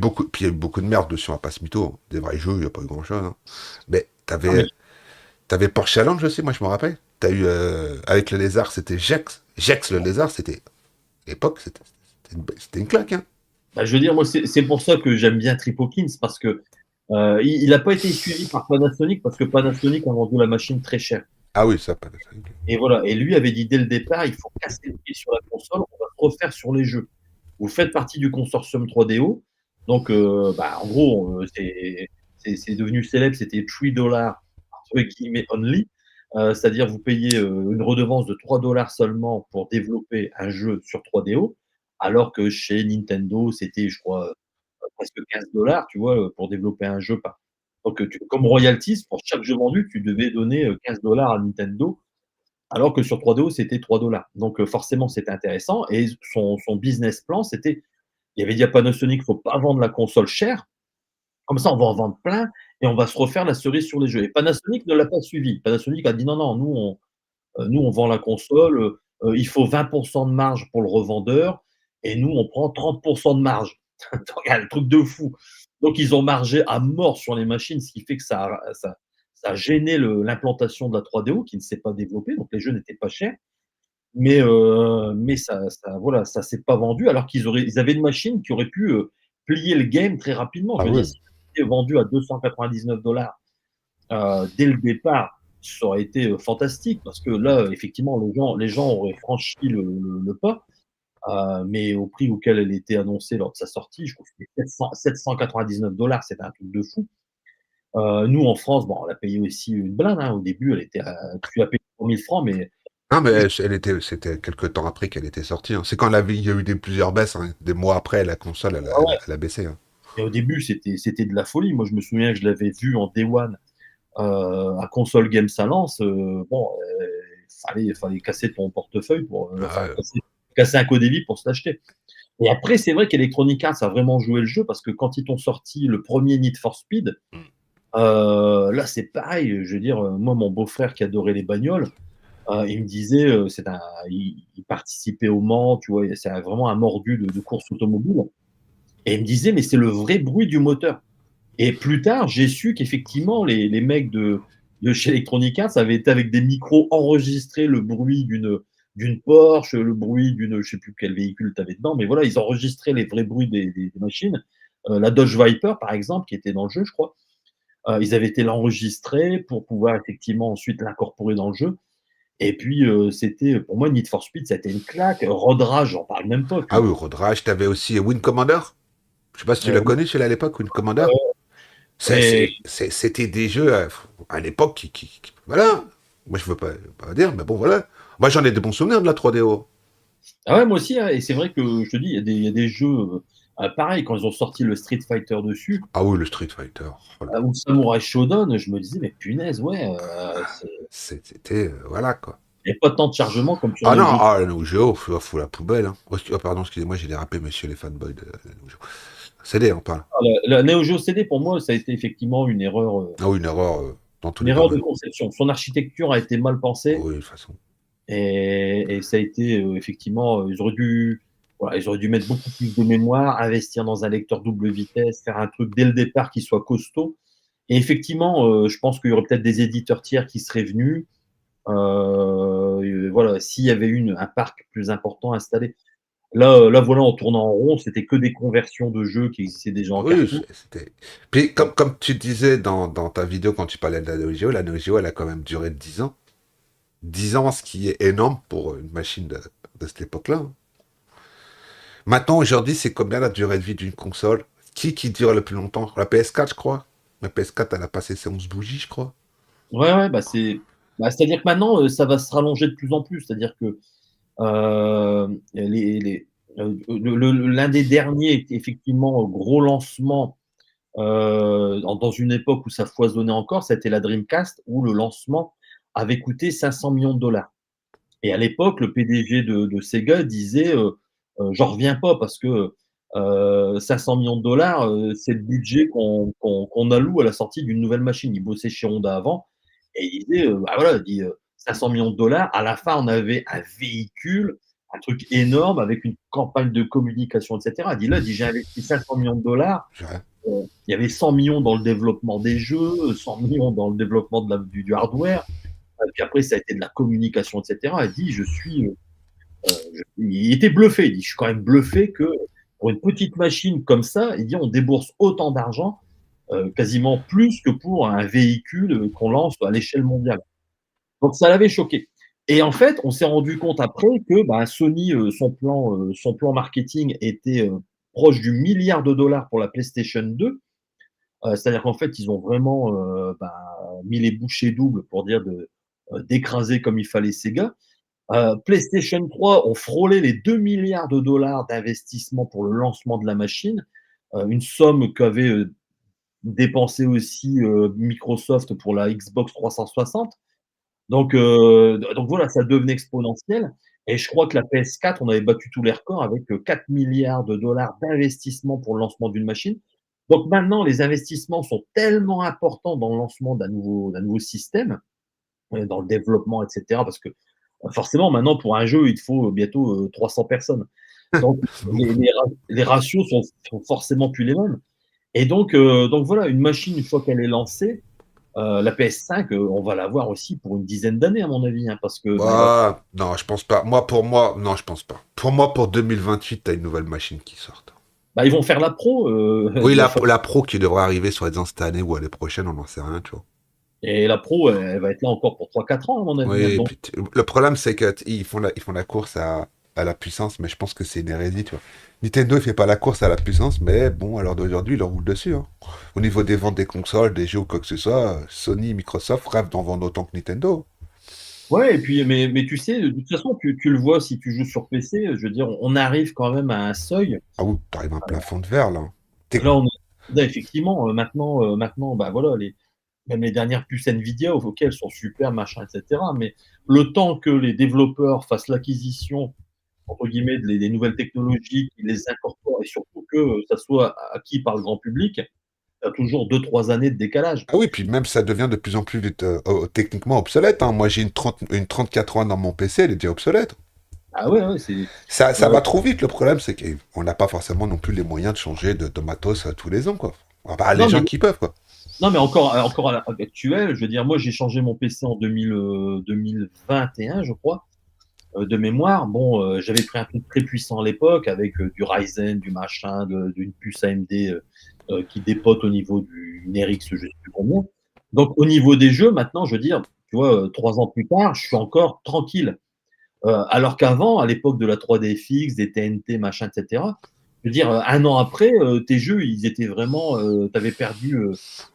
beaucoup de merde dessus, on va pas se mytho. Des vrais jeux, il n'y a pas eu grand-chose. Hein. Mais Non, mais t'avais Porsche Challenge aussi, moi je me rappelle. T'as eu, avec le lézard, c'était Jex. Jex le lézard, c'était, à l'époque, c'était une claque, hein. bah, je veux dire, moi, c'est pour ça que j'aime bien Tripokins, parce que il n'a pas été suivi par Panasonic, parce que Panasonic a vendu la machine très chère. Ah oui, ça, pas de. Et voilà. Et lui avait dit dès le départ, il faut casser le pied sur la console, on va se refaire sur les jeux. Vous faites partie du consortium 3DO. Donc, bah, en gros, c'est devenu célèbre, c'était $3 entre guillemets only. C'est-à-dire vous payez une redevance de $3 seulement pour développer un jeu sur 3DO, alors que chez Nintendo, c'était, je crois, presque $15, tu vois, pour développer un jeu. Donc, comme royalties, pour chaque jeu vendu, tu devais donner $15 à Nintendo, alors que sur 3DO, c'était $3. Donc, forcément, c'était intéressant. Et son business plan, c'était, il avait dit à Panasonic, il ne faut pas vendre la console chère, comme ça, on va en vendre plein et on va se refaire la cerise sur les jeux. Et Panasonic ne l'a pas suivi. Panasonic a dit non, non, nous, on vend la console. il faut 20% de marge pour le revendeur et nous, on prend 30% de marge. Donc, un truc de fou. Donc, ils ont margé à mort sur les machines, ce qui fait que ça a gêné l'implantation de la 3DO qui ne s'est pas développée. Donc, les jeux n'étaient pas chers. Mais voilà, ça s'est pas vendu alors ils avaient une machine qui aurait pu plier le game très rapidement. Ah Je veux oui. dire, si c'était vendu à 299 dès le départ, ça aurait été fantastique parce que là, effectivement, les gens auraient franchi le pas. Mais au prix auquel elle était annoncée lors de sa sortie, je crois que c'était 799 $, c'était un truc de fou. Nous, en France, bon, on a payé aussi une blinde. Hein. Au début, tu l'as payé 3 000 francs, mais Non, mais c'était quelques temps après qu'elle était sortie, hein. C'est quand il y a eu plusieurs baisses, hein. Des mois après, la console, ah ouais. elle a baissé, hein. Et au début, c'était de la folie. Moi, je me souviens que je l'avais vu en Day One à Console Game Salance. Bon, fallait casser ton portefeuille Ah ouais. casser un code débit pour se l'acheter. Et après, c'est vrai qu'Electronic Arts a vraiment joué le jeu parce que quand ils t'ont sorti le premier Need for Speed, là, c'est pareil. Je veux dire, moi, mon beau-frère qui adorait les bagnoles, il me disait, il participait au Mans, tu vois, c'est vraiment un mordu de course automobile. Et il me disait, mais c'est le vrai bruit du moteur. Et plus tard, j'ai su qu'effectivement, les mecs de chez Electronic Arts avaient été avec des micros enregistrer le bruit d'une Porsche, le bruit d'une, je sais plus quel véhicule tu avais dedans, mais voilà, ils enregistraient les vrais bruits des machines. La Dodge Viper, par exemple, qui était dans le jeu, je crois, ils avaient été l'enregistrer pour pouvoir effectivement ensuite l'incorporer dans le jeu. Et puis, c'était, pour moi, Need for Speed, ça a été une claque. Road Rage, j'en parle même pas. Ah oui, Road Rage, t'avais aussi Wing Commander. Je sais pas si tu l'as Oui. connu celui-là à l'époque, Wing Commander. Et C'était des jeux à l'époque voilà. Moi, je veux pas dire, mais bon, voilà. Moi, j'en ai de bons souvenirs de la 3DO. ah ouais, moi aussi, hein, et c'est vrai que je te dis, il y a des jeux, pareil, quand ils ont sorti le Street Fighter dessus, Ah oui, le Street Fighter. Oh là. ou Samurai Shodown, je me disais, mais punaise, ouais, C'était, voilà, quoi. il n'y a pas tant de chargement comme sur Ah non, Neo Geo. ah, la Neo Geo, faut la poubelle, hein. Oh, pardon, excusez-moi, j'ai dérapé, monsieur les fanboys de la Neo Geo. CD, on parle. La Neo Geo CD, pour moi, ça a été effectivement Ah oui, une erreur dans tous une les erreur de domaines. conception. Son architecture a été mal Ah pensée oui, de toute façon. et ça a été effectivement, voilà, ils auraient dû mettre beaucoup plus de mémoire, investir dans un lecteur double vitesse, faire un truc dès le départ qui soit costaud. Et effectivement, je pense qu'il y aurait peut-être des éditeurs tiers qui seraient venus. Voilà, s'il y avait un parc plus important installé. Là, voilà, en tournant en rond, c'était que des conversions de jeux qui existaient déjà en Oui, cartouche. c'était. Puis, comme tu disais dans ta vidéo quand tu parlais de la Neo Geo, elle a quand même duré 10 ans. 10 ans, ce qui est énorme pour une machine de cette époque-là, hein. Maintenant, aujourd'hui, c'est combien la durée de vie d'une console? Qui dure le plus longtemps? La PS4, je crois. La PS4, elle a passé ses 11 bougies, je crois. Ouais, ouais, c'est-à-dire que maintenant, ça va se rallonger de plus en plus. C'est-à-dire que l'un des derniers, effectivement, gros lancement dans une époque où ça foisonnait encore, c'était la Dreamcast, où le lancement avait coûté 500 millions de dollars. Et à l'époque, le PDG de Sega disait j'en reviens pas parce que 500 millions de dollars, c'est le budget qu'on alloue à la sortie d'une nouvelle machine. Il bossait chez Honda avant et il disait bah voilà, il dit 500 millions de dollars. À la fin, on avait un véhicule, un truc énorme avec une campagne de communication, etc. Il dit là, il dit, j'ai investi 500 millions de dollars. Il y avait 100 millions dans le développement des jeux, 100 millions dans le développement du hardware. Et puis après, ça a été de la communication, etc. Il dit, il était bluffé. Il dit, je suis quand même bluffé que pour une petite machine comme ça, il dit, on débourse autant d'argent, quasiment plus que pour un véhicule qu'on lance à l'échelle mondiale. Donc ça l'avait choqué. Et en fait, on s'est rendu compte après que bah, Sony, son plan marketing était proche du milliard de dollars pour la PlayStation 2. C'est-à-dire qu'en fait, ils ont vraiment mis les bouchées doubles pour dire d'écraser comme il fallait Sega. PlayStation 3 ont frôlé les 2 milliards de dollars d'investissement pour le lancement de la machine, une somme qu'avait dépensé aussi Microsoft pour la Xbox 360. Donc voilà, ça devenait exponentiel. Et je crois que la PS4, on avait battu tous les records avec 4 milliards de dollars d'investissement pour le lancement d'une machine. Donc maintenant, les investissements sont tellement importants dans le lancement d'un nouveau système, dans le développement, etc. Parce que Forcément, maintenant, pour un jeu, il te faut bientôt 300 personnes. Donc, les ratios sont forcément plus les mêmes. Et donc voilà, une machine, une fois qu'elle est lancée, la PS5, on va l'avoir aussi pour une dizaine d'années, à mon avis, hein, parce que bah, il va Bah, non, je pense pas. Pour moi, non, je pense pas. Pour moi, pour 2028, t'as une nouvelle machine qui sort. bah, ils vont faire la pro, Oui, la la pro qui devrait arriver soi-disant cette année ou l'année prochaine, on n'en sait rien, tu vois. et la pro, elle va être là encore pour 3-4 ans, à mon Oui, avis, hein. et Donc, puis le problème, c'est qu'ils font la course à la puissance, mais je pense que c'est une hérésie, tu vois. Nintendo, il fait pas la course à la puissance, mais bon, à l'heure d'aujourd'hui, il leur roule dessus, hein. Au niveau des ventes des consoles, des jeux ou quoi que ce soit, Sony, Microsoft rêvent d'en vendre autant que Nintendo. ouais, et puis, mais tu sais, de toute façon, tu le vois si tu joues sur PC, je veux dire, on arrive quand même à un seuil. Ah oui, t'arrives à un plafond de verre, là. Là, là, effectivement, maintenant, bah voilà, même les dernières puces Nvidia, ok, elles sont super, machin, etc. Mais le temps que les développeurs fassent l'acquisition, entre guillemets, des nouvelles technologies, qu'ils les incorporent et surtout que ça soit acquis par le grand public, il y a toujours 2-3 années de décalage. Ah oui, puis même ça devient de plus en plus vite, techniquement obsolète, hein. Moi, j'ai une 34 ans dans mon PC, elle est déjà obsolète. Ah ouais, ouais, c'est. Ça euh, va trop vite, le problème, c'est qu'on n'a pas forcément non plus les moyens de changer de matos tous les ans, quoi. À part les non, mais, gens qui peuvent, quoi. non, mais encore à l'heure actuelle, je veux dire, moi, j'ai changé mon PC en 2021, je crois. De mémoire. Bon, j'avais pris un truc très puissant à l'époque avec du Ryzen, du machin, d'une puce AMD qui dépote au niveau d'une RX, je sais plus combien. Donc, au niveau des jeux, maintenant, je veux dire, tu vois, 3 ans plus tard, je suis encore tranquille. Alors qu'avant, à l'époque de la 3DFX, des TNT, machin, etc., je veux dire, un an après, tes jeux, ils étaient vraiment, tu avais perdu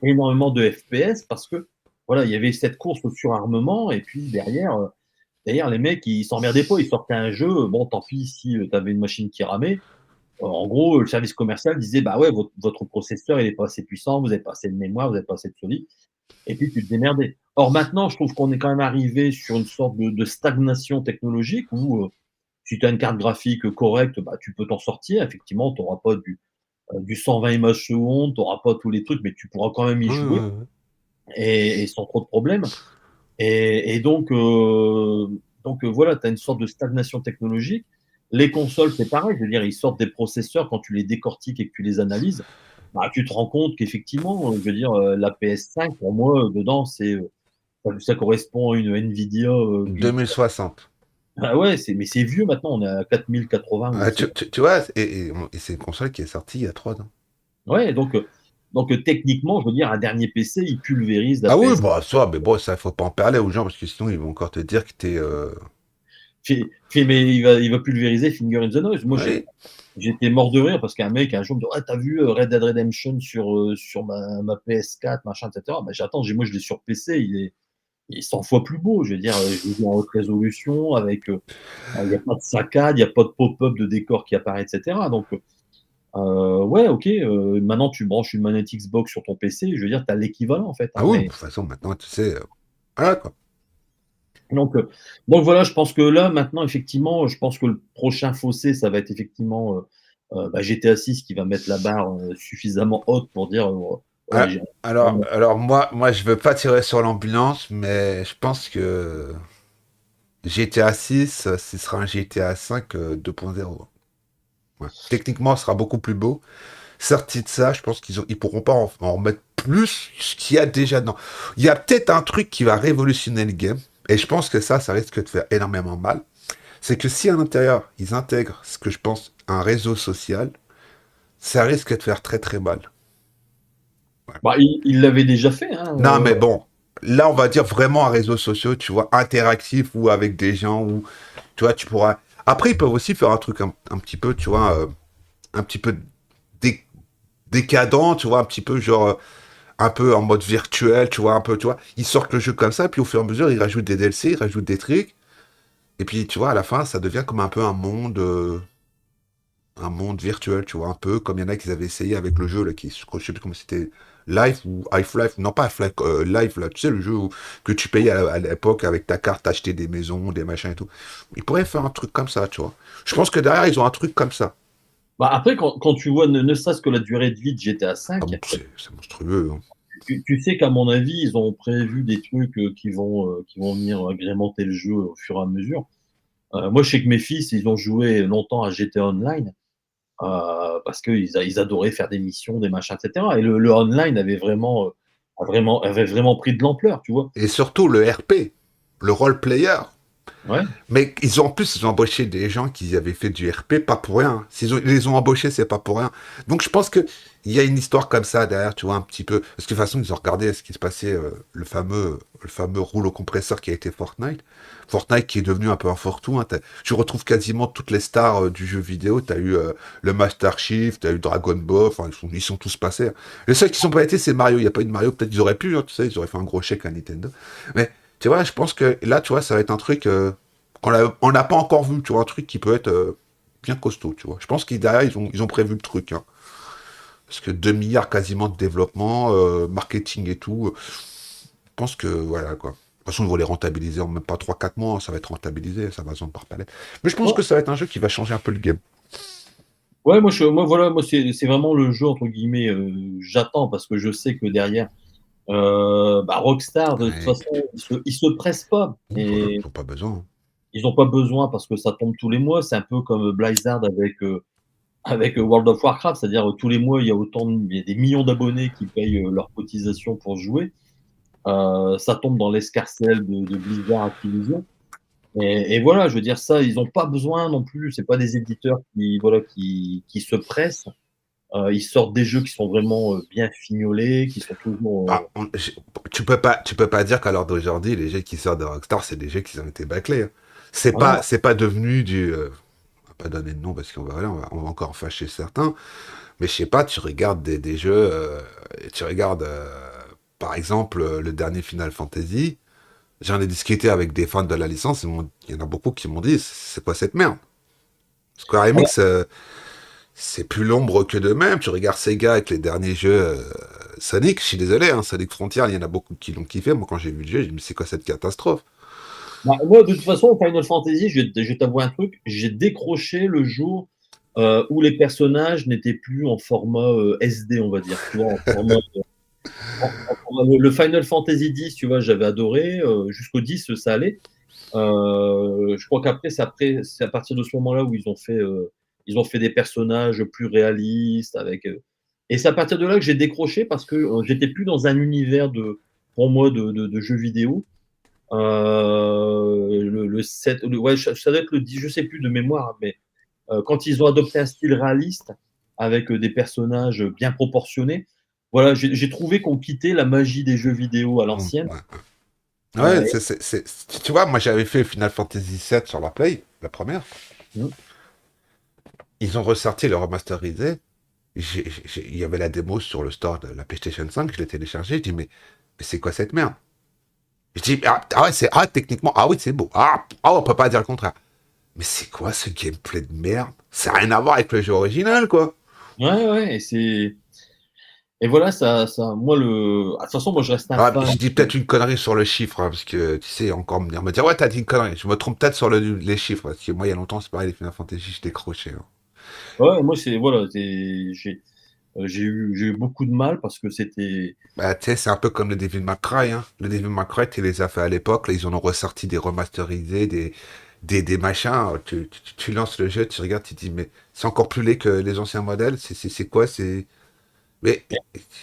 énormément de FPS parce que, voilà, il y avait cette course au surarmement et puis derrière, d'ailleurs, les mecs, ils s'emmerdaient pas, ils sortaient un jeu, bon, tant pis si tu avais une machine qui ramait. En gros, le service commercial disait, bah ouais, votre processeur, il est pas assez puissant, vous n'avez pas assez de mémoire, vous n'avez pas assez de solide, et puis tu te démerdais. Or, maintenant, je trouve qu'on est quand même arrivé sur une sorte de stagnation technologique où, si tu as une carte graphique correcte, bah, tu peux t'en sortir. Effectivement, tu n'auras pas du 120 images secondes, tu n'auras pas tous les trucs, mais tu pourras quand même y Ouais, jouer, ouais, ouais. et sans trop de problèmes. Et donc, voilà, tu as une sorte de stagnation technologique. Les consoles, c'est pareil. Je veux dire, ils sortent des processeurs, quand tu les décortiques et que tu les analyses, bah, tu te rends compte qu'effectivement, je veux dire, la PS5, pour moi, dedans, ça correspond à une Nvidia. 2060. Ah ouais, mais c'est vieux maintenant, on est à 4080 ou je Ah, sais pas. tu vois, et c'est une console qui est sortie il y a 3 ans. Ouais, donc, techniquement, je veux dire, un dernier PC, il pulvérise la Ah oui, PS. bah ça, mais bon, ça, faut pas en parler aux gens, parce que sinon, ils vont encore te dire que t'es... Mais il va pulvériser Finger in the Noise. Moi, Oui. j'étais mort de rire parce qu'un mec, un jour, me dit: ah, t'as vu Red Dead Redemption sur ma PS4, machin, etc. Bah, j'attends, moi, je l'ai sur PC, il est 100 fois plus beau. Je veux dire, je l'ai vu en haute résolution, avec, il n'y a pas de saccade, il n'y a pas de pop-up de décor qui apparaît, etc. Donc, ouais, ok, maintenant, tu branches une manette Xbox sur ton PC, je veux dire, tu as l'équivalent, en fait, Ah hein, oui, de mais. toute façon, maintenant, tu sais... voilà, quoi. Donc, euh, donc voilà, je pense que là, maintenant, effectivement, je pense que le prochain fossé, ça va être effectivement bah, GTA 6 qui va mettre la barre suffisamment haute pour dire ouais, Ah, alors moi, je veux pas tirer sur l'ambulance, mais je pense que GTA 6, ce sera un GTA 5 2.0. Ouais. Techniquement, ce sera beaucoup plus beau. Sorti de ça, je pense ils pourront pas en remettre plus ce qu'il y a déjà dedans. Il y a peut-être un truc qui va révolutionner le game, et je pense que ça risque de faire énormément mal. C'est que si à l'intérieur, ils intègrent ce que je pense un réseau social, ça risque de faire très très mal. Ouais. bah, il l'avait déjà fait, hein, Non, mais bon, là, on va dire vraiment un réseau social, tu vois, interactif ou avec des gens où, tu vois, tu pourras. Après, ils peuvent aussi faire un truc un petit peu, tu vois, un petit peu dé- décadent, tu vois, un petit peu genre, un peu en mode virtuel, tu vois, un peu, tu vois. Ils sortent le jeu comme ça, puis au fur et à mesure, ils rajoutent des DLC, ils rajoutent des trucs, et puis, tu vois, à la fin, ça devient comme un peu un monde virtuel, tu vois, un peu comme il y en a qui avaient essayé avec le jeu, là, je sais plus comment c'était, Life ou Half-Life, non pas Half-Life, Life, là, tu sais, le jeu que tu payais à l'époque avec ta carte, t'achetais des maisons, des machins et tout. Ils pourraient faire un truc comme ça, tu vois. Je pense que derrière, ils ont un truc comme ça. bah, après, quand tu vois ne serait-ce que la durée de vie de GTA Ah 5, bon, c'est monstrueux, hein. tu sais qu'à mon avis, ils ont prévu des trucs qui vont venir agrémenter le jeu au fur et à mesure. Moi, je sais que mes fils, ils ont joué longtemps à GTA Online parce qu'ils adoraient faire des missions, des machins, etc. Et le online avait vraiment pris de l'ampleur, tu vois. Et surtout le RP, le role player. Ouais, Mais en plus, ils ont embauché des gens qui avaient fait du RP, pas pour rien. Ils les ont embauchés, c'est pas pour rien. Donc je pense que il y a une histoire comme ça derrière, tu vois, un petit peu. Parce que de toute façon, ils ont regardé ce qui se passait, le fameux rouleau compresseur qui a été Fortnite. Fortnite qui est devenu un peu un fourre-tout. Hein. Tu retrouves quasiment toutes les stars du jeu vidéo. T'as eu le Master Chief, t'as eu Dragon Ball, enfin, ils sont tous passés. Hein. Les seuls qui sont pas été, c'est Mario. Il n'y a pas eu de Mario. Peut-être ils auraient pu, hein, tu sais, ils auraient fait un gros chèque à Nintendo. Mais tu vois, je pense que là, tu vois, ça va être un truc on n'a pas encore vu, tu vois, un truc qui peut être bien costaud, tu vois. Je pense qu'ils derrière, ils ont prévu le truc, hein. Parce que 2 milliards quasiment de développement, marketing et tout, je pense que, voilà, quoi. De toute façon, ils vont les rentabiliser en même pas 3 4 mois, hein, ça va être rentabilisé, ça va se vendre par palette. Mais je pense ouais, que ça va être un jeu qui va changer un peu le game. ouais, voilà, moi c'est vraiment le jeu entre guillemets. J'attends parce que je sais que derrière, Rockstar, de toute Ouais. façon, ils se pressent pas Voilà, et ils n'ont pas besoin, hein. ils n'ont pas besoin parce que ça tombe tous les mois. C'est un peu comme Blizzard avec World of Warcraft, c'est-à-dire tous les mois, il y a des millions d'abonnés qui payent leurs cotisations pour jouer. Ça tombe dans l'escarcelle de Blizzard Activision. Et voilà, je veux dire ça, ils n'ont pas besoin non plus. C'est pas des éditeurs qui se pressent. Ils sortent des jeux qui sont vraiment bien fignolés, qui sont toujours. Bah, tu peux pas dire qu'à l'heure d'aujourd'hui, les jeux qui sortent de Rockstar, c'est des jeux qui ont été bâclés, hein. Voilà. C'est pas devenu du, on va pas donner de nom parce qu'on va, voilà, on va encore fâcher certains. Mais je sais pas, tu regardes des jeux, et tu regardes, par exemple, le dernier Final Fantasy. J'en ai discuté avec des fans de la licence. Il y en a beaucoup qui m'ont dit, c'est quoi cette merde? Square Voilà. Enix, c'est plus l'ombre que de même. Tu regardes Sega avec les derniers jeux Sonic. Je suis désolé, hein, Sonic Frontier, il y en a beaucoup qui l'ont kiffé. Moi, quand j'ai vu le jeu, j'ai dit, mais c'est quoi cette catastrophe? Moi, de toute façon, Final Fantasy, je vais t'avouer un truc, j'ai décroché le jour où les personnages n'étaient plus en format SD, on va dire. Tu vois, le Final Fantasy X, tu vois, j'avais adoré. Jusqu'au 10, ça allait. Je crois qu'après, c'est à partir de ce moment-là où ils ont fait des personnages plus réalistes et c'est à partir de là que j'ai décroché parce que j'étais plus dans un univers pour moi, de jeux vidéo. Le 7, ouais, ça doit être le 10, je sais plus de mémoire, hein, mais quand ils ont adopté un style réaliste avec des personnages bien proportionnés, voilà, j'ai trouvé qu'on quittait la magie des jeux vidéo à l'ancienne. Ouais. Euh, Ouais, tu vois, moi j'avais fait Final Fantasy VII sur la Play, la première. et- Ils ont ressorti le remasterisé. Il y avait la démo sur le store de la PlayStation 5, je l'ai téléchargé, je dis mais c'est quoi cette merde? Je dis ouais, techniquement, ah oui, c'est beau. On peut pas dire le contraire. Mais c'est quoi ce gameplay de merde? Ça n'a rien à voir avec le jeu original, quoi. ouais, ouais, et voilà, moi de toute façon, moi je reste un fan. Je dis peut-être une connerie sur le chiffre, hein, parce que tu sais, encore me dire, ouais, t'as dit une connerie. Je me trompe peut-être sur les chiffres, parce que moi, il y a longtemps, c'est pareil, les Final Fantasy, je décrochais, hein. Ouais, moi voilà, j'ai eu beaucoup de mal parce que c'était. Bah, tu sais, c'est un peu comme le Devil May Cry, hein. Le Devil May Cry, tu les as fait à l'époque, là, ils en ont ressorti des remasterisés, des machins. Tu lances le jeu, tu regardes, tu te dis, mais c'est encore plus laid que les anciens modèles. C'est quoi? C'est. Mais.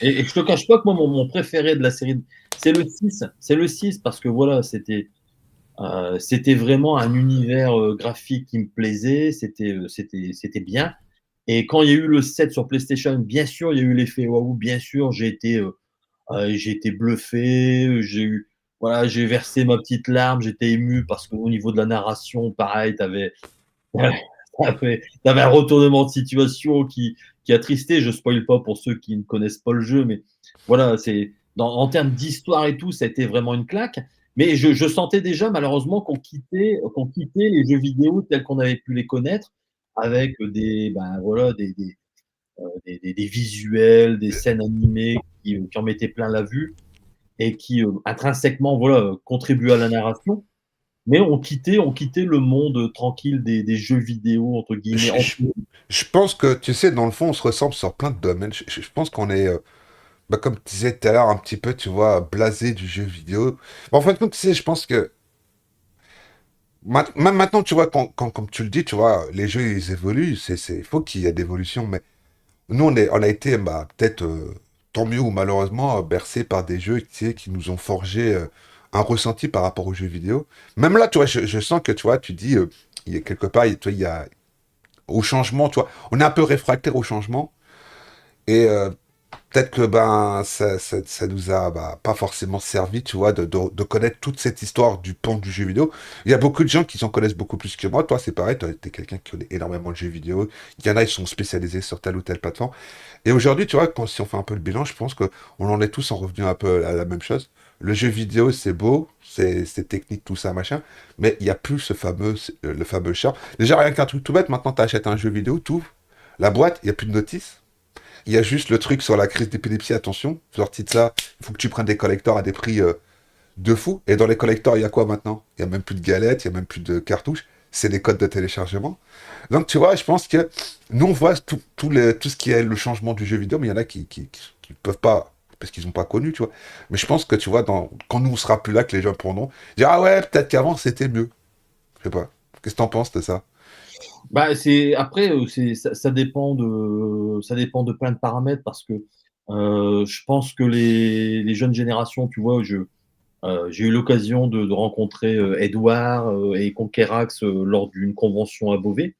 Et je te cache pas que moi, mon préféré de la série, c'est le 6. C'est le 6 parce que voilà, c'était vraiment un univers graphique qui me plaisait. C'était bien. Et quand il y a eu le 7 sur PlayStation, bien sûr, il y a eu l'effet waouh. Bien sûr, j'ai été bluffé. Voilà, j'ai versé ma petite larme. J'étais ému parce qu'au niveau de la narration, pareil, t'avais un retournement de situation qui attristait. Je spoil pas pour ceux qui ne connaissent pas le jeu, mais voilà, en termes d'histoire et tout, ça a été vraiment une claque. Mais je sentais déjà malheureusement qu'on quittait les jeux vidéo tels qu'on avait pu les connaître, avec voilà, des visuels, des scènes animées qui en mettaient plein la vue et qui intrinsèquement voilà, contribuaient à la narration. Mais on quittait le monde tranquille des jeux vidéo, entre guillemets. Je, je- je pense que, tu sais, dans le fond, on se ressemble sur plein de domaines. Je pense qu'on est. bah, comme tu disais tout à l'heure, un petit peu, tu vois, blasé du jeu vidéo. En fin de compte, tu sais, je pense que même maintenant, tu vois, comme tu le dis, tu vois, les jeux, ils évoluent. Il faut qu'il y ait d'évolution. Mais nous, on a été, bah, peut-être, tant mieux ou malheureusement, bercés par des jeux, tu sais, qui nous ont forgé un ressenti par rapport aux jeux vidéo. Même là, tu vois, je sens que, tu vois, tu dis, il y a quelque part, tu vois, il y a au changement, tu vois, on est un peu réfractaire au changement. Et peut-être que ben ça nous a bah, pas forcément servi, tu vois, de connaître toute cette histoire du pont du jeu vidéo. Il y a beaucoup de gens qui s'en connaissent beaucoup plus que moi. Toi, c'est pareil, toi, t'es quelqu'un qui connaît énormément de jeux vidéo. Il y en a, ils sont spécialisés sur telle ou telle plateforme. Et aujourd'hui, tu vois, si on fait un peu le bilan, je pense que on en est tous en revenu un peu à la même chose. Le jeu vidéo, c'est beau, c'est technique, tout ça, machin, mais il n'y a plus le fameux charme. Déjà, rien qu'un truc tout bête, maintenant, tu achètes un jeu vidéo, tout, la boîte, il n'y a plus de notice. Il y a juste le truc sur la crise d'épilepsie, attention, sorti de ça, il faut que tu prennes des collecteurs à des prix de fou. Et dans les collecteurs, il y a quoi maintenant? Il n'y a même plus de galettes, il n'y a même plus de cartouches, c'est des codes de téléchargement. Donc tu vois, je pense que nous on voit tout ce qui est le changement du jeu vidéo, mais il y en a qui peuvent pas, parce qu'ils n'ont pas connu, tu vois. Mais je pense que tu vois, quand nous on sera plus là, que les gens pourront dire ah ouais, peut-être qu'avant c'était mieux. Je sais pas. Qu'est-ce que t'en penses de ça? Bah, c'est après, ça dépend de plein de paramètres parce que je pense que les jeunes générations, tu vois, j'ai eu l'occasion de rencontrer Edouard et Conquerax lors d'une convention à Beauvais.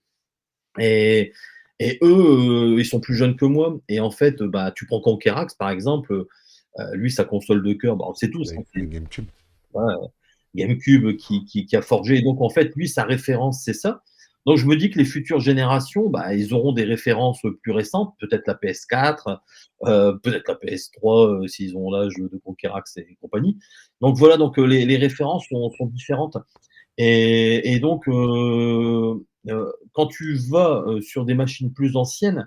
Et, et eux, ils sont plus jeunes que moi. Et en fait, bah, tu prends Conquerax, par exemple, lui, sa console de cœur, bah, on sait tous, hein, Les GameCube. ouais, GameCube qui a forgé. Et donc, en fait, lui, sa référence, c'est ça. Donc, je me dis que les futures générations, bah, ils auront des références plus récentes, peut-être la PS4, peut-être la PS3, s'ils ont l'âge de Conquerax et compagnie. Donc, voilà, donc les références sont différentes. Et donc, quand tu vas sur des machines plus anciennes,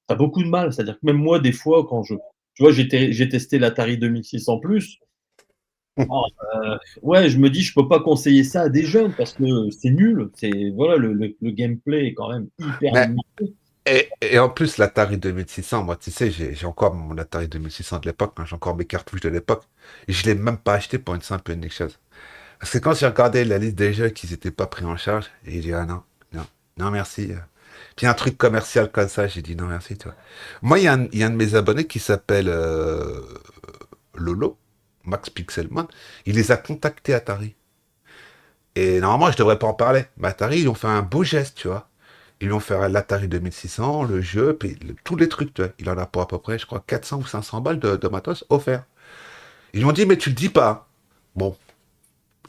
tu as beaucoup de mal. C'est-à-dire que même moi, des fois, tu vois, j'ai testé l'Atari 2600 plus. Oh, ouais, je me dis, je peux pas conseiller ça à des jeunes parce que c'est nul. Voilà, le gameplay est quand même hyper Mais limité. et en plus, l'Atari 2600, moi, tu sais, j'ai encore mon Atari 2600 de l'époque, hein, j'ai encore mes cartouches de l'époque. Et je l'ai même pas acheté pour une simple et unique chose. Parce que quand j'ai regardé la liste des jeux qui n'étaient pas pris en charge, et j'ai dit, ah non, non, non, merci. Puis un truc commercial comme ça, j'ai dit non, merci, tu vois. Moi, il y a un de mes abonnés qui s'appelle Lolo, Max Pixelman. Il les a contactés Atari. Et normalement, je devrais pas en parler. Mais Atari, ils ont fait un beau geste, tu vois. Ils lui ont fait l'Atari 2600, le jeu, puis tous les trucs, tu vois. Il en a pour à peu près, je crois, 400 ou 500 balles de matos offert. Ils lui ont dit, mais tu le dis pas. Bon,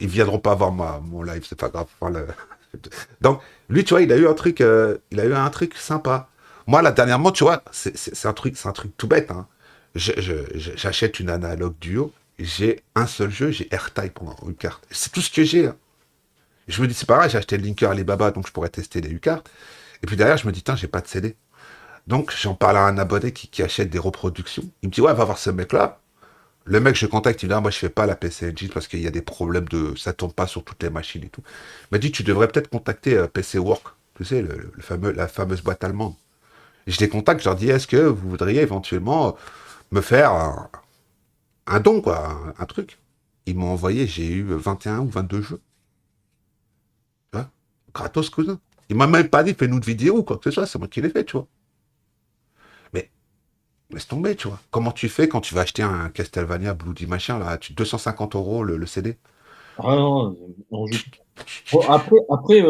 ils viendront pas voir mon live, c'est pas grave. Enfin, donc, lui, tu vois, il a eu un truc sympa. Moi, là, dernièrement, tu vois, c'est un truc tout bête, hein. J'achète une analogue duo, j'ai un seul jeu, j'ai AirType pour une carte. C'est tout ce que j'ai, hein. Je me dis, c'est pareil, j'ai acheté le Linker Alibaba, donc je pourrais tester les U-cartes. Et puis derrière, je me dis, tiens, j'ai pas de CD. Donc, j'en parle à un abonné qui achète des reproductions. Il me dit, ouais, va voir ce mec-là. Le mec, je contacte, il me dit, ah, moi, je fais pas la PC Engine parce qu'il y a des problèmes ça tourne pas sur toutes les machines et tout. Il m'a dit, tu devrais peut-être contacter PC Work. Tu sais, la fameuse boîte allemande. Et je les contacte, je leur dis, est-ce que vous voudriez éventuellement me faire un don, quoi, un truc. Ils m'ont envoyé, j'ai eu 21 ou 22 jeux. Tu vois, gratos, cousin. Il m'a même pas dit, fais-nous une vidéo ou quoi que ce soit, c'est moi qui l'ai fait, tu vois. Mais laisse tomber, tu vois. Comment tu fais quand tu vas acheter un Castlevania Bloody machin, là, 250 euros le CD? Ah non, non, bon, après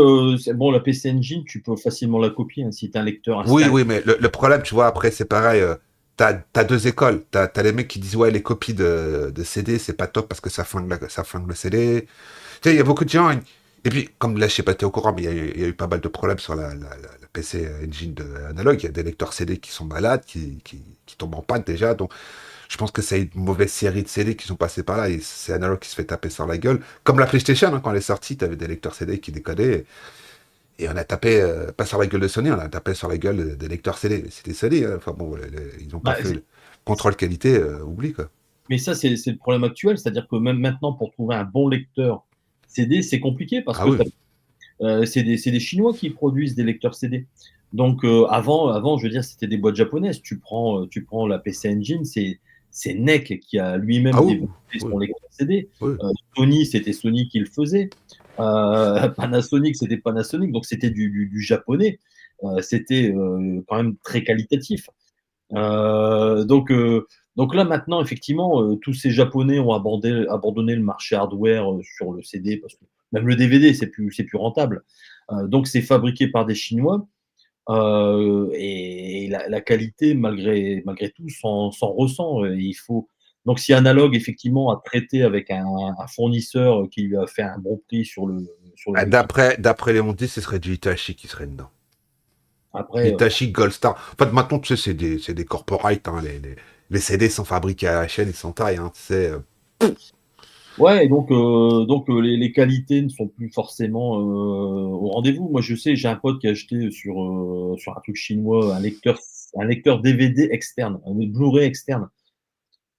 bon, la PC Engine, tu peux facilement la copier hein, si tu as un lecteur Oui, installé. oui, mais le problème, tu vois, après, c'est pareil. T'as deux écoles. T'as les mecs qui disent, ouais, les copies de CD, c'est pas top parce que ça flingue le CD. Tu sais, il y a beaucoup de gens. Et puis, comme là, je sais pas, t'es au courant, mais il y a eu pas mal de problèmes sur la PC Engine de Analog. Il y a des lecteurs CD qui sont malades, qui tombent en panne déjà. Donc, je pense que c'est une mauvaise série de CD qui sont passés par là. Et c'est Analog qui se fait taper sur la gueule. Comme la PlayStation, hein, quand elle est sortie, t'avais des lecteurs CD qui déconnaient. Et on a tapé, pas sur la gueule de Sony, on a tapé sur la gueule des lecteurs CD. Mais c'était Sony, hein. Enfin bon, ils n'ont pas Bah, fait le contrôle qualité, oublie quoi. mais ça, c'est le problème actuel, c'est-à-dire que même maintenant, pour trouver un bon lecteur CD, c'est compliqué parce Ah que oui. c'est des Chinois qui produisent des lecteurs CD. Donc, avant, je veux dire, c'était des boîtes japonaises. Tu prends la PC Engine, c'est NEC qui a lui-même Ah oui, développé oui, son lecteur CD. oui. Sony, c'était Sony qui le faisait. Panasonic, c'était Panasonic, donc c'était du japonais. C'était quand même très qualitatif. Euh, donc, euh, donc là maintenant, effectivement, tous ces Japonais ont abandonné le marché hardware sur le CD parce que même le DVD, c'est plus rentable. Donc c'est fabriqué par des Chinois et la qualité, malgré tout, s'en ressent. Il faut donc si Analog effectivement a traité avec un fournisseur qui lui a fait un bon prix sur le Ah, équipement. d'après les dit, ce serait du Hitachi qui serait dedans. Après, Hitachi Gold Star. En fait, maintenant, tu sais, c'est des corporates. Hein, les CD sont fabriqués à la chaîne, ils sont taille. Hein, tu sais, ouais, et donc les qualités ne sont plus forcément au rendez-vous. Moi, je sais, j'ai un pote qui a acheté sur un truc chinois un lecteur DVD externe, un Blu-ray externe.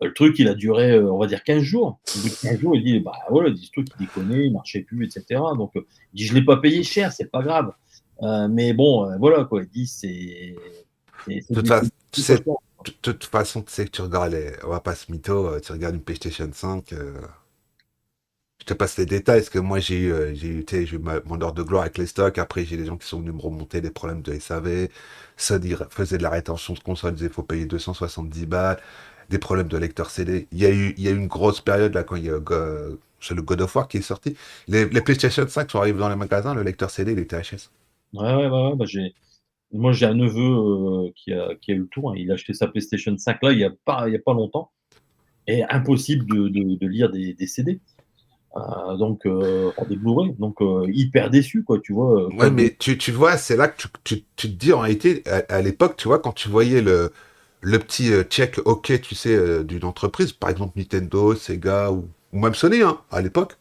Le truc, il a duré, on va dire 15 jours. Au bout de 15 jours, il dit, bah voilà, il dit, ce truc, il déconnait, il marchait plus, etc. Donc, il dit, je l'ai pas payé cher, c'est pas grave. Mais bon, voilà, quoi. Il dit, c'est de toute du, façon, c'est tu du sais, cauchemar. de toute façon, tu sais que tu regardes on va pas se mytho, tu regardes une PlayStation 5, je te passe les détails, parce que moi, tu sais, j'ai eu mon heure de gloire avec les stocks, après, j'ai des gens qui sont venus me remonter des problèmes de SAV, Sony faisait de la rétention de console, disait, faut payer 270 balles, des problèmes de lecteur CD. Il y a eu une grosse période, là, quand il y a c'est le God of War qui est sorti. Les PlayStation 5 sont arrivés dans les magasins, le lecteur CD, il était HS. Ouais, ouais, ouais, ouais, bah, moi, j'ai un neveu qui a eu le tour, hein. Il a acheté sa PlayStation 5 là, il y a pas longtemps. Et impossible de lire des CD. Donc, enfin, des Blu-ray. Donc, hyper déçu, quoi, tu vois. Ouais, mais tu vois, c'est là que tu te dis, en réalité, à l'époque, tu vois, quand tu voyais le petit check OK, tu sais, d'une entreprise, par exemple Nintendo, Sega ou même Sony, hein, à l'époque,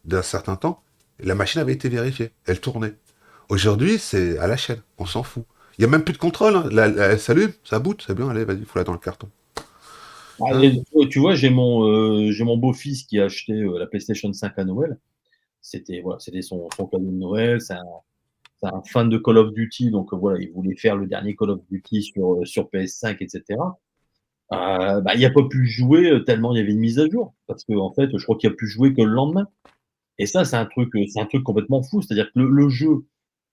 d'un certain temps, la machine avait été vérifiée, elle tournait. Aujourd'hui, c'est à la chaîne, on s'en fout. Il n'y a même plus de contrôle, hein. Elle s'allume, ça boot, c'est bien, allez, vas-y, faut-la dans le carton. Hein. Tu vois, j'ai mon beau-fils qui a acheté la PlayStation 5 à Noël. C'était son cadeau de Noël. C'est un fan de Call of Duty, donc voilà, il voulait faire le dernier Call of Duty sur PS5, etc. Bah, il a pas pu jouer tellement il y avait une mise à jour. Parce qu'en fait, je crois qu'il a pu jouer que le lendemain. Et ça, c'est un truc complètement fou. C'est-à-dire que le jeu,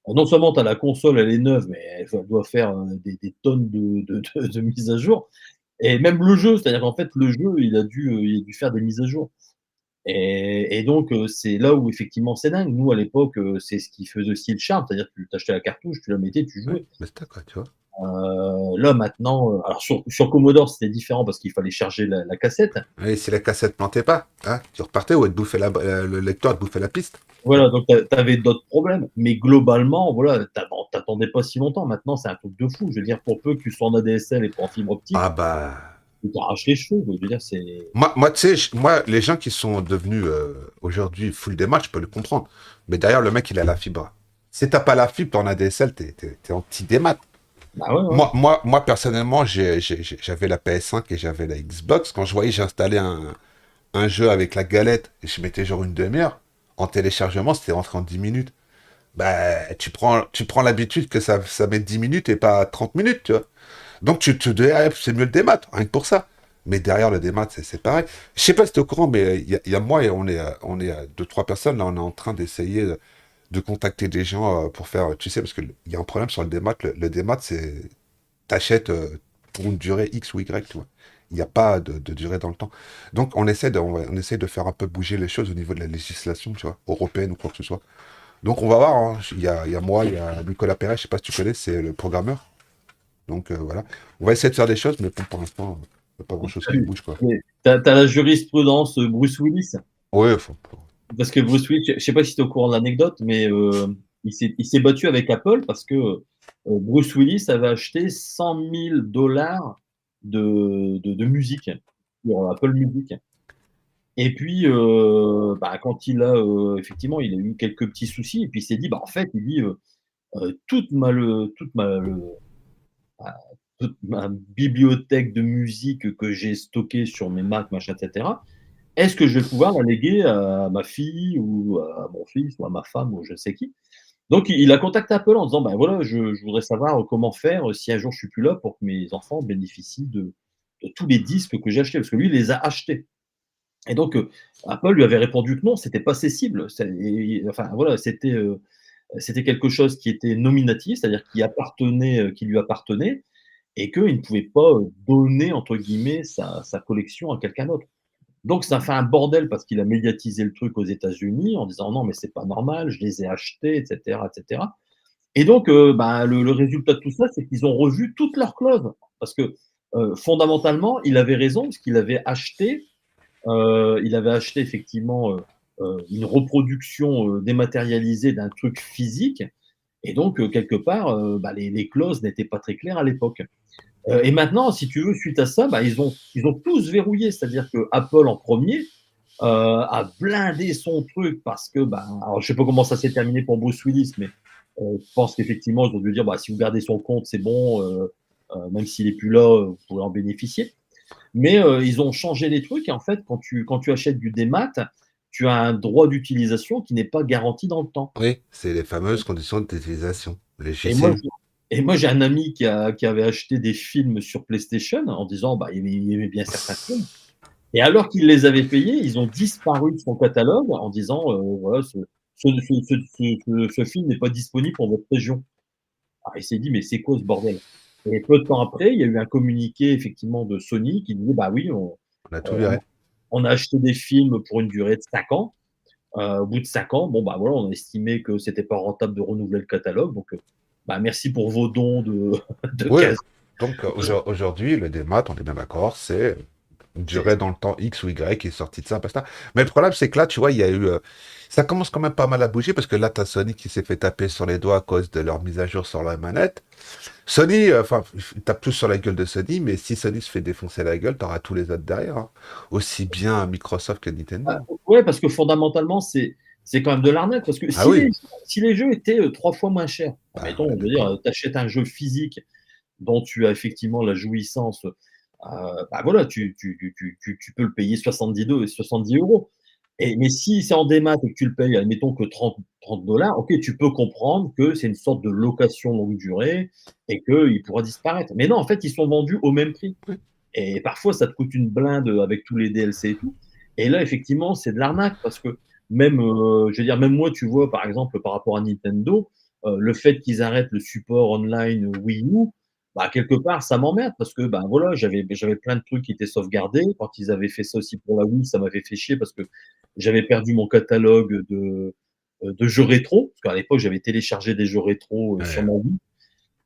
non seulement tu as la console, elle est neuve, mais elle doit faire des tonnes de mises à jour. Et même le jeu, c'est-à-dire qu'en fait, le jeu, il a dû faire des mises à jour. Et donc, c'est là où effectivement c'est dingue. Nous, à l'époque, c'est ce qui faisait aussi le charme, c'est-à-dire que tu t'achetais la cartouche, tu la mettais, tu Ouais, jouais. mais c'était quoi, tu vois. Là, maintenant, alors sur Commodore, c'était différent parce qu'il fallait charger la cassette. Et si la cassette plantait pas, hein, tu repartais ou elle te bouffait le lecteur te bouffait la piste. Hein. Voilà, donc tu avais d'autres problèmes. Mais globalement, voilà, t'attendais pas si longtemps. Maintenant, c'est un truc de fou. Je veux dire, pour peu que tu sois en ADSL et pas en fibre optique, Ah bah. tu t'arraches les cheveux. Je veux dire, c'est. Moi, tu sais, moi, les gens qui sont devenus aujourd'hui full des matchs, je peux le comprendre. Mais derrière, le mec, il a la fibre. Si t'as pas la fibre, t'en as DSL, t'es anti-démat. Bah ouais, ouais. Moi, personnellement, j'avais la PS5 et j'avais la Xbox. Quand je voyais, j'installais un jeu avec la galette et je mettais genre une demi-heure. En téléchargement, c'était rentré en 10 minutes. Bah, tu prends l'habitude que ça met 10 minutes et pas 30 minutes, tu vois. Donc tu te dis, ah, c'est mieux le démat, rien que pour ça. Mais derrière le démat, c'est pareil. Je sais pas si tu es au courant, mais il y a moi et on est deux, trois personnes, là, on est en train d'essayer de contacter des gens pour faire, tu sais, parce qu'il y a un problème sur le démat. Le démat, c'est, t'achètes pour une durée X ou Y, tu vois. Il n'y a pas de durée dans le temps. Donc on essaie de faire un peu bouger les choses au niveau de la législation, tu vois, européenne ou quoi que ce soit. Donc on va voir, hein. Il y a moi, il y a Nicolas Perret, je sais pas si tu connais, c'est le programmeur. Donc voilà. On va essayer de faire des choses, mais pour l'instant, il n'y a pas grand-chose qui bouge, quoi. T'as la jurisprudence Bruce Willis. Oui, Parce que Bruce Willis, je ne sais pas si tu es au courant de l'anecdote, mais il s'est battu avec Apple parce que Bruce Willis avait acheté 100 000 dollars de musique sur Apple Music. Et puis, bah, quand effectivement, il a eu quelques petits soucis, et puis il s'est dit, bah, en fait, il dit, toute ma bibliothèque de musique que j'ai stockée sur mes Mac, machin, etc., est-ce que je vais pouvoir la léguer à ma fille ou à mon fils ou à ma femme ou je ne sais qui? Donc il a contacté Apple en disant: «Ben voilà, je voudrais savoir comment faire si un jour je suis plus là pour que mes enfants bénéficient tous les disques que j'achetais, parce que lui, il les a achetés. Et donc, Apple lui avait répondu que non, c'était pas cessible. Enfin, voilà, c'était quelque chose qui était nominatif, c'est-à-dire qui lui appartenait, et qu'il ne pouvait pas donner, entre guillemets, sa collection à quelqu'un d'autre. Donc, ça fait un bordel parce qu'il a médiatisé le truc aux États-Unis en disant non, mais c'est pas normal, je les ai achetés, etc., etc. Et donc, bah, le résultat de tout ça, c'est qu'ils ont revu toutes leurs clauses. Parce que fondamentalement, il avait raison, parce il avait acheté effectivement une reproduction dématérialisée d'un truc physique. Et donc, quelque part, bah, les clauses n'étaient pas très claires à l'époque. Et maintenant, si tu veux, suite à ça, bah, ils ont tous verrouillé. C'est-à-dire que Apple, en premier, a blindé son truc parce que, bah, alors je sais pas comment ça s'est terminé pour Bruce Willis, mais je pense qu'effectivement, ils ont dû dire, bah, si vous gardez son compte, c'est bon, même s'il est plus là, vous pouvez en bénéficier. Mais ils ont changé les trucs et en fait, quand tu achètes du démat, tu as un droit d'utilisation qui n'est pas garanti dans le temps. Oui, c'est les fameuses conditions d'utilisation, les Et moi, JCU. j'ai un ami qui avait acheté des films sur PlayStation en disant bah, il aimait bien certains films. Et alors qu'ils les avaient payés, ils ont disparu de son catalogue en disant voilà, ce film n'est pas disponible pour votre région. Alors, il s'est dit mais c'est quoi ce bordel? Et peu de temps après, il y a eu un communiqué effectivement de Sony qui disait bah oui, On a tout on, viré. on a acheté des films pour une durée de 5 ans. Au bout de 5 ans, bon bah voilà, on a estimé que c'était pas rentable de renouveler le catalogue. Donc bah, merci pour vos dons de, de Oui, 15. donc aujourd'hui, le démat, on est bien d'accord, c'est une durée dans le temps X ou Y qui est sortie de ça, basta. Mais le problème, c'est que là, tu vois, il y a eu. Ça commence quand même pas mal à bouger parce que là, t'as Sony qui s'est fait taper sur les doigts à cause de leur mise à jour sur la manette. Sony, enfin, tape plus sur la gueule de Sony, mais si Sony se fait défoncer la gueule, t'auras tous les autres derrière, hein. Aussi bien Microsoft que Ah, Nintendo. ouais, parce que fondamentalement, c'est quand même de l'arnaque. Parce que Ah oui, si les jeux étaient 3 fois moins chers, bah, admettons, on est je veux dire, d'accord. tu achètes un jeu physique dont tu as effectivement la jouissance, bah voilà, tu peux le payer 70 euros. Mais si c'est en démat et que tu le payes, admettons que 30 dollars, ok, tu peux comprendre que c'est une sorte de location longue durée et qu'il pourra disparaître. Mais non, en fait, ils sont vendus au même prix. Et parfois, ça te coûte une blinde avec tous les DLC et tout. Et là, effectivement, c'est de l'arnaque parce que même, je veux dire, même moi, tu vois, par exemple, par rapport à Nintendo, le fait qu'ils arrêtent le support online Wii U, bah, quelque part, ça m'emmerde parce que, bah, voilà, j'avais plein de trucs qui étaient sauvegardés. Quand ils avaient fait ça aussi pour la Wii, ça m'avait fait chier parce que j'avais perdu mon catalogue de jeux rétro. Parce qu'à l'époque, j'avais téléchargé des jeux rétro sur Ouais. ma Wii.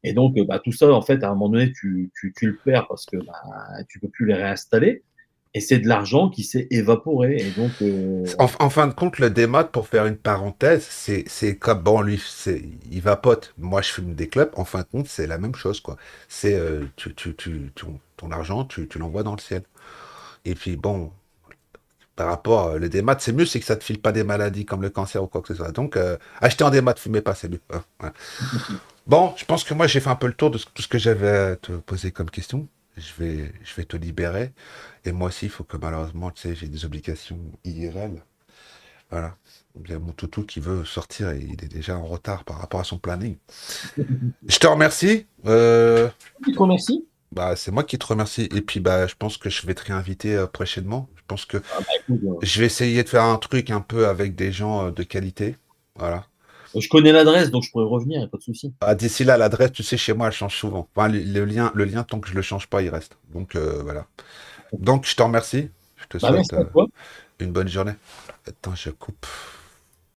Et donc, bah, tout ça, en fait, à un moment donné, tu le perds parce que bah, tu peux plus les réinstaller. Et c'est de l'argent qui s'est évaporé. Et donc, En fin de compte, le démat, pour faire une parenthèse, c'est comme, bon, lui, il vapote. Moi, je fume des clopes. En fin de compte, c'est la même chose, quoi. C'est, ton argent, tu l'envoies dans le ciel. Et puis, bon, par rapport, le démat, c'est mieux, c'est que ça te file pas des maladies comme le cancer ou quoi que ce soit. Donc, acheter en démat, fumez pas, c'est mieux, hein, ouais. Bon, je pense que moi, j'ai fait un peu le tour de tout ce que j'avais à te poser comme question. Je vais te libérer. Et moi aussi, il faut que malheureusement, tu sais, j'ai des obligations IRL. Voilà. Il y a mon toutou qui veut sortir et il est déjà en retard par rapport à son planning. Je te remercie. je te remercie. Bah, c'est moi qui te remercie. Et puis, bah, je pense que je vais te réinviter prochainement. Je pense que Ah, bah, écoute, je vais essayer de faire un truc un peu avec des gens de qualité. Voilà. je connais l'adresse, donc je pourrais revenir, il n'y a pas de souci. Ah, d'ici là, l'adresse, tu sais, chez moi, elle change souvent. Enfin, le lien, tant que je le change pas, il reste. Donc, voilà. Donc, je te remercie. Je te Bah, souhaite merci à toi. une bonne journée. Attends, je coupe.